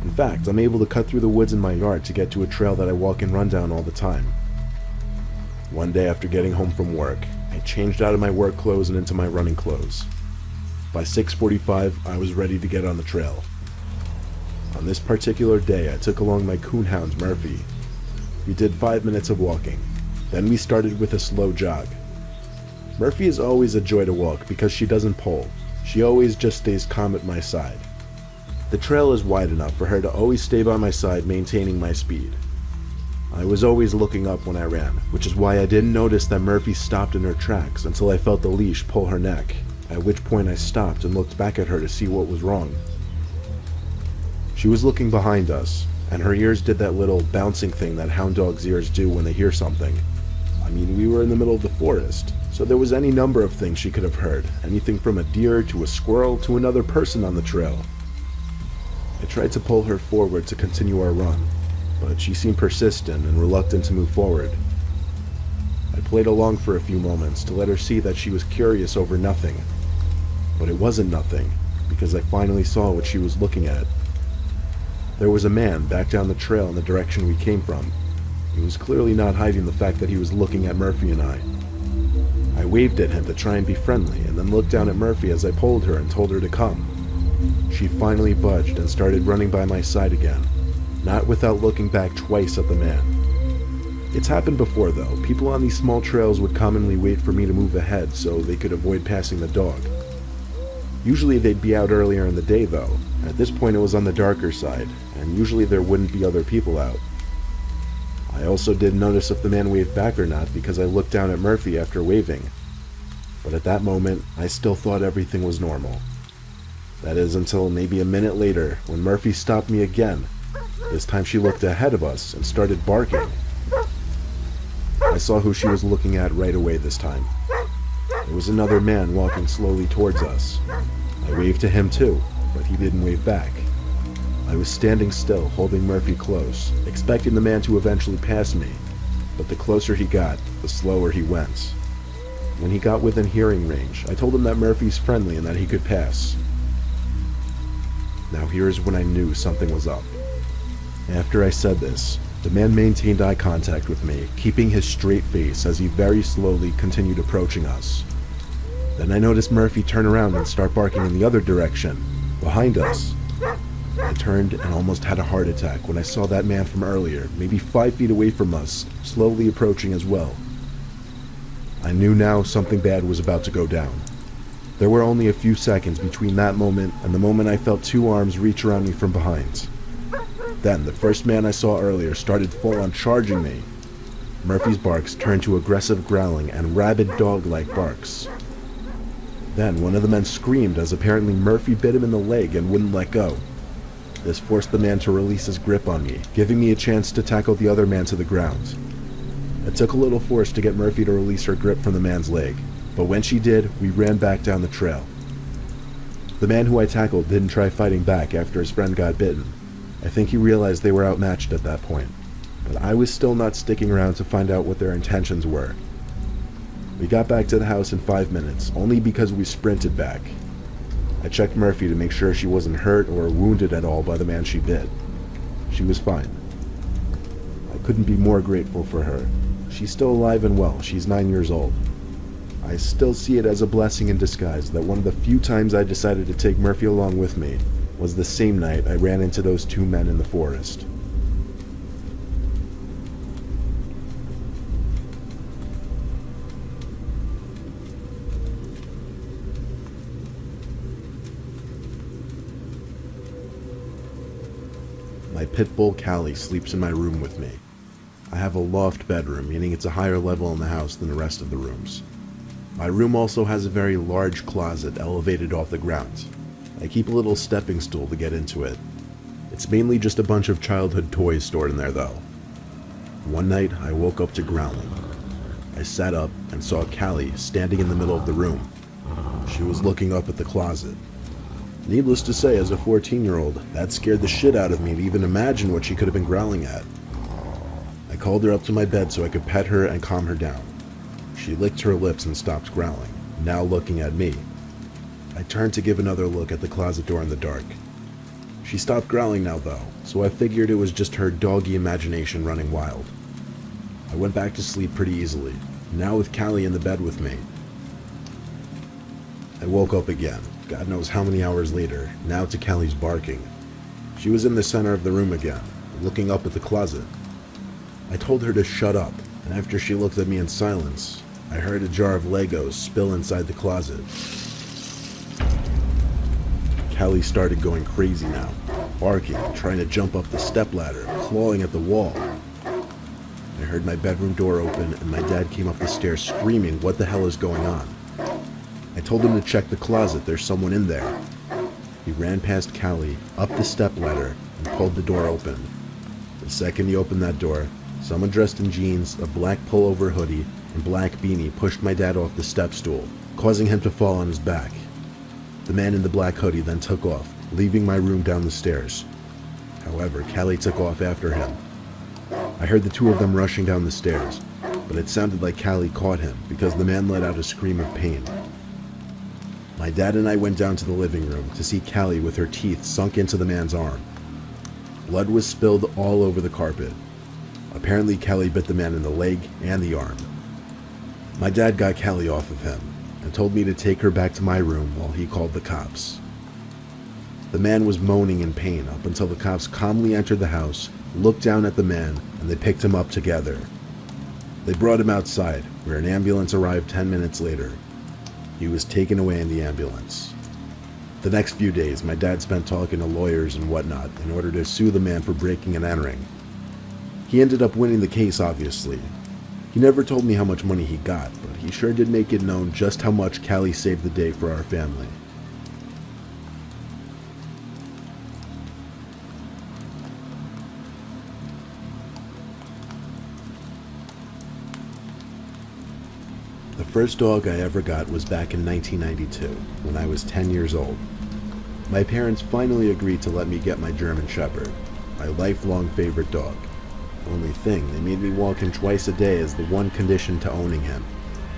In fact, I'm able to cut through the woods in my yard to get to a trail that I walk and run down all the time. One day after getting home from work, I changed out of my work clothes and into my running clothes. By 6:45, I was ready to get on the trail. On this particular day, I took along my coonhound, Murphy. We did 5 minutes of walking. Then we started with a slow jog. Murphy is always a joy to walk because she doesn't pull. She always just stays calm at my side. The trail is wide enough for her to always stay by my side, maintaining my speed. I was always looking up when I ran, which is why I didn't notice that Murphy stopped in her tracks until I felt the leash pull her neck, at which point I stopped and looked back at her to see what was wrong. She was looking behind us, and her ears did that little bouncing thing that hound dogs' ears do when they hear something. I mean, we were in the middle of the forest, so there was any number of things she could have heard, anything from a deer to a squirrel to another person on the trail. I tried to pull her forward to continue our run, but she seemed persistent and reluctant to move forward. I played along for a few moments to let her see that she was curious over nothing, but it wasn't nothing, because I finally saw what she was looking at. There was a man back down the trail in the direction we came from. He was clearly not hiding the fact that he was looking at Murphy and I. I waved at him to try and be friendly, and then looked down at Murphy as I pulled her and told her to come. She finally budged and started running by my side again, not without looking back twice at the man. It's happened before though. People on these small trails would commonly wait for me to move ahead so they could avoid passing the dog. Usually they'd be out earlier in the day though. At this point it was on the darker side, and usually there wouldn't be other people out. I also didn't notice if the man waved back or not because I looked down at Murphy after waving. But at that moment, I still thought everything was normal. That is until maybe a minute later when Murphy stopped me again. This time she looked ahead of us and started barking. I saw who she was looking at right away this time. There was another man walking slowly towards us. I waved to him too, but he didn't wave back. I was standing still, holding Murphy close, expecting the man to eventually pass me, but the closer he got, the slower he went. When he got within hearing range, I told him that Murphy's friendly and that he could pass. Now here's when I knew something was up. After I said this, the man maintained eye contact with me, keeping his straight face as he very slowly continued approaching us. Then I noticed Murphy turn around and start barking in the other direction, behind us. I turned and almost had a heart attack when I saw that man from earlier, maybe 5 feet away from us, slowly approaching as well. I knew now something bad was about to go down. There were only a few seconds between that moment and the moment I felt 2 arms reach around me from behind. Then the first man I saw earlier started full-on charging me. Murphy's barks turned to aggressive growling and rabid dog-like barks. Then one of the men screamed as apparently Murphy bit him in the leg and wouldn't let go. This forced the man to release his grip on me, giving me a chance to tackle the other man to the ground. It took a little force to get Murphy to release her grip from the man's leg, but when she did, we ran back down the trail. The man who I tackled didn't try fighting back after his friend got bitten. I think he realized they were outmatched at that point, but I was still not sticking around to find out what their intentions were. We got back to the house in 5 minutes, only because we sprinted back. I checked Murphy to make sure she wasn't hurt or wounded at all by the man she bit. She was fine. I couldn't be more grateful for her. She's still alive and well. She's 9 years old. I still see it as a blessing in disguise that one of the few times I decided to take Murphy along with me was the same night I ran into those two men in the forest. My pit bull Callie sleeps in my room with me. I have a loft bedroom, meaning it's a higher level in the house than the rest of the rooms. My room also has a very large closet elevated off the ground. I keep a little stepping stool to get into it. It's mainly just a bunch of childhood toys stored in there though. One night I woke up to growling. I sat up and saw Callie standing in the middle of the room. She was looking up at the closet. Needless to say, as a 14-year-old, that scared the shit out of me to even imagine what she could have been growling at. I called her up to my bed so I could pet her and calm her down. She licked her lips and stopped growling, now looking at me. I turned to give another look at the closet door in the dark. She stopped growling now though, so I figured it was just her doggy imagination running wild. I went back to sleep pretty easily, now with Callie in the bed with me. I woke up again, God knows how many hours later, now to Callie's barking. She was in the center of the room again, looking up at the closet. I told her to shut up, and after she looked at me in silence, I heard a jar of Legos spill inside the closet. Callie started going crazy now, barking, trying to jump up the stepladder, clawing at the wall. I heard my bedroom door open and my dad came up the stairs screaming, "What the hell is going on?" I told him to check the closet, there's someone in there. He ran past Callie, up the stepladder, and pulled the door open. The second he opened that door, someone dressed in jeans, a black pullover hoodie, and black beanie pushed my dad off the step stool, causing him to fall on his back. The man in the black hoodie then took off, leaving my room down the stairs. However, Callie took off after him. I heard the two of them rushing down the stairs, but it sounded like Callie caught him because the man let out a scream of pain. My dad and I went down to the living room to see Callie with her teeth sunk into the man's arm. Blood was spilled all over the carpet. Apparently, Callie bit the man in the leg and the arm. My dad got Callie off of him and told me to take her back to my room while he called the cops. The man was moaning in pain up until the cops calmly entered the house, looked down at the man, and they picked him up together. They brought him outside, where an ambulance arrived 10 minutes later. He was taken away in the ambulance. The next few days, my dad spent talking to lawyers and whatnot in order to sue the man for breaking and entering. He ended up winning the case, obviously. He never told me how much money he got, but he sure did make it known just how much Callie saved the day for our family. The first dog I ever got was back in 1992, when I was 10 years old. My parents finally agreed to let me get my German Shepherd, my lifelong favorite dog. Only thing, they made me walk him twice a day as the one condition to owning him,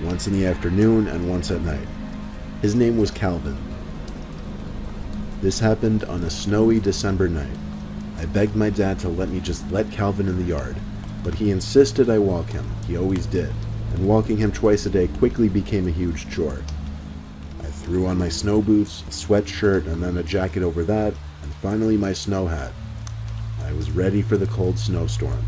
once in the afternoon and once at night. His name was Calvin. This happened on a snowy December night. I begged my dad to let me just let Calvin in the yard, but he insisted I walk him, he always did, and walking him twice a day quickly became a huge chore. I threw on my snow boots, a sweatshirt, and then a jacket over that, and finally my snow hat. I was ready for the cold snowstorm.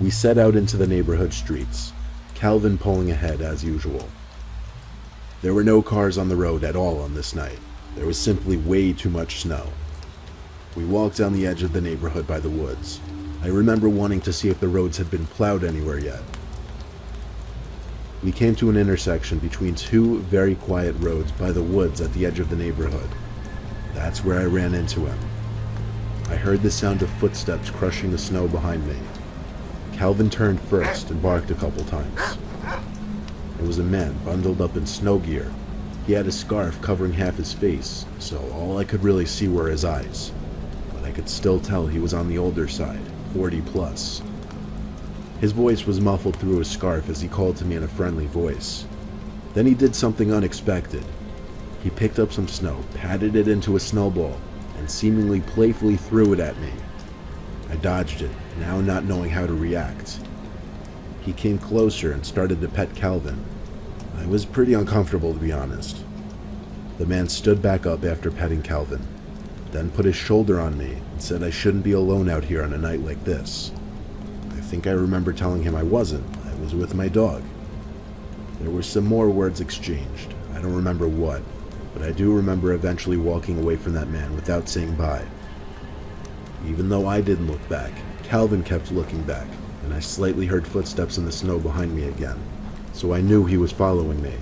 We set out into the neighborhood streets, Calvin pulling ahead as usual. There were no cars on the road at all on this night. There was simply way too much snow. We walked down the edge of the neighborhood by the woods. I remember wanting to see if the roads had been plowed anywhere yet. We came to an intersection between two very quiet roads by the woods at the edge of the neighborhood. That's where I ran into him. I heard the sound of footsteps crushing the snow behind me. Calvin turned first and barked a couple times. It was a man bundled up in snow gear. He had a scarf covering half his face, so all I could really see were his eyes. But I could still tell he was on the older side, 40 plus. His voice was muffled through his scarf as he called to me in a friendly voice. Then he did something unexpected. He picked up some snow, patted it into a snowball, and seemingly playfully threw it at me. I dodged it, now not knowing how to react. He came closer and started to pet Calvin. I was pretty uncomfortable, to be honest. The man stood back up after petting Calvin, then put his shoulder on me and said I shouldn't be alone out here on a night like this. I think I remember telling him I wasn't. I was with my dog. There were some more words exchanged. I don't remember what, but I do remember eventually walking away from that man without saying bye. Even though I didn't look back, Calvin kept looking back, and I slightly heard footsteps in the snow behind me again, so I knew he was following me.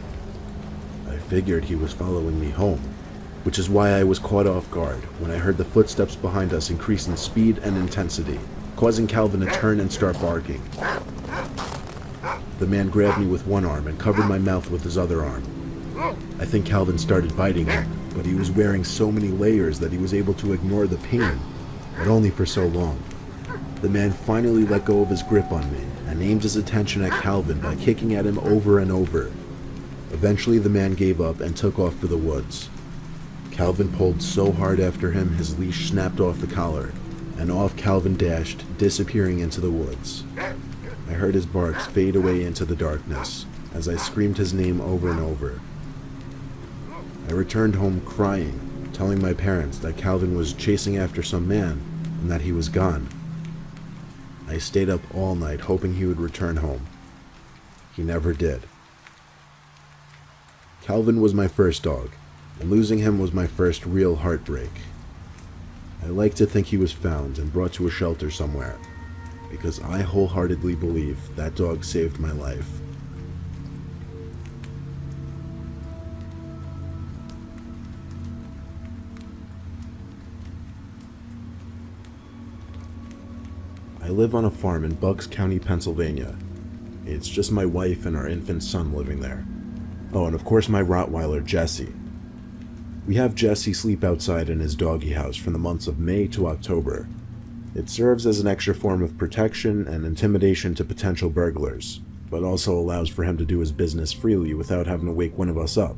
I figured he was following me home, which is why I was caught off guard when I heard the footsteps behind us increase in speed and intensity, causing Calvin to turn and start barking. The man grabbed me with one arm and covered my mouth with his other arm. I think Calvin started biting him, but he was wearing so many layers that he was able to ignore the pain, but only for so long. The man finally let go of his grip on me and aimed his attention at Calvin by kicking at him over and over. Eventually the man gave up and took off for the woods. Calvin pulled so hard after him his leash snapped off the collar, and off Calvin dashed, disappearing into the woods. I heard his barks fade away into the darkness as I screamed his name over and over. I returned home crying, telling my parents that Calvin was chasing after some man and that he was gone. I stayed up all night hoping he would return home. He never did. Calvin was my first dog, and losing him was my first real heartbreak. I like to think he was found and brought to a shelter somewhere, because I wholeheartedly believe that dog saved my life. I live on a farm in Bucks County, Pennsylvania. It's just my wife and our infant son living there. Oh, and of course my Rottweiler, Jesse. We have Jesse sleep outside in his doggy house from the months of May to October. It serves as an extra form of protection and intimidation to potential burglars, but also allows for him to do his business freely without having to wake one of us up.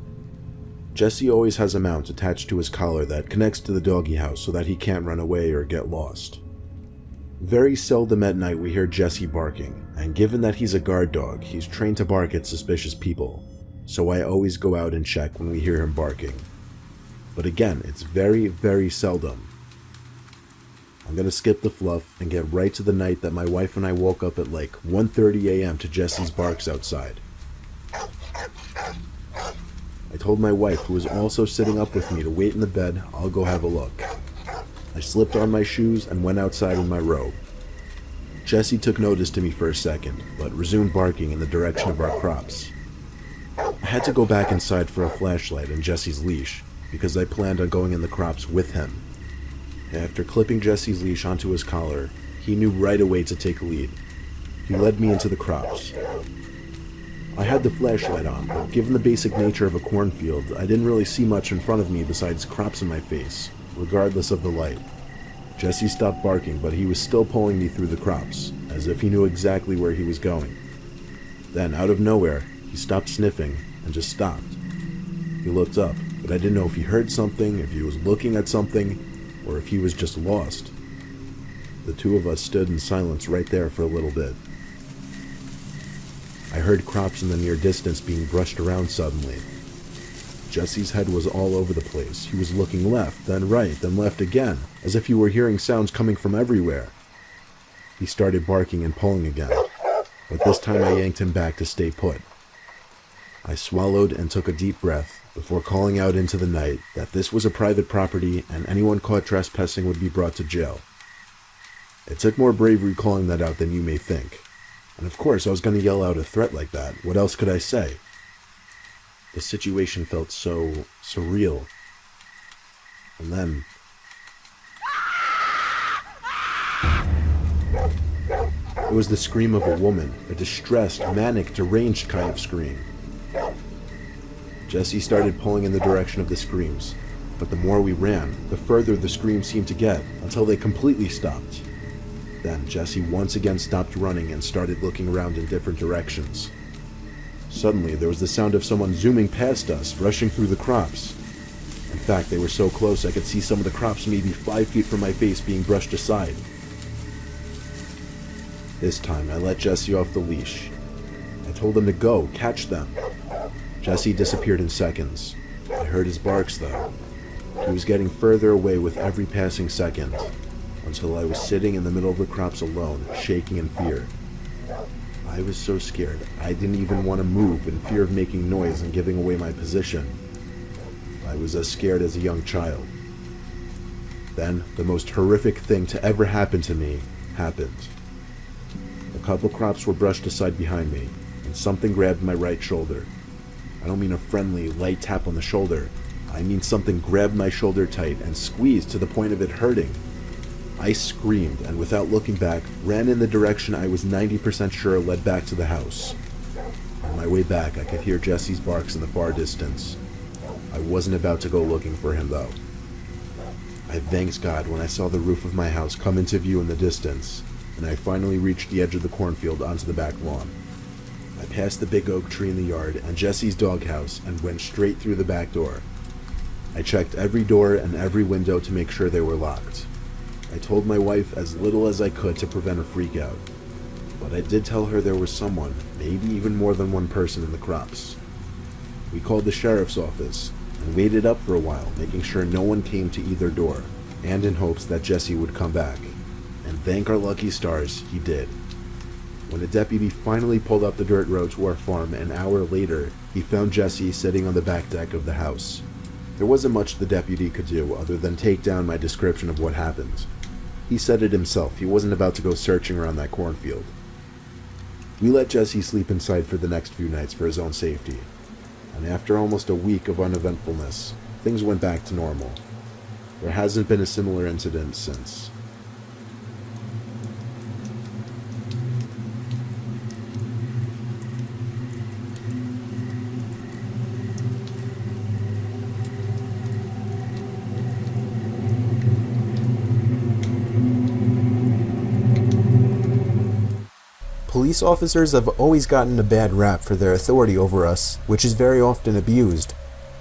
Jesse always has a mount attached to his collar that connects to the doggy house so that he can't run away or get lost. Very seldom at night we hear Jesse barking, and given that he's a guard dog, he's trained to bark at suspicious people, so I always go out and check when we hear him barking. But again, it's very, very seldom. I'm gonna skip the fluff and get right to the night that my wife and I woke up at like 1:30 a.m. to Jesse's barks outside. I told my wife, who was also sitting up with me, to wait in the bed. I'll go have a look. I slipped on my shoes and went outside in my robe. Jesse took notice to me for a second, but resumed barking in the direction of our crops. I had to go back inside for a flashlight and Jesse's leash, because I planned on going in the crops with him. After clipping Jesse's leash onto his collar, he knew right away to take lead. He led me into the crops. I had the flashlight on, but given the basic nature of a cornfield, I didn't really see much in front of me besides crops in my face, regardless of the light. Jesse stopped barking, but he was still pulling me through the crops, as if he knew exactly where he was going. Then, out of nowhere, he stopped sniffing and just stopped. He looked up, but I didn't know if he heard something, if he was looking at something, or if he was just lost. The two of us stood in silence right there for a little bit. I heard crops in the near distance being brushed around suddenly. Jesse's head was all over the place. He was looking left, then right, then left again, as if he were hearing sounds coming from everywhere. He started barking and pulling again, but this time I yanked him back to stay put. I swallowed and took a deep breath before calling out into the night that this was a private property and anyone caught trespassing would be brought to jail. It took more bravery calling that out than you may think. And of course I was going to yell out a threat like that. What else could I say? The situation felt so surreal. And then... it was the scream of a woman, a distressed, manic, deranged kind of scream. Jesse started pulling in the direction of the screams, but the more we ran, the further the screams seemed to get, until they completely stopped. Then Jesse once again stopped running and started looking around in different directions. Suddenly, there was the sound of someone zooming past us, rushing through the crops. In fact, they were so close I could see some of the crops maybe 5 feet from my face being brushed aside. This time, I let Jesse off the leash. I told him to go, catch them. Jesse disappeared in seconds. I heard his barks, though. He was getting further away with every passing second, until I was sitting in the middle of the crops alone, shaking in fear. I was so scared, I didn't even want to move in fear of making noise and giving away my position. I was as scared as a young child. Then, the most horrific thing to ever happen to me happened. A couple crops were brushed aside behind me, and something grabbed my right shoulder. I don't mean a friendly, light tap on the shoulder. I mean something grabbed my shoulder tight and squeezed to the point of it hurting. I screamed, and without looking back, ran in the direction I was 90% sure led back to the house. On my way back, I could hear Jesse's barks in the far distance. I wasn't about to go looking for him, though. I thanked God when I saw the roof of my house come into view in the distance, and I finally reached the edge of the cornfield onto the back lawn. I passed the big oak tree in the yard and Jesse's doghouse and went straight through the back door. I checked every door and every window to make sure they were locked. I told my wife as little as I could to prevent a freakout, but I did tell her there was someone, maybe even more than one person in the crops. We called the sheriff's office and waited up for a while, making sure no one came to either door, and in hopes that Jesse would come back. And thank our lucky stars, he did. When a deputy finally pulled up the dirt road to our farm an hour later, he found Jesse sitting on the back deck of the house. There wasn't much the deputy could do other than take down my description of what happened. He said it himself, he wasn't about to go searching around that cornfield. We let Jesse sleep inside for the next few nights for his own safety, and after almost a week of uneventfulness, things went back to normal. There hasn't been a similar incident since. Police officers have always gotten a bad rap for their authority over us, which is very often abused.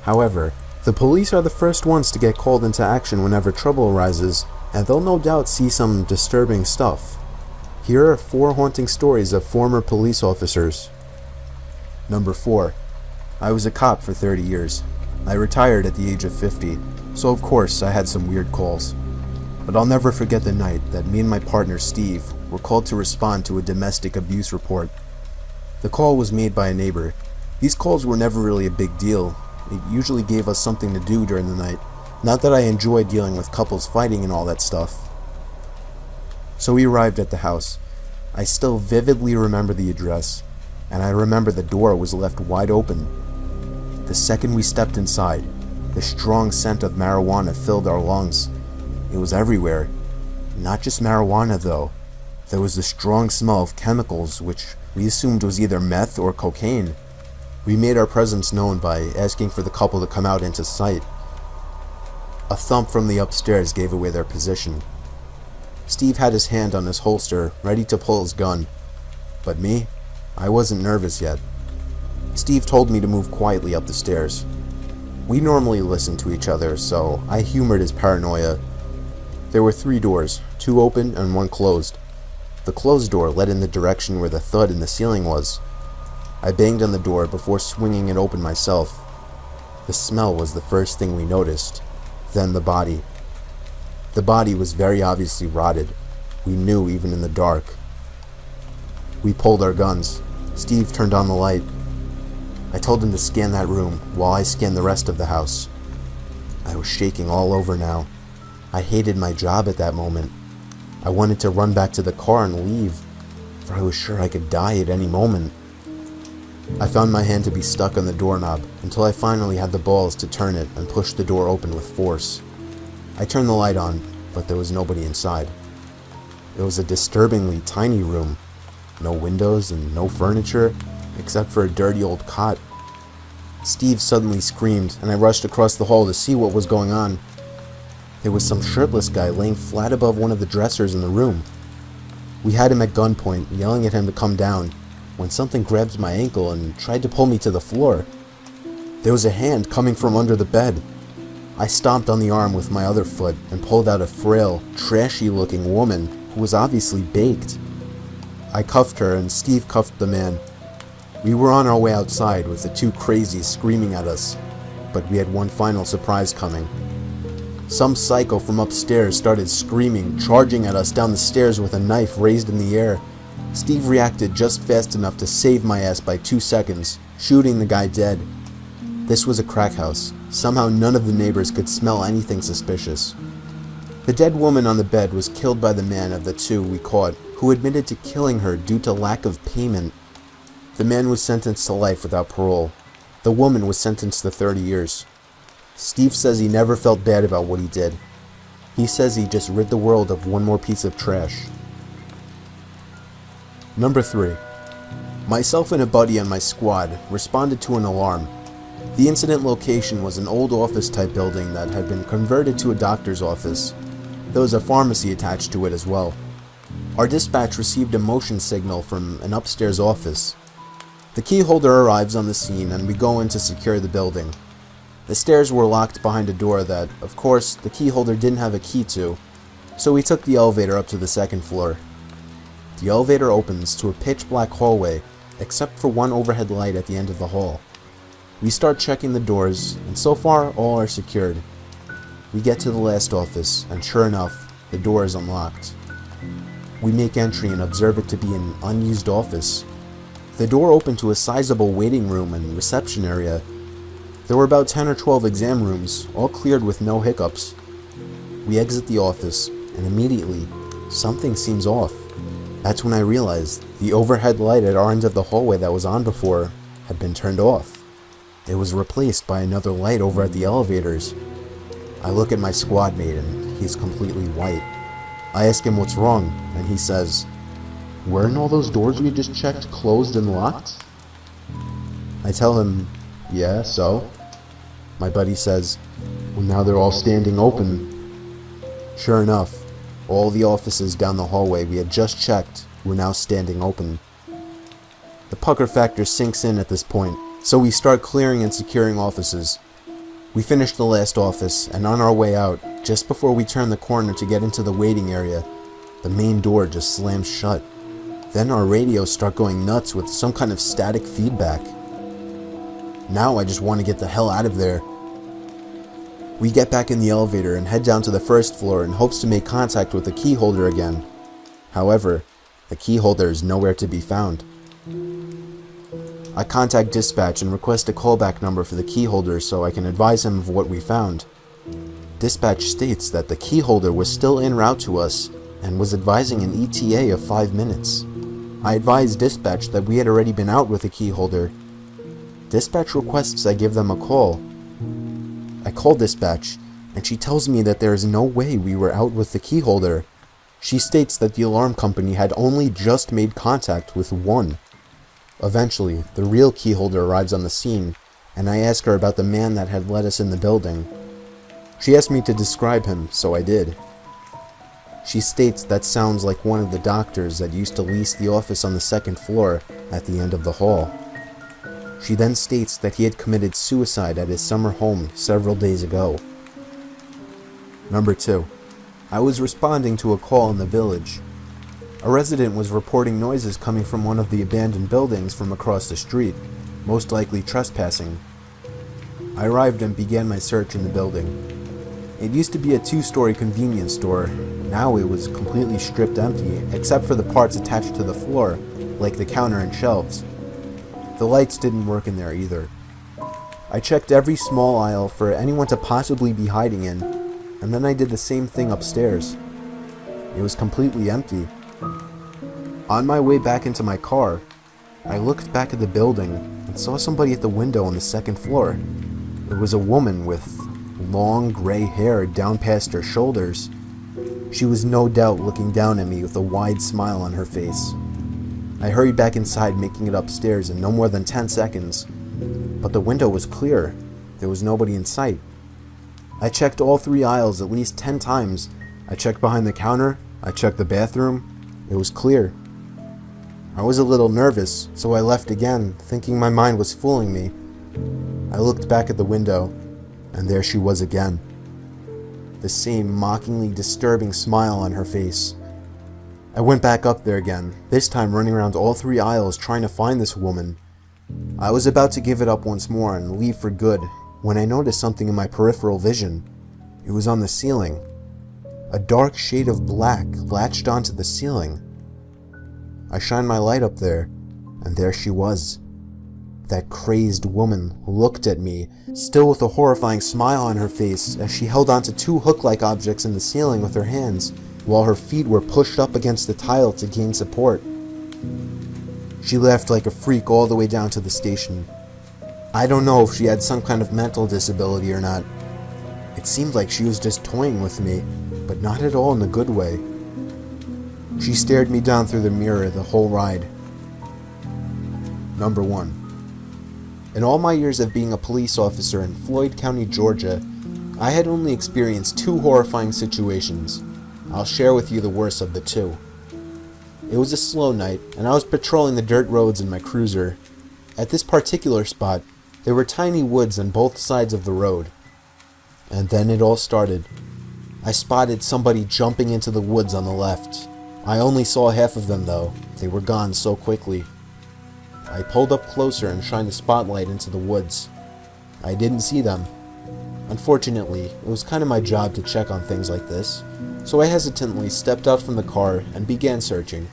However, the police are the first ones to get called into action whenever trouble arises, and they'll no doubt see some disturbing stuff. Here are 4 haunting stories of former police officers. Number 4. I was a cop for 30 years. I retired at the age of 50, so of course I had some weird calls. But I'll never forget the night that me and my partner Steve were called to respond to a domestic abuse report. The call was made by a neighbor. These calls were never really a big deal. It usually gave us something to do during the night. Not that I enjoy dealing with couples fighting and all that stuff. So we arrived at the house. I still vividly remember the address, and I remember the door was left wide open. The second we stepped inside, the strong scent of marijuana filled our lungs. It was everywhere. Not just marijuana, though. There was the strong smell of chemicals, which we assumed was either meth or cocaine. We made our presence known by asking for the couple to come out into sight. A thump from the upstairs gave away their position. Steve had his hand on his holster, ready to pull his gun. But me? I wasn't nervous yet. Steve told me to move quietly up the stairs. We normally listen to each other, so I humored his paranoia. There were 3 doors, 2 open and 1 closed. The closed door led in the direction where the thud in the ceiling was. I banged on the door before swinging it open myself. The smell was the first thing we noticed, then the body. The body was very obviously rotted. We knew even in the dark. We pulled our guns. Steve turned on the light. I told him to scan that room while I scanned the rest of the house. I was shaking all over now. I hated my job at that moment. I wanted to run back to the car and leave, for I was sure I could die at any moment. I found my hand to be stuck on the doorknob until I finally had the balls to turn it and push the door open with force. I turned the light on, but there was nobody inside. It was a disturbingly tiny room. No windows and no furniture, except for a dirty old cot. Steve suddenly screamed, and I rushed across the hall to see what was going on. There was some shirtless guy laying flat above one of the dressers in the room. We had him at gunpoint, yelling at him to come down, when something grabbed my ankle and tried to pull me to the floor. There was a hand coming from under the bed. I stomped on the arm with my other foot and pulled out a frail, trashy-looking woman who was obviously baked. I cuffed her and Steve cuffed the man. We were on our way outside with the two crazies screaming at us, but we had one final surprise coming. Some psycho from upstairs started screaming, charging at us down the stairs with a knife raised in the air. Steve reacted just fast enough to save my ass by 2 seconds, shooting the guy dead. This was a crack house. Somehow none of the neighbors could smell anything suspicious. The dead woman on the bed was killed by the man of the two we caught, who admitted to killing her due to lack of payment. The man was sentenced to life without parole. The woman was sentenced to 30 years. Steve says he never felt bad about what he did. He says he just rid the world of one more piece of trash. Number 3. Myself and a buddy on my squad responded to an alarm. The incident location was an old office-type building that had been converted to a doctor's office. There was a pharmacy attached to it as well. Our dispatch received a motion signal from an upstairs office. The key holder arrives on the scene and we go in to secure the building. The stairs were locked behind a door that, of course, the key holder didn't have a key to, so we took the elevator up to the second floor. The elevator opens to a pitch-black hallway, except for one overhead light at the end of the hall. We start checking the doors, and so far, all are secured. We get to the last office, and sure enough, the door is unlocked. We make entry and observe it to be an unused office. The door opened to a sizable waiting room and reception area. There were about 10 or 12 exam rooms, all cleared with no hiccups. We exit the office, and immediately, something seems off. That's when I realized the overhead light at our end of the hallway that was on before had been turned off. It was replaced by another light over at the elevators. I look at my squad mate and he's completely white. I ask him what's wrong, and he says, "Weren't all those doors we just checked closed and locked?" I tell him, "Yeah, so?" My buddy says, "Well, now they're all standing open." Sure enough, all the offices down the hallway we had just checked were now standing open. The pucker factor sinks in at this point, so we start clearing and securing offices. We finish the last office, and on our way out, just before we turn the corner to get into the waiting area, the main door just slams shut. Then our radios start going nuts with some kind of static feedback. Now I just want to get the hell out of there. We get back in the elevator and head down to the first floor in hopes to make contact with the key holder again. However, the key holder is nowhere to be found. I contact dispatch and request a callback number for the key holder so I can advise him of what we found. Dispatch states that the key holder was still en route to us and was advising an ETA of 5 minutes. I advised dispatch that we had already been out with the key holder. Dispatch requests I give them a call. I call dispatch, and she tells me that there is no way we were out with the key holder. She states that the alarm company had only just made contact with one. Eventually, the real key holder arrives on the scene, and I ask her about the man that had let us in the building. She asked me to describe him, so I did. She states that sounds like one of the doctors that used to lease the office on the second floor at the end of the hall. She then states that he had committed suicide at his summer home several days ago. Number 2. I was responding to a call in the village. A resident was reporting noises coming from one of the abandoned buildings from across the street, most likely trespassing. I arrived and began my search in the building. It used to be a 2-story convenience store. Now it was completely stripped empty, except for the parts attached to the floor, like the counter and shelves. The lights didn't work in there either. I checked every small aisle for anyone to possibly be hiding in, and then I did the same thing upstairs. It was completely empty. On my way back into my car, I looked back at the building and saw somebody at the window on the second floor. It was a woman with long gray hair down past her shoulders. She was no doubt looking down at me with a wide smile on her face. I hurried back inside, making it upstairs in no more than 10 seconds. But the window was clear. There was nobody in sight. I checked all 3 aisles at least 10 times. I checked behind the counter. I checked the bathroom. It was clear. I was a little nervous, so I left again, thinking my mind was fooling me. I looked back at the window, and there she was again. The same mockingly disturbing smile on her face. I went back up there again, this time running around all 3 aisles trying to find this woman. I was about to give it up once more and leave for good when I noticed something in my peripheral vision. It was on the ceiling. A dark shade of black latched onto the ceiling. I shined my light up there, and there she was. That crazed woman looked at me, still with a horrifying smile on her face as she held onto 2 hook-like objects in the ceiling with her hands, while her feet were pushed up against the tile to gain support. She laughed like a freak all the way down to the station. I don't know if she had some kind of mental disability or not. It seemed like she was just toying with me, but not at all in a good way. She stared me down through the mirror the whole ride. Number 1. In all my years of being a police officer in Floyd County, Georgia, I had only experienced 2 horrifying situations. I'll share with you the worst of the 2. It was a slow night, and I was patrolling the dirt roads in my cruiser. At this particular spot, there were tiny woods on both sides of the road. And then it all started. I spotted somebody jumping into the woods on the left. I only saw half of them though. They were gone so quickly. I pulled up closer and shined the spotlight into the woods. I didn't see them. Unfortunately, it was kind of my job to check on things like this, so I hesitantly stepped out from the car and began searching.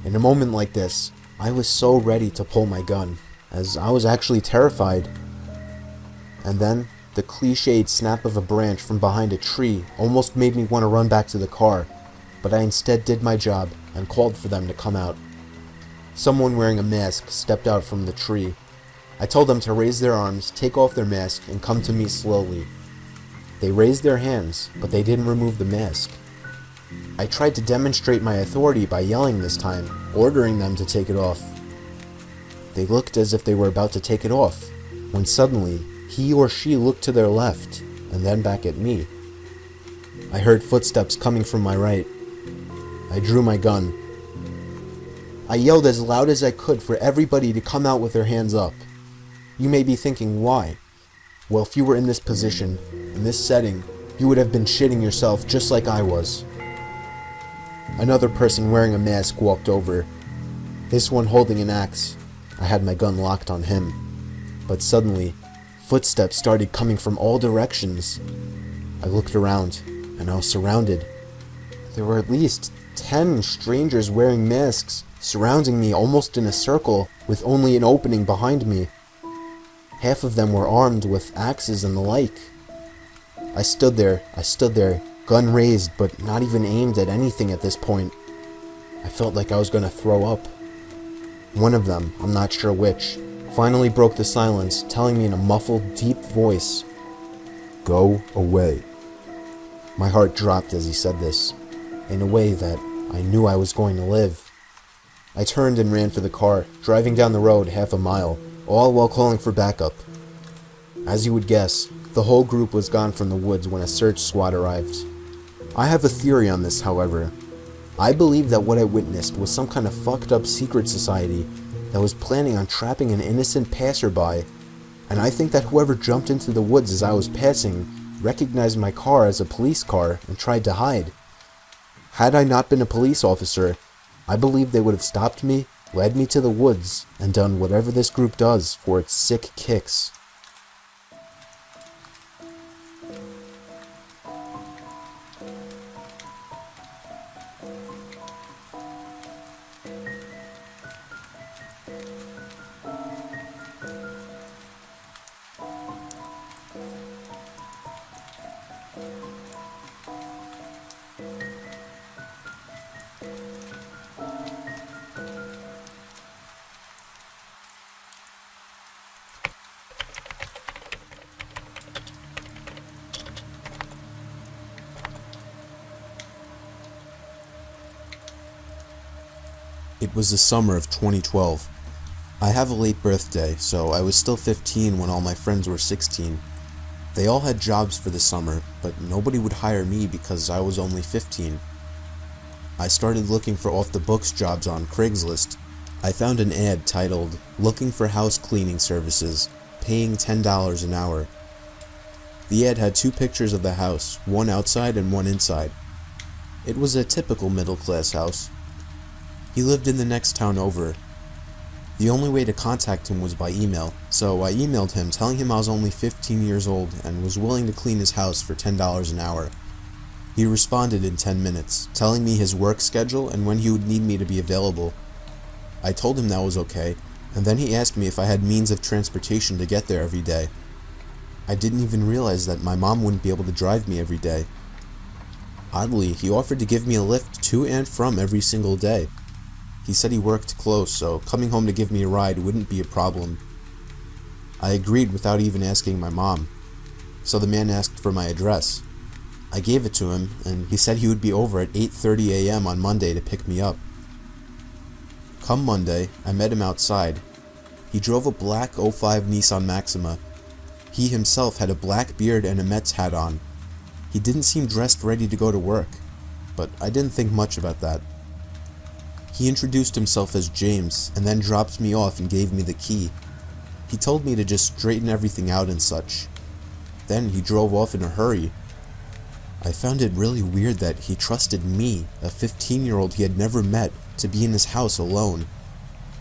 In a moment like this, I was so ready to pull my gun, as I was actually terrified. And then, the cliched snap of a branch from behind a tree almost made me want to run back to the car, but I instead did my job and called for them to come out. Someone wearing a mask stepped out from the tree. I told them to raise their arms, take off their mask, and come to me slowly. They raised their hands, but they didn't remove the mask. I tried to demonstrate my authority by yelling this time, ordering them to take it off. They looked as if they were about to take it off, when suddenly, he or she looked to their left, and then back at me. I heard footsteps coming from my right. I drew my gun. I yelled as loud as I could for everybody to come out with their hands up. You may be thinking, why? Well, if you were in this position, in this setting, you would have been shitting yourself just like I was. Another person wearing a mask walked over. This one holding an axe. I had my gun locked on him. But suddenly, footsteps started coming from all directions. I looked around, and I was surrounded. There were at least 10 strangers wearing masks, surrounding me almost in a circle, with only an opening behind me. Half of them were armed with axes and the like. I stood there, gun raised, but not even aimed at anything at this point. I felt like I was going to throw up. One of them, I'm not sure which, finally broke the silence, telling me in a muffled, deep voice, "Go away." My heart dropped as he said this, in a way that I knew I was going to live. I turned and ran for the car, driving down the road half a mile, all while calling for backup. As you would guess, the whole group was gone from the woods when a search squad arrived. I have a theory on this, however. I believe that what I witnessed was some kind of fucked up secret society that was planning on trapping an innocent passerby, and I think that whoever jumped into the woods as I was passing recognized my car as a police car and tried to hide. Had I not been a police officer, I believe they would have stopped me, led me to the woods, and done whatever this group does for its sick kicks. It was the summer of 2012. I have a late birthday, so I was still 15 when all my friends were 16. They all had jobs for the summer, but nobody would hire me because I was only 15. I started looking for off-the-books jobs on Craigslist. I found an ad titled, "Looking for House Cleaning Services, Paying $10 an Hour." The ad had 2 pictures of the house, one outside and one inside. It was a typical middle-class house. He lived in the next town over. The only way to contact him was by email, so I emailed him telling him I was only 15 years old and was willing to clean his house for $10 an hour. He responded in 10 minutes, telling me his work schedule and when he would need me to be available. I told him that was okay, and then he asked me if I had means of transportation to get there every day. I didn't even realize that my mom wouldn't be able to drive me every day. Oddly, he offered to give me a lift to and from every single day. He said he worked close, so coming home to give me a ride wouldn't be a problem. I agreed without even asking my mom, so the man asked for my address. I gave it to him, and he said he would be over at 8:30 a.m. on Monday to pick me up. Come Monday, I met him outside. He drove a black '05 Nissan Maxima. He himself had a black beard and a Mets hat on. He didn't seem dressed ready to go to work, but I didn't think much about that. He introduced himself as James, and then dropped me off and gave me the key. He told me to just straighten everything out and such. Then he drove off in a hurry. I found it really weird that he trusted me, a 15-year-old he had never met, to be in his house alone.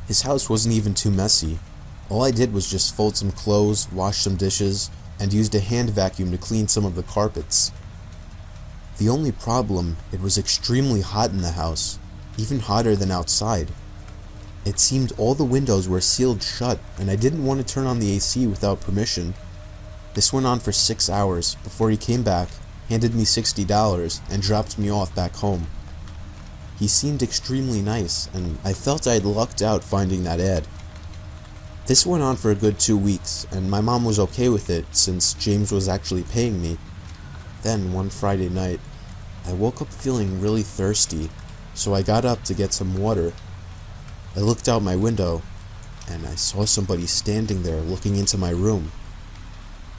His house wasn't even too messy. All I did was just fold some clothes, wash some dishes, and used a hand vacuum to clean some of the carpets. The only problem, it was extremely hot in the house, even hotter than outside. It seemed all the windows were sealed shut, and I didn't want to turn on the AC without permission. This went on for 6 hours before he came back, handed me $60, and dropped me off back home. He seemed extremely nice, and I felt I had lucked out finding that ad. This went on for a good 2 weeks, and my mom was okay with it since James was actually paying me. Then, one Friday night, I woke up feeling really thirsty, so I got up to get some water. I looked out my window, and I saw somebody standing there looking into my room.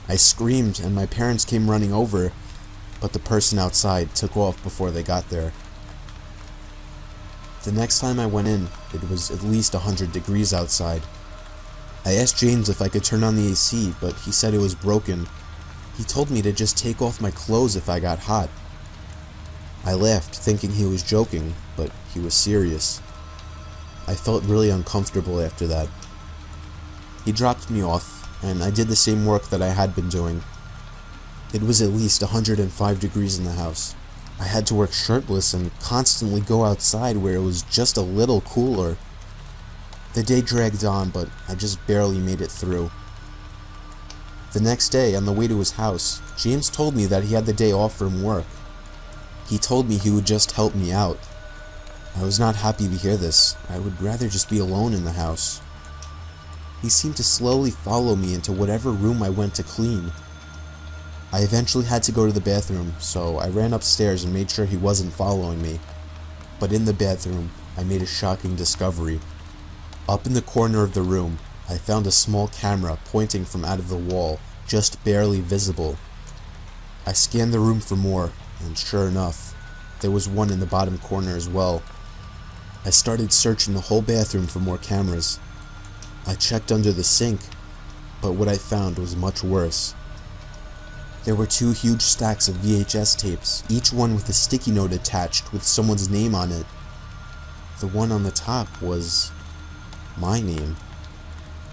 I screamed, and my parents came running over, but the person outside took off before they got there. The next time I went in, it was at least 100 degrees outside. I asked James if I could turn on the AC, but he said it was broken. He told me to just take off my clothes if I got hot. I laughed, thinking he was joking, but he was serious. I felt really uncomfortable after that. He dropped me off, and I did the same work that I had been doing. It was at least 105 degrees in the house. I had to work shirtless and constantly go outside where it was just a little cooler. The day dragged on, but I just barely made it through. The next day, on the way to his house, James told me that he had the day off from work. He told me he would just help me out. I was not happy to hear this. I would rather just be alone in the house. He seemed to slowly follow me into whatever room I went to clean. I eventually had to go to the bathroom, so I ran upstairs and made sure he wasn't following me. But in the bathroom, I made a shocking discovery. Up in the corner of the room, I found a small camera pointing from out of the wall, just barely visible. I scanned the room for more, and sure enough, there was one in the bottom corner as well. I started searching the whole bathroom for more cameras. I checked under the sink, but what I found was much worse. There were 2 huge stacks of VHS tapes, each one with a sticky note attached with someone's name on it. The one on the top was my name.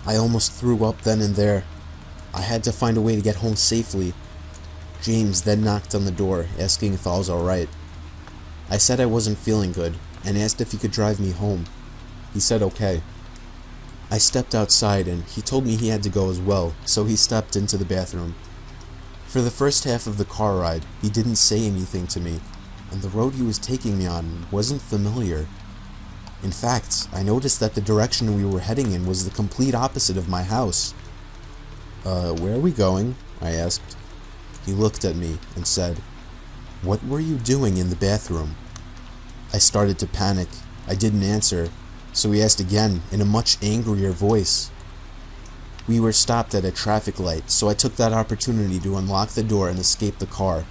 I almost threw up then and there. I had to find a way to get home safely. James then knocked on the door, asking if I was alright. I said I wasn't feeling good, and asked if he could drive me home. He said okay. I stepped outside, and he told me he had to go as well, so he stepped into the bathroom. For the first half of the car ride, he didn't say anything to me, and the road he was taking me on wasn't familiar. In fact, I noticed that the direction we were heading in was the complete opposite of my house. Where are we going?" I asked. He looked at me and said, "What were you doing in the bathroom?" I started to panic. I didn't answer, so he asked again in a much angrier voice. We were stopped at a traffic light, so I took that opportunity to unlock the door and escape the car.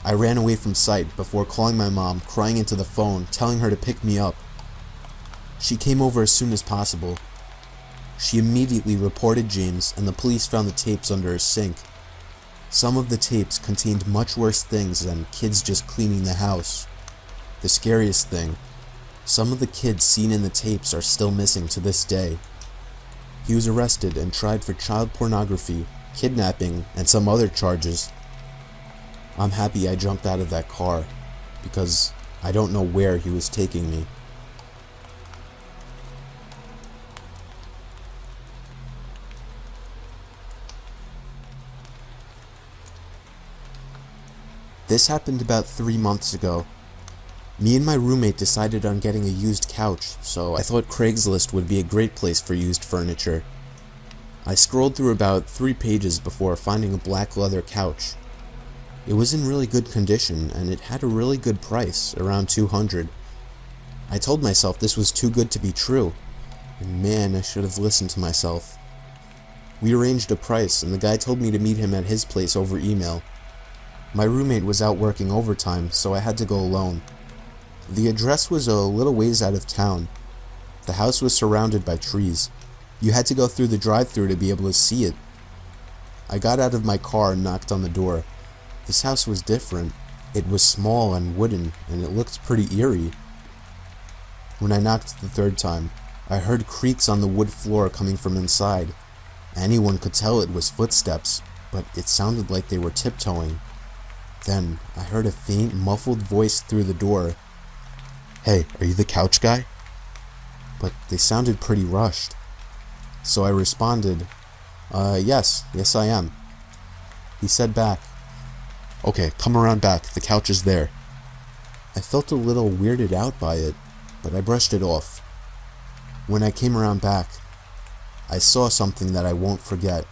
I ran away from sight before calling my mom, crying into the phone, telling her to pick me up. She came over as soon as possible. She immediately reported James, and the police found the tapes under a sink. Some of the tapes contained much worse things than kids just cleaning the house, The scariest thing, some of the kids seen in the tapes are still missing to this day. He was arrested and tried for child pornography, kidnapping, and some other charges. I'm happy I jumped out of that car, because I don't know where he was taking me. This happened about 3 months ago. Me and my roommate decided on getting a used couch, so I thought Craigslist would be a great place for used furniture. I scrolled through about 3 pages before finding a black leather couch. It was in really good condition, and it had a really good price, around $200. I told myself this was too good to be true, and man, I should have listened to myself. We arranged a price, and the guy told me to meet him at his place over email. My roommate was out working overtime, so I had to go alone. The address was a little ways out of town. The house was surrounded by trees. You had to go through the drive-thru to be able to see it. I got out of my car and knocked on the door. This house was different. It was small and wooden, and it looked pretty eerie. When I knocked the 3rd time, I heard creaks on the wood floor coming from inside. Anyone could tell it was footsteps, but it sounded like they were tiptoeing. Then, I heard a faint, muffled voice through the door. "Hey, are you the couch guy?" But they sounded pretty rushed. So I responded, yes I am." He said back, "Okay, come around back, the couch is there." I felt a little weirded out by it, but I brushed it off. When I came around back, I saw something that I won't forget.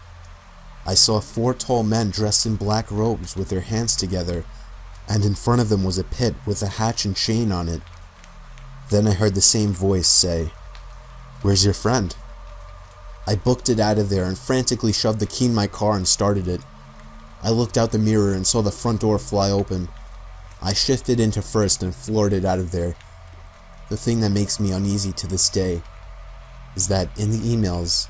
I saw 4 tall men dressed in black robes with their hands together, and in front of them was a pit with a hatch and chain on it. Then I heard the same voice say, "Where's your friend?" I booked it out of there and frantically shoved the key in my car and started it. I looked out the mirror and saw the front door fly open. I shifted into first and floored it out of there. The thing that makes me uneasy to this day is that in the emails,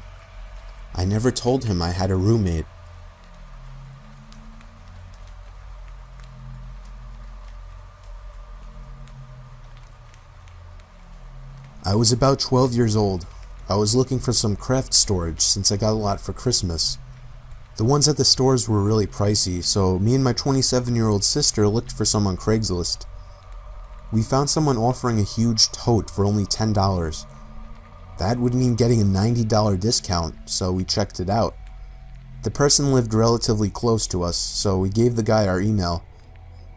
I never told him I had a roommate. I was about 12 years old. I was looking for some craft storage since I got a lot for Christmas. The ones at the stores were really pricey, so me and my 27-year-old sister looked for some on Craigslist. We found someone offering a huge tote for only $10. That would mean getting a $90 discount, so we checked it out. The person lived relatively close to us, so we gave the guy our email.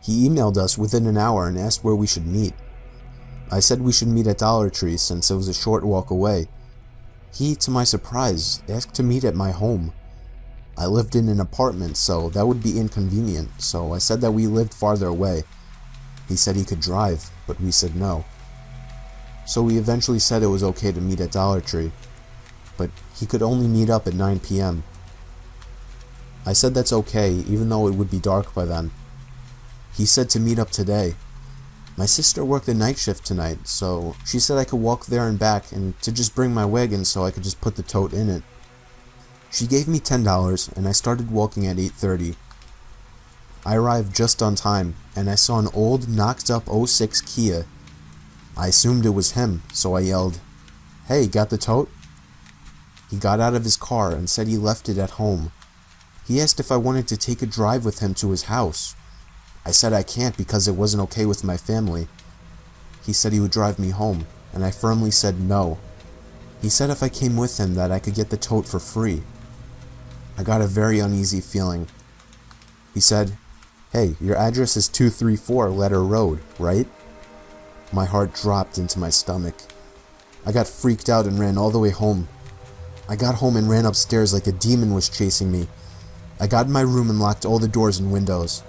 He emailed us within an hour and asked where we should meet. I said we should meet at Dollar Tree since it was a short walk away. He, to my surprise, asked to meet at my home. I lived in an apartment, so that would be inconvenient, so I said that we lived farther away. He said he could drive, but we said no. So we eventually said it was okay to meet at Dollar Tree, but he could only meet up at 9 p.m. I said that's okay, even though it would be dark by then. He said to meet up today. My sister worked the night shift tonight, so she said I could walk there and back and to just bring my wagon so I could just put the tote in it. She gave me $10 and I started walking at 8:30. I arrived just on time and I saw an old knocked up '06 Kia. I assumed it was him, so I yelled, "Hey, got the tote?" He got out of his car and said he left it at home. He asked if I wanted to take a drive with him to his house. I said I can't because it wasn't okay with my family. He said he would drive me home, and I firmly said no. He said if I came with him that I could get the tote for free. I got a very uneasy feeling. He said, "Hey, your address is 234 Letter Road, right?" My heart dropped into my stomach. I got freaked out and ran all the way home. I got home and ran upstairs like a demon was chasing me. I got in my room and locked all the doors and windows.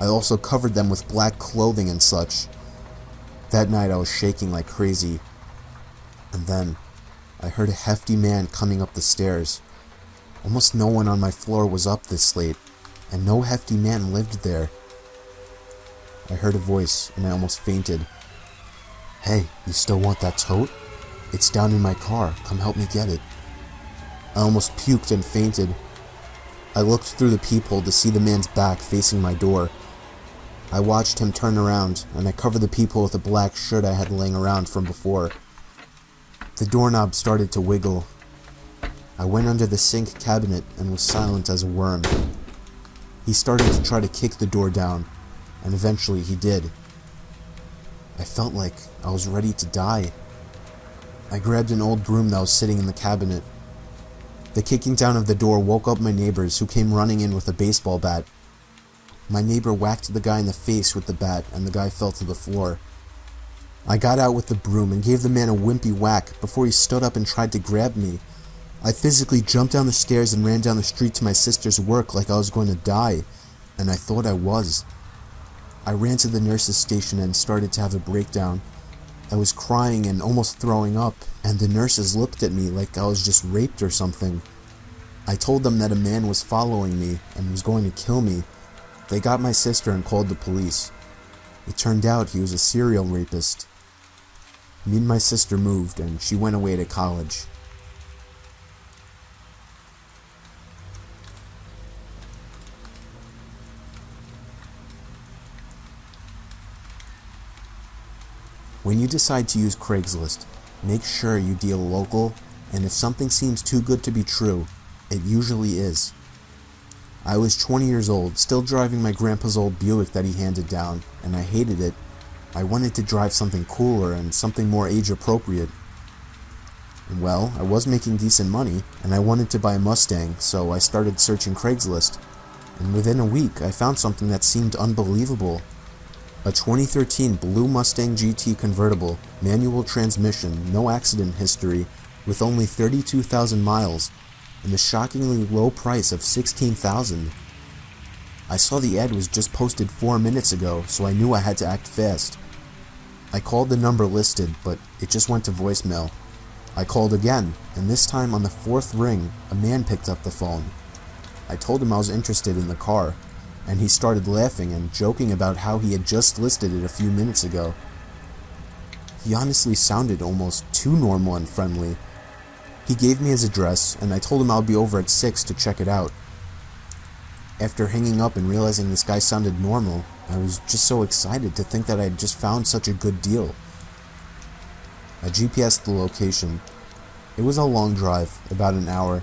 I also covered them with black clothing and such. That night I was shaking like crazy. And then, I heard a hefty man coming up the stairs. Almost no one on my floor was up this late, and no hefty man lived there. I heard a voice, and I almost fainted. "Hey, you still want that tote? It's down in my car. Come help me get it." I almost puked and fainted. I looked through the peephole to see the man's back facing my door. I watched him turn around, and I covered the peephole with a black shirt I had laying around from before. The doorknob started to wiggle. I went under the sink cabinet and was silent as a worm. He started to try to kick the door down, and eventually he did. I felt like I was ready to die. I grabbed an old broom that was sitting in the cabinet. The kicking down of the door woke up my neighbors, who came running in with a baseball bat. My neighbor whacked the guy in the face with the bat, and the guy fell to the floor. I got out with the broom and gave the man a wimpy whack before he stood up and tried to grab me. I physically jumped down the stairs and ran down the street to my sister's work like I was going to die, and I thought I was. I ran to the nurse's station and started to have a breakdown. I was crying and almost throwing up, and the nurses looked at me like I was just raped or something. I told them that a man was following me and was going to kill me. They got my sister and called the police. It turned out he was a serial rapist. Me and my sister moved, and she went away to college. When you decide to use Craigslist, make sure you deal local, and if something seems too good to be true, it usually is. I was 20 years old, still driving my grandpa's old Buick that he handed down, and I hated it. I wanted to drive something cooler and something more age-appropriate. Well, I was making decent money, and I wanted to buy a Mustang, so I started searching Craigslist. And within a week, I found something that seemed unbelievable. A 2013 blue Mustang GT convertible, manual transmission, no accident history, with only 32,000 miles, and a shockingly low price of $16,000. I saw the ad was just posted 4 minutes ago, so I knew I had to act fast. I called the number listed, but it just went to voicemail. I called again, and this time on the 4th ring, a man picked up the phone. I told him I was interested in the car, and he started laughing and joking about how he had just listed it a few minutes ago. He honestly sounded almost too normal and friendly. He gave me his address, and I told him I'll be over at 6 to check it out. After hanging up and realizing this guy sounded normal, I was just so excited to think that I had just found such a good deal. I GPS'd the location. It was a long drive, about an hour.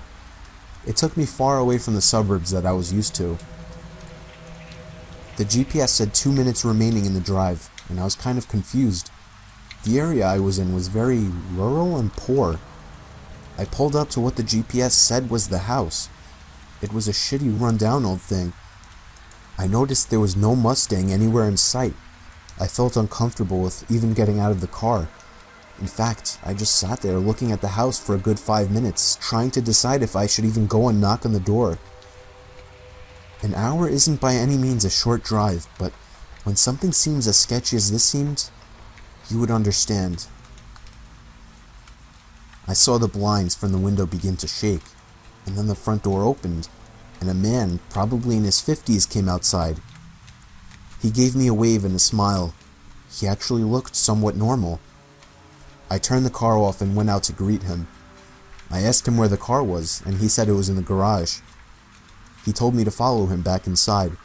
It took me far away from the suburbs that I was used to. The GPS said 2 minutes remaining in the drive, and I was kind of confused. The area I was in was very rural and poor. I pulled up to what the GPS said was the house. It was a shitty rundown old thing. I noticed there was no Mustang anywhere in sight. I felt uncomfortable with even getting out of the car. In fact, I just sat there looking at the house for a good 5 minutes, trying to decide if I should even go and knock on the door. An hour isn't by any means a short drive, but when something seems as sketchy as this seemed, you would understand. I saw the blinds from the window begin to shake, and then the front door opened, and a man, probably in his 50s, came outside. He gave me a wave and a smile. He actually looked somewhat normal. I turned the car off and went out to greet him. I asked him where the car was, and he said it was in the garage. He told me to follow him back inside.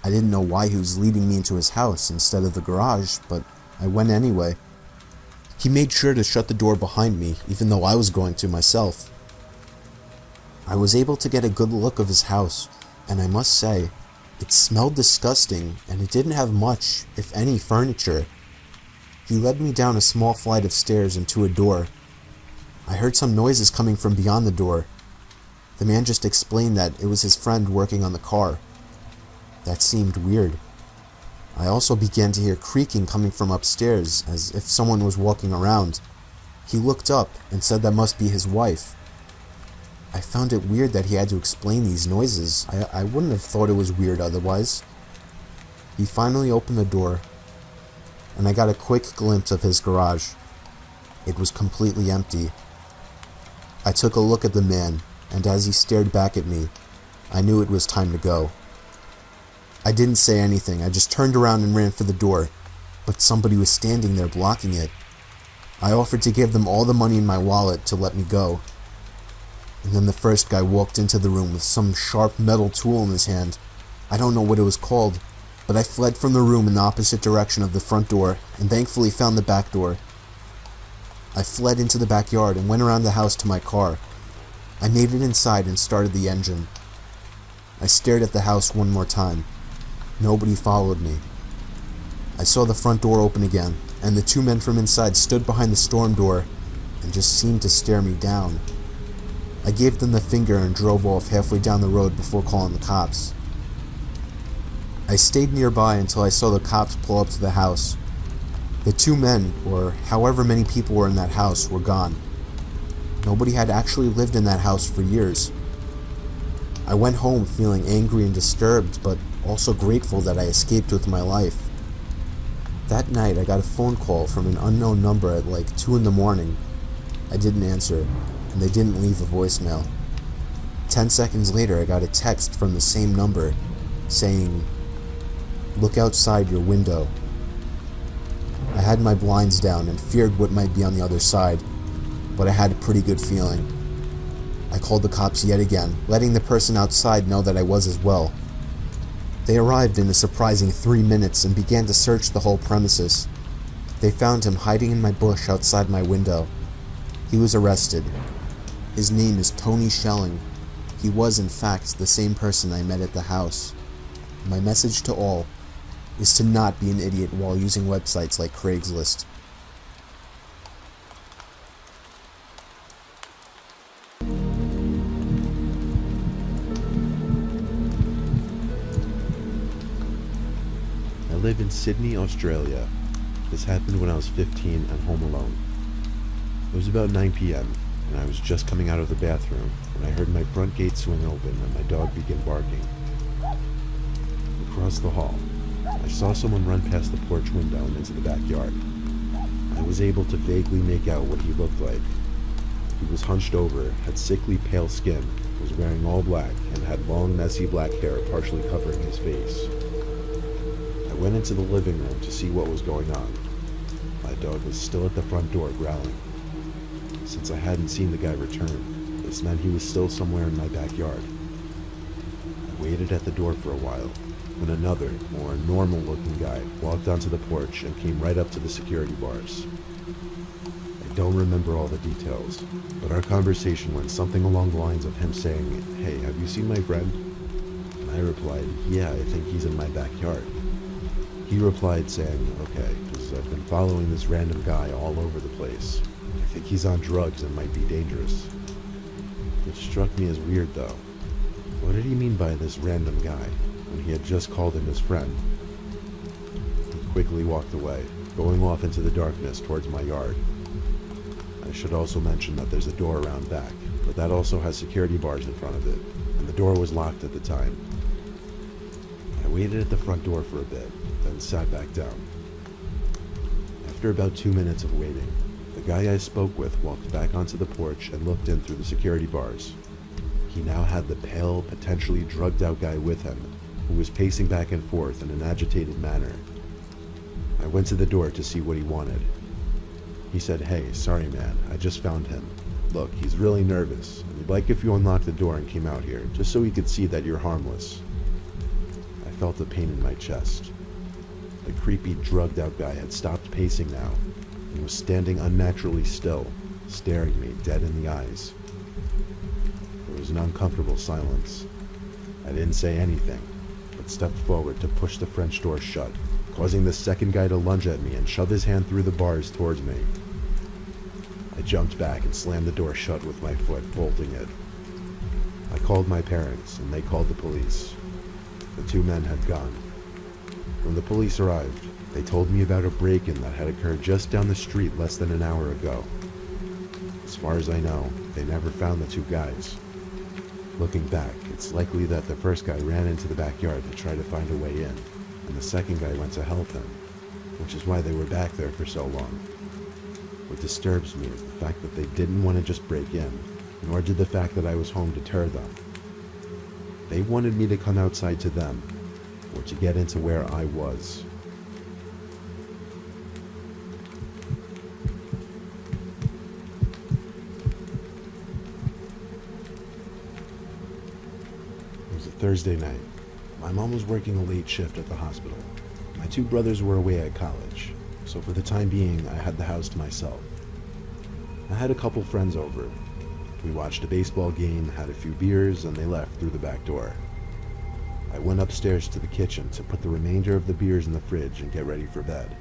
I didn't know why he was leading me into his house instead of the garage, but I went anyway. He made sure to shut the door behind me, even though I was going to myself. I was able to get a good look of his house, and I must say, it smelled disgusting, and it didn't have much, if any, furniture. He led me down a small flight of stairs and to a door. I heard some noises coming from beyond the door. The man just explained that it was his friend working on the car. That seemed weird. I also began to hear creaking coming from upstairs, as if someone was walking around. He looked up and said that must be his wife. I found it weird that he had to explain these noises. I wouldn't have thought it was weird otherwise. He finally opened the door, and I got a quick glimpse of his garage. It was completely empty. I took a look at the man, and as he stared back at me, I knew it was time to go. I didn't say anything, I just turned around and ran for the door, but somebody was standing there blocking it. I offered to give them all the money in my wallet to let me go. And then the first guy walked into the room with some sharp metal tool in his hand. I don't know what it was called. but I fled from the room in the opposite direction of the front door and thankfully found the back door. I fled into the backyard and went around the house to my car. I made it inside and started the engine. I stared at the house one more time. Nobody followed me. I saw the front door open again, and the two men from inside stood behind the storm door and just seemed to stare me down. I gave them the finger and drove off halfway down the road before calling the cops. I stayed nearby until I saw the cops pull up to the house. The two men, or however many people were in that house, were gone. Nobody had actually lived in that house for years. I went home feeling angry and disturbed, but also grateful that I escaped with my life. That night, I got a phone call from an unknown number at like 2 in the morning. I didn't answer, and they didn't leave a voicemail. 10 seconds later, I got a text from the same number saying, "Look outside your window." I had my blinds down and feared what might be on the other side, but I had a pretty good feeling. I called the cops yet again, letting the person outside know that I was as well. They arrived in a surprising 3 minutes and began to search the whole premises. They found him hiding in my bush outside my window. He was arrested. His name is Tony Schelling. He was, in fact, the same person I met at the house. My message to all is to not be an idiot while using websites like Craigslist. I live in Sydney, Australia. This happened when I was 15 and home alone. It was about 9 p.m. and I was just coming out of the bathroom when I heard my front gate swing open and my dog begin barking. Across the hall, I saw someone run past the porch window and into the backyard. I was able to vaguely make out what he looked like. He was hunched over, had sickly pale skin, was wearing all black, and had long messy black hair partially covering his face. I went into the living room to see what was going on. My dog was still at the front door growling. Since I hadn't seen the guy return, this meant he was still somewhere in my backyard. I waited at the door for a while, when another, more normal-looking guy walked onto the porch and came right up to the security bars. I don't remember all the details, but our conversation went something along the lines of him saying, "Hey, have you seen my friend?" And I replied, "Yeah, I think he's in my backyard." He replied saying, "Okay, because I've been following this random guy all over the place. I think he's on drugs and might be dangerous." It struck me as weird though. What did he mean by this random guy, when he had just called him his friend? He quickly walked away, going off into the darkness towards my yard. I should also mention that there's a door around back, but that also has security bars in front of it, and the door was locked at the time. I waited at the front door for a bit, then sat back down. After about 2 minutes of waiting, the guy I spoke with walked back onto the porch and looked in through the security bars. He now had the pale, potentially drugged-out guy with him, who was pacing back and forth in an agitated manner. I went to the door to see what he wanted. He said, "Hey, sorry man, I just found him. Look, he's really nervous, and he'd like if you unlocked the door and came out here, just so he could see that you're harmless." I felt a pain in my chest. The creepy, drugged-out guy had stopped pacing now, and was standing unnaturally still, staring me dead in the eyes. There was an uncomfortable silence. I didn't say anything, but stepped forward to push the French door shut, causing the second guy to lunge at me and shove his hand through the bars towards me. I jumped back and slammed the door shut with my foot, bolting it. I called my parents, and they called the police. The two men had gone. When the police arrived, they told me about a break-in that had occurred just down the street less than an hour ago. As far as I know, they never found the two guys. Looking back, it's likely that the first guy ran into the backyard to try to find a way in, and the second guy went to help him, which is why they were back there for so long. What disturbs me is the fact that they didn't want to just break in, nor did the fact that I was home deter them. They wanted me to come outside to them, or to get into where I was. It was a Thursday night. My mom was working a late shift at the hospital. My two brothers were away at college, so for the time being, I had the house to myself. I had a couple friends over. We watched a baseball game, had a few beers, and they left through the back door. I went upstairs to the kitchen to put the remainder of the beers in the fridge and get ready for bed.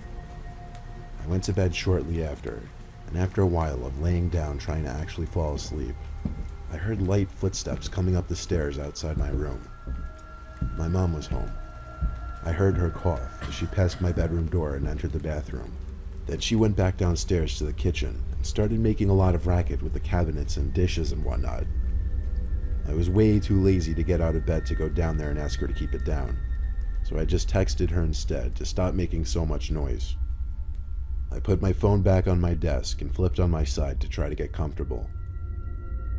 I went to bed shortly after, and after a while of laying down trying to actually fall asleep, I heard light footsteps coming up the stairs outside my room. My mom was home. I heard her cough as she passed my bedroom door and entered the bathroom. Then she went back downstairs to the kitchen and started making a lot of racket with the cabinets and dishes and whatnot. I was way too lazy to get out of bed to go down there and ask her to keep it down, so I just texted her instead to stop making so much noise. I put my phone back on my desk and flipped on my side to try to get comfortable.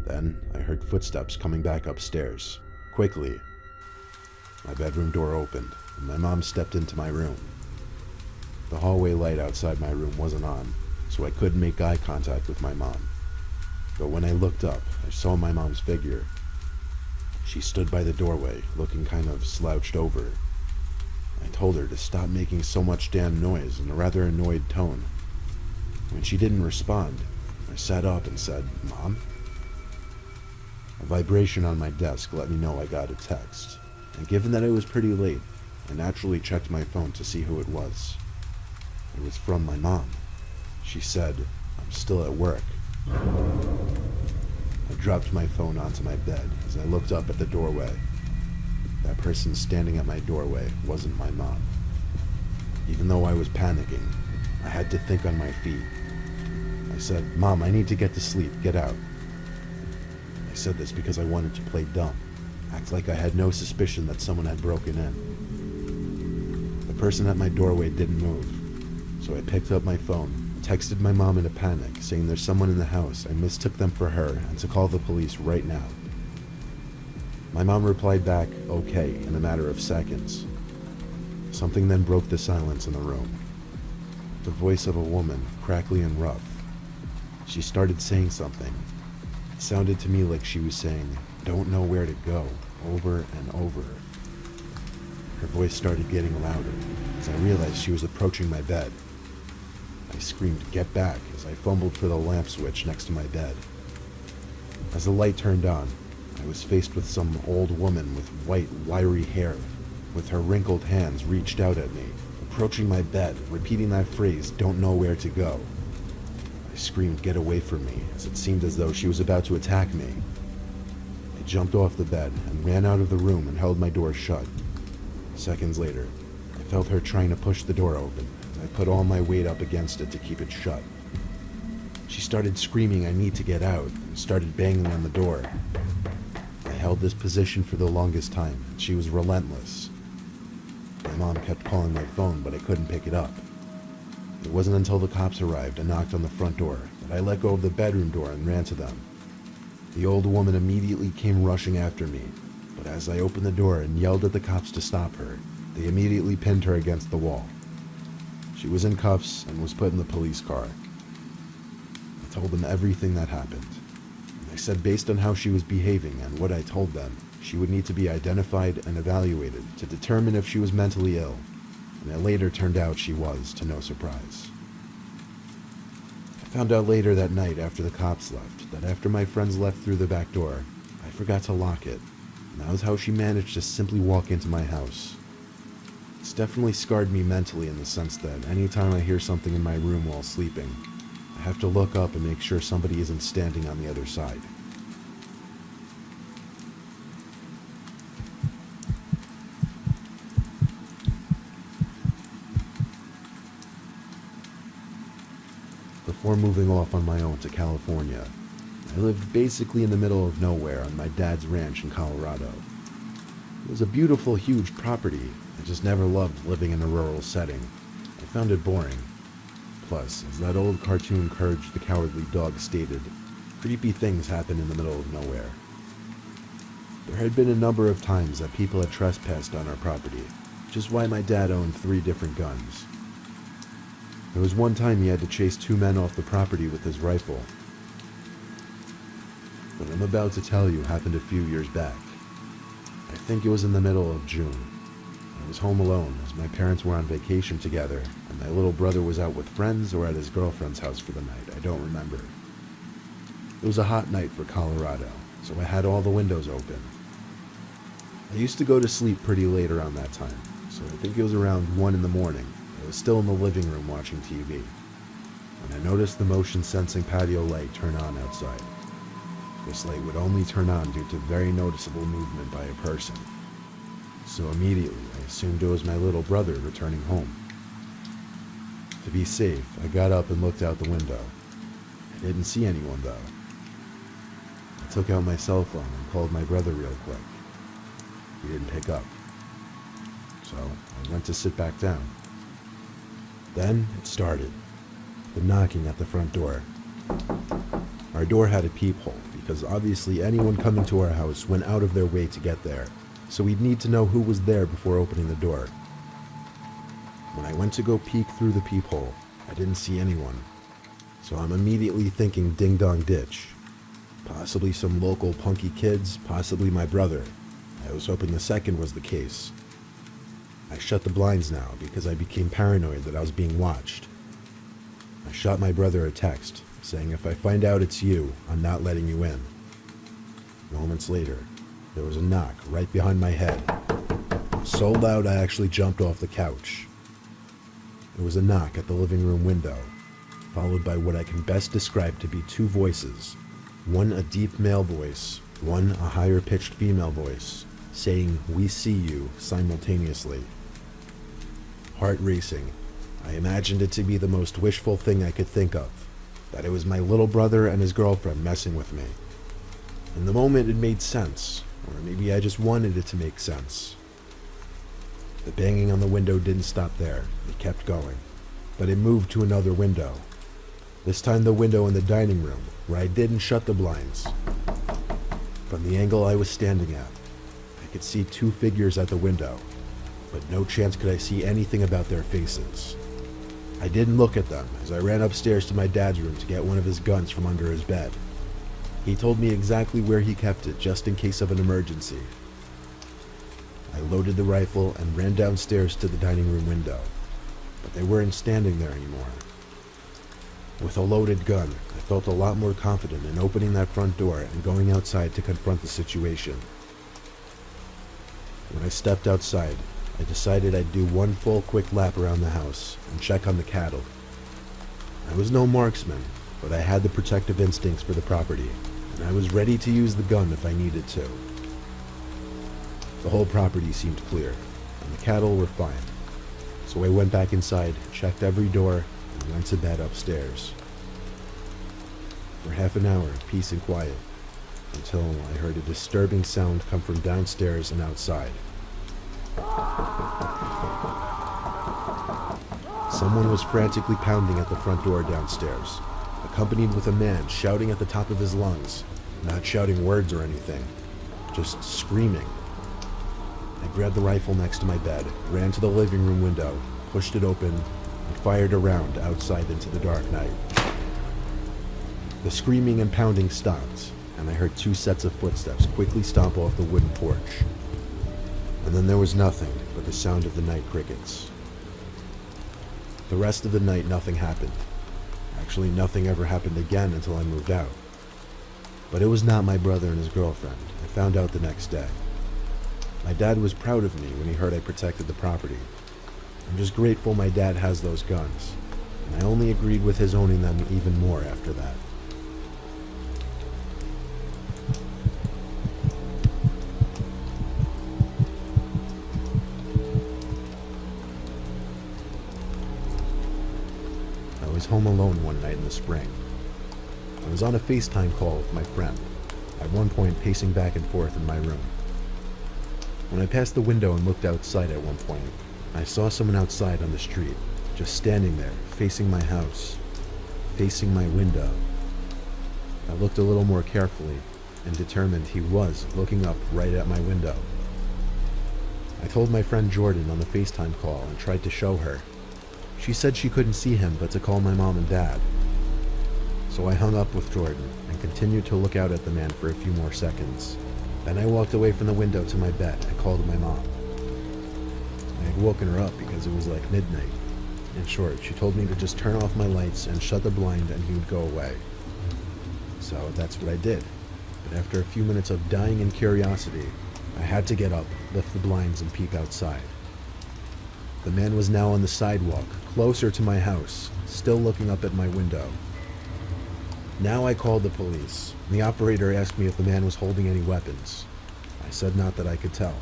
Then I heard footsteps coming back upstairs, quickly. My bedroom door opened, and my mom stepped into my room. The hallway light outside my room wasn't on, so I couldn't make eye contact with my mom. But when I looked up, I saw my mom's figure. She stood by the doorway, looking kind of slouched over. I told her to stop making so much damn noise in a rather annoyed tone. When she didn't respond, I sat up and said, "Mom?" A vibration on my desk let me know I got a text, and given that it was pretty late, I naturally checked my phone to see who it was. It was from my mom. She said, "I'm still at work." I dropped my phone onto my bed as I looked up at the doorway. That person standing at my doorway wasn't my mom. Even though I was panicking, I had to think on my feet. I said, "Mom, I need to get to sleep. Get out." I said this because I wanted to play dumb, act like I had no suspicion that someone had broken in. The person at my doorway didn't move, so I picked up my phone, texted my mom in a panic, saying there's someone in the house, I mistook them for her, and to call the police right now. My mom replied back, "Okay," in a matter of seconds. Something then broke the silence in the room. The voice of a woman, crackly and rough. She started saying something. It sounded to me like she was saying, "Don't know where to go," over and over. Her voice started getting louder as I realized she was approaching my bed. I screamed, "Get back," as I fumbled for the lamp switch next to my bed. As the light turned on, I was faced with some old woman with white, wiry hair, with her wrinkled hands reached out at me, approaching my bed, repeating that phrase, "Don't know where to go." I screamed, "Get away from me," as it seemed as though she was about to attack me. I jumped off the bed and ran out of the room and held my door shut. Seconds later, I felt her trying to push the door open. I put all my weight up against it to keep it shut. She started screaming, "I need to get out," and started banging on the door. I held this position for the longest time, and she was relentless. My mom kept calling my phone, but I couldn't pick it up. It wasn't until the cops arrived and knocked on the front door that I let go of the bedroom door and ran to them. The old woman immediately came rushing after me, but as I opened the door and yelled at the cops to stop her, they immediately pinned her against the wall. She was in cuffs and was put in the police car. I told them everything that happened. I said based on how she was behaving and what I told them, she would need to be identified and evaluated to determine if she was mentally ill, and it later turned out she was, to no surprise. I found out later that night after the cops left that after my friends left through the back door, I forgot to lock it, and that was how she managed to simply walk into my house. It's definitely scarred me mentally in the sense that anytime I hear something in my room while sleeping, I have to look up and make sure somebody isn't standing on the other side. Before moving off on my own to California, I lived basically in the middle of nowhere on my dad's ranch in Colorado. It was a beautiful, huge property. I just never loved living in a rural setting. I found it boring. Plus, as that old cartoon Courage the Cowardly Dog stated, creepy things happen in the middle of nowhere. There had been a number of times that people had trespassed on our property, which is why my dad owned 3 different guns. There was one time he had to chase 2 men off the property with his rifle. What I'm about to tell you happened a few years back. I think it was in the middle of June. was home alone as my parents were on vacation together and my little brother was out with friends or at his girlfriend's house for the night. I don't remember. It was a hot night for Colorado, so I had all the windows open. I used to go to sleep pretty late around that time, so I think it was around 1 in the morning. I was still in the living room watching TV when I noticed the motion-sensing patio light turn on outside. This light would only turn on due to very noticeable movement by a person. So immediately, I assumed it was my little brother returning home. To be safe, I got up and looked out the window. I didn't see anyone though. I took out my cell phone and called my brother real quick. He didn't pick up. So I went to sit back down. Then it started. The knocking at the front door. Our door had a peephole because obviously anyone coming to our house went out of their way to get there, so we'd need to know who was there before opening the door. When I went to go peek through the peephole, I didn't see anyone, so I'm immediately thinking ding dong ditch. Possibly some local punky kids, possibly my brother. I was hoping the second was the case. I shut the blinds now because I became paranoid that I was being watched. I shot my brother a text, saying if I find out it's you, I'm not letting you in. Moments later, there was a knock right behind my head. So loud I actually jumped off the couch. It was a knock at the living room window, followed by what I can best describe to be two voices. One a deep male voice, one a higher pitched female voice, saying, "We see you," simultaneously. Heart racing, I imagined it to be the most wishful thing I could think of, that it was my little brother and his girlfriend messing with me. In the moment it made sense, or maybe I just wanted it to make sense. The banging on the window didn't stop there, it kept going, but it moved to another window. This time the window in the dining room, where I didn't shut the blinds. From the angle I was standing at, I could see two figures at the window, but no chance could I see anything about their faces. I didn't look at them as I ran upstairs to my dad's room to get one of his guns from under his bed. He told me exactly where he kept it just in case of an emergency. I loaded the rifle and ran downstairs to the dining room window, but they weren't standing there anymore. With a loaded gun, I felt a lot more confident in opening that front door and going outside to confront the situation. When I stepped outside, I decided I'd do one full quick lap around the house and check on the cattle. I was no marksman, but I had the protective instincts for the property, and I was ready to use the gun if I needed to. The whole property seemed clear, and the cattle were fine, so I went back inside, checked every door, and went to bed upstairs. For half an hour, peace and quiet, until I heard a disturbing sound come from downstairs and outside. Someone was frantically pounding at the front door downstairs, accompanied with a man shouting at the top of his lungs, not shouting words or anything, just screaming. I grabbed the rifle next to my bed, ran to the living room window, pushed it open, and fired a round outside into the dark night. The screaming and pounding stopped, and I heard two sets of footsteps quickly stomp off the wooden porch. And then there was nothing but the sound of the night crickets. The rest of the night, nothing happened. Actually, nothing ever happened again until I moved out. But it was not my brother and his girlfriend. I found out the next day. My dad was proud of me when he heard I protected the property. I'm just grateful my dad has those guns, and I only agreed with his owning them even more after that. I was home alone one night in the spring. I was on a FaceTime call with my friend, at one point pacing back and forth in my room. When I passed the window and looked outside at one point, I saw someone outside on the street, just standing there, facing my house, facing my window. I looked a little more carefully and determined he was looking up right at my window. I told my friend Jordan on the FaceTime call and tried to show her. She said she couldn't see him but to call my mom and dad. So I hung up with Jordan and continued to look out at the man for a few more seconds. Then I walked away from the window to my bed and called my mom. I had woken her up because it was like midnight. In short, she told me to just turn off my lights and shut the blind and he would go away. So that's what I did. But after a few minutes of dying in curiosity, I had to get up, lift the blinds, and peek outside. The man was now on the sidewalk, closer to my house, still looking up at my window. Now I called the police. The operator asked me if the man was holding any weapons. I said not that I could tell.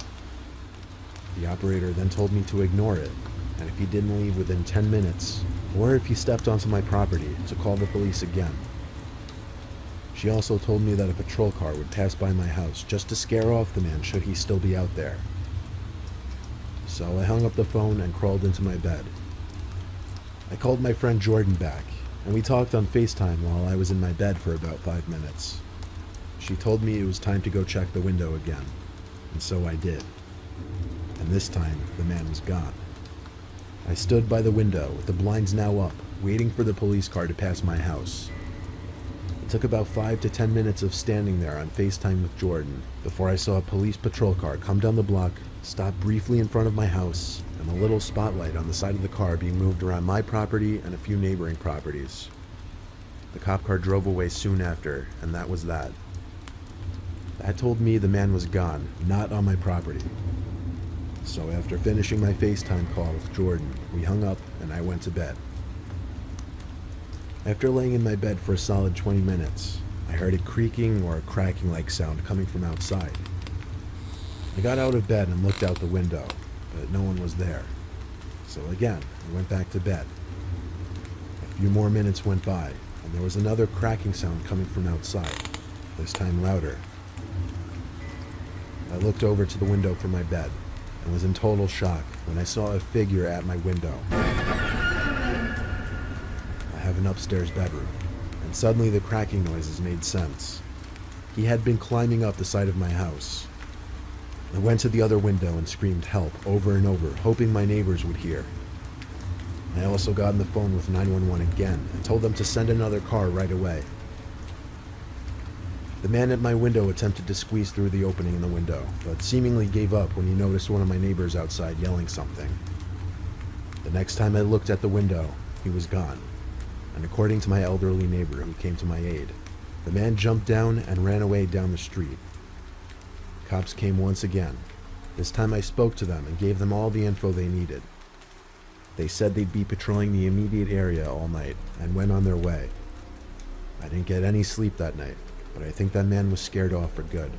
The operator then told me to ignore it, and if he didn't leave within 10 minutes, or if he stepped onto my property, to call the police again. She also told me that a patrol car would pass by my house just to scare off the man should he still be out there. So I hung up the phone and crawled into my bed. I called my friend Jordan back, and we talked on FaceTime while I was in my bed for about 5 minutes. She told me it was time to go check the window again, and so I did. And this time, the man was gone. I stood by the window with the blinds now up, waiting for the police car to pass my house. It took about 5 to 10 minutes of standing there on FaceTime with Jordan before I saw a police patrol car come down the block, stop briefly in front of my house, and a little spotlight on the side of the car being moved around my property and a few neighboring properties. The cop car drove away soon after, and that was that. That told me the man was gone, not on my property. So after finishing my FaceTime call with Jordan, we hung up and I went to bed. After laying in my bed for a solid 20 minutes, I heard a creaking or a cracking-like sound coming from outside. I got out of bed and looked out the window, but no one was there. So again, I went back to bed. A few more minutes went by, and there was another cracking sound coming from outside, this time louder. I looked over to the window from my bed and was in total shock when I saw a figure at my window. I have an upstairs bedroom, and suddenly the cracking noises made sense. He had been climbing up the side of my house. I went to the other window and screamed help over and over, hoping my neighbors would hear. I also got on the phone with 911 again and told them to send another car right away. The man at my window attempted to squeeze through the opening in the window, but seemingly gave up when he noticed one of my neighbors outside yelling something. The next time I looked at the window, he was gone, and according to my elderly neighbor who came to my aid, the man jumped down and ran away down the street. Cops came once again. This time I spoke to them and gave them all the info they needed. They said they'd be patrolling the immediate area all night and went on their way. I didn't get any sleep that night, but I think that man was scared off for good.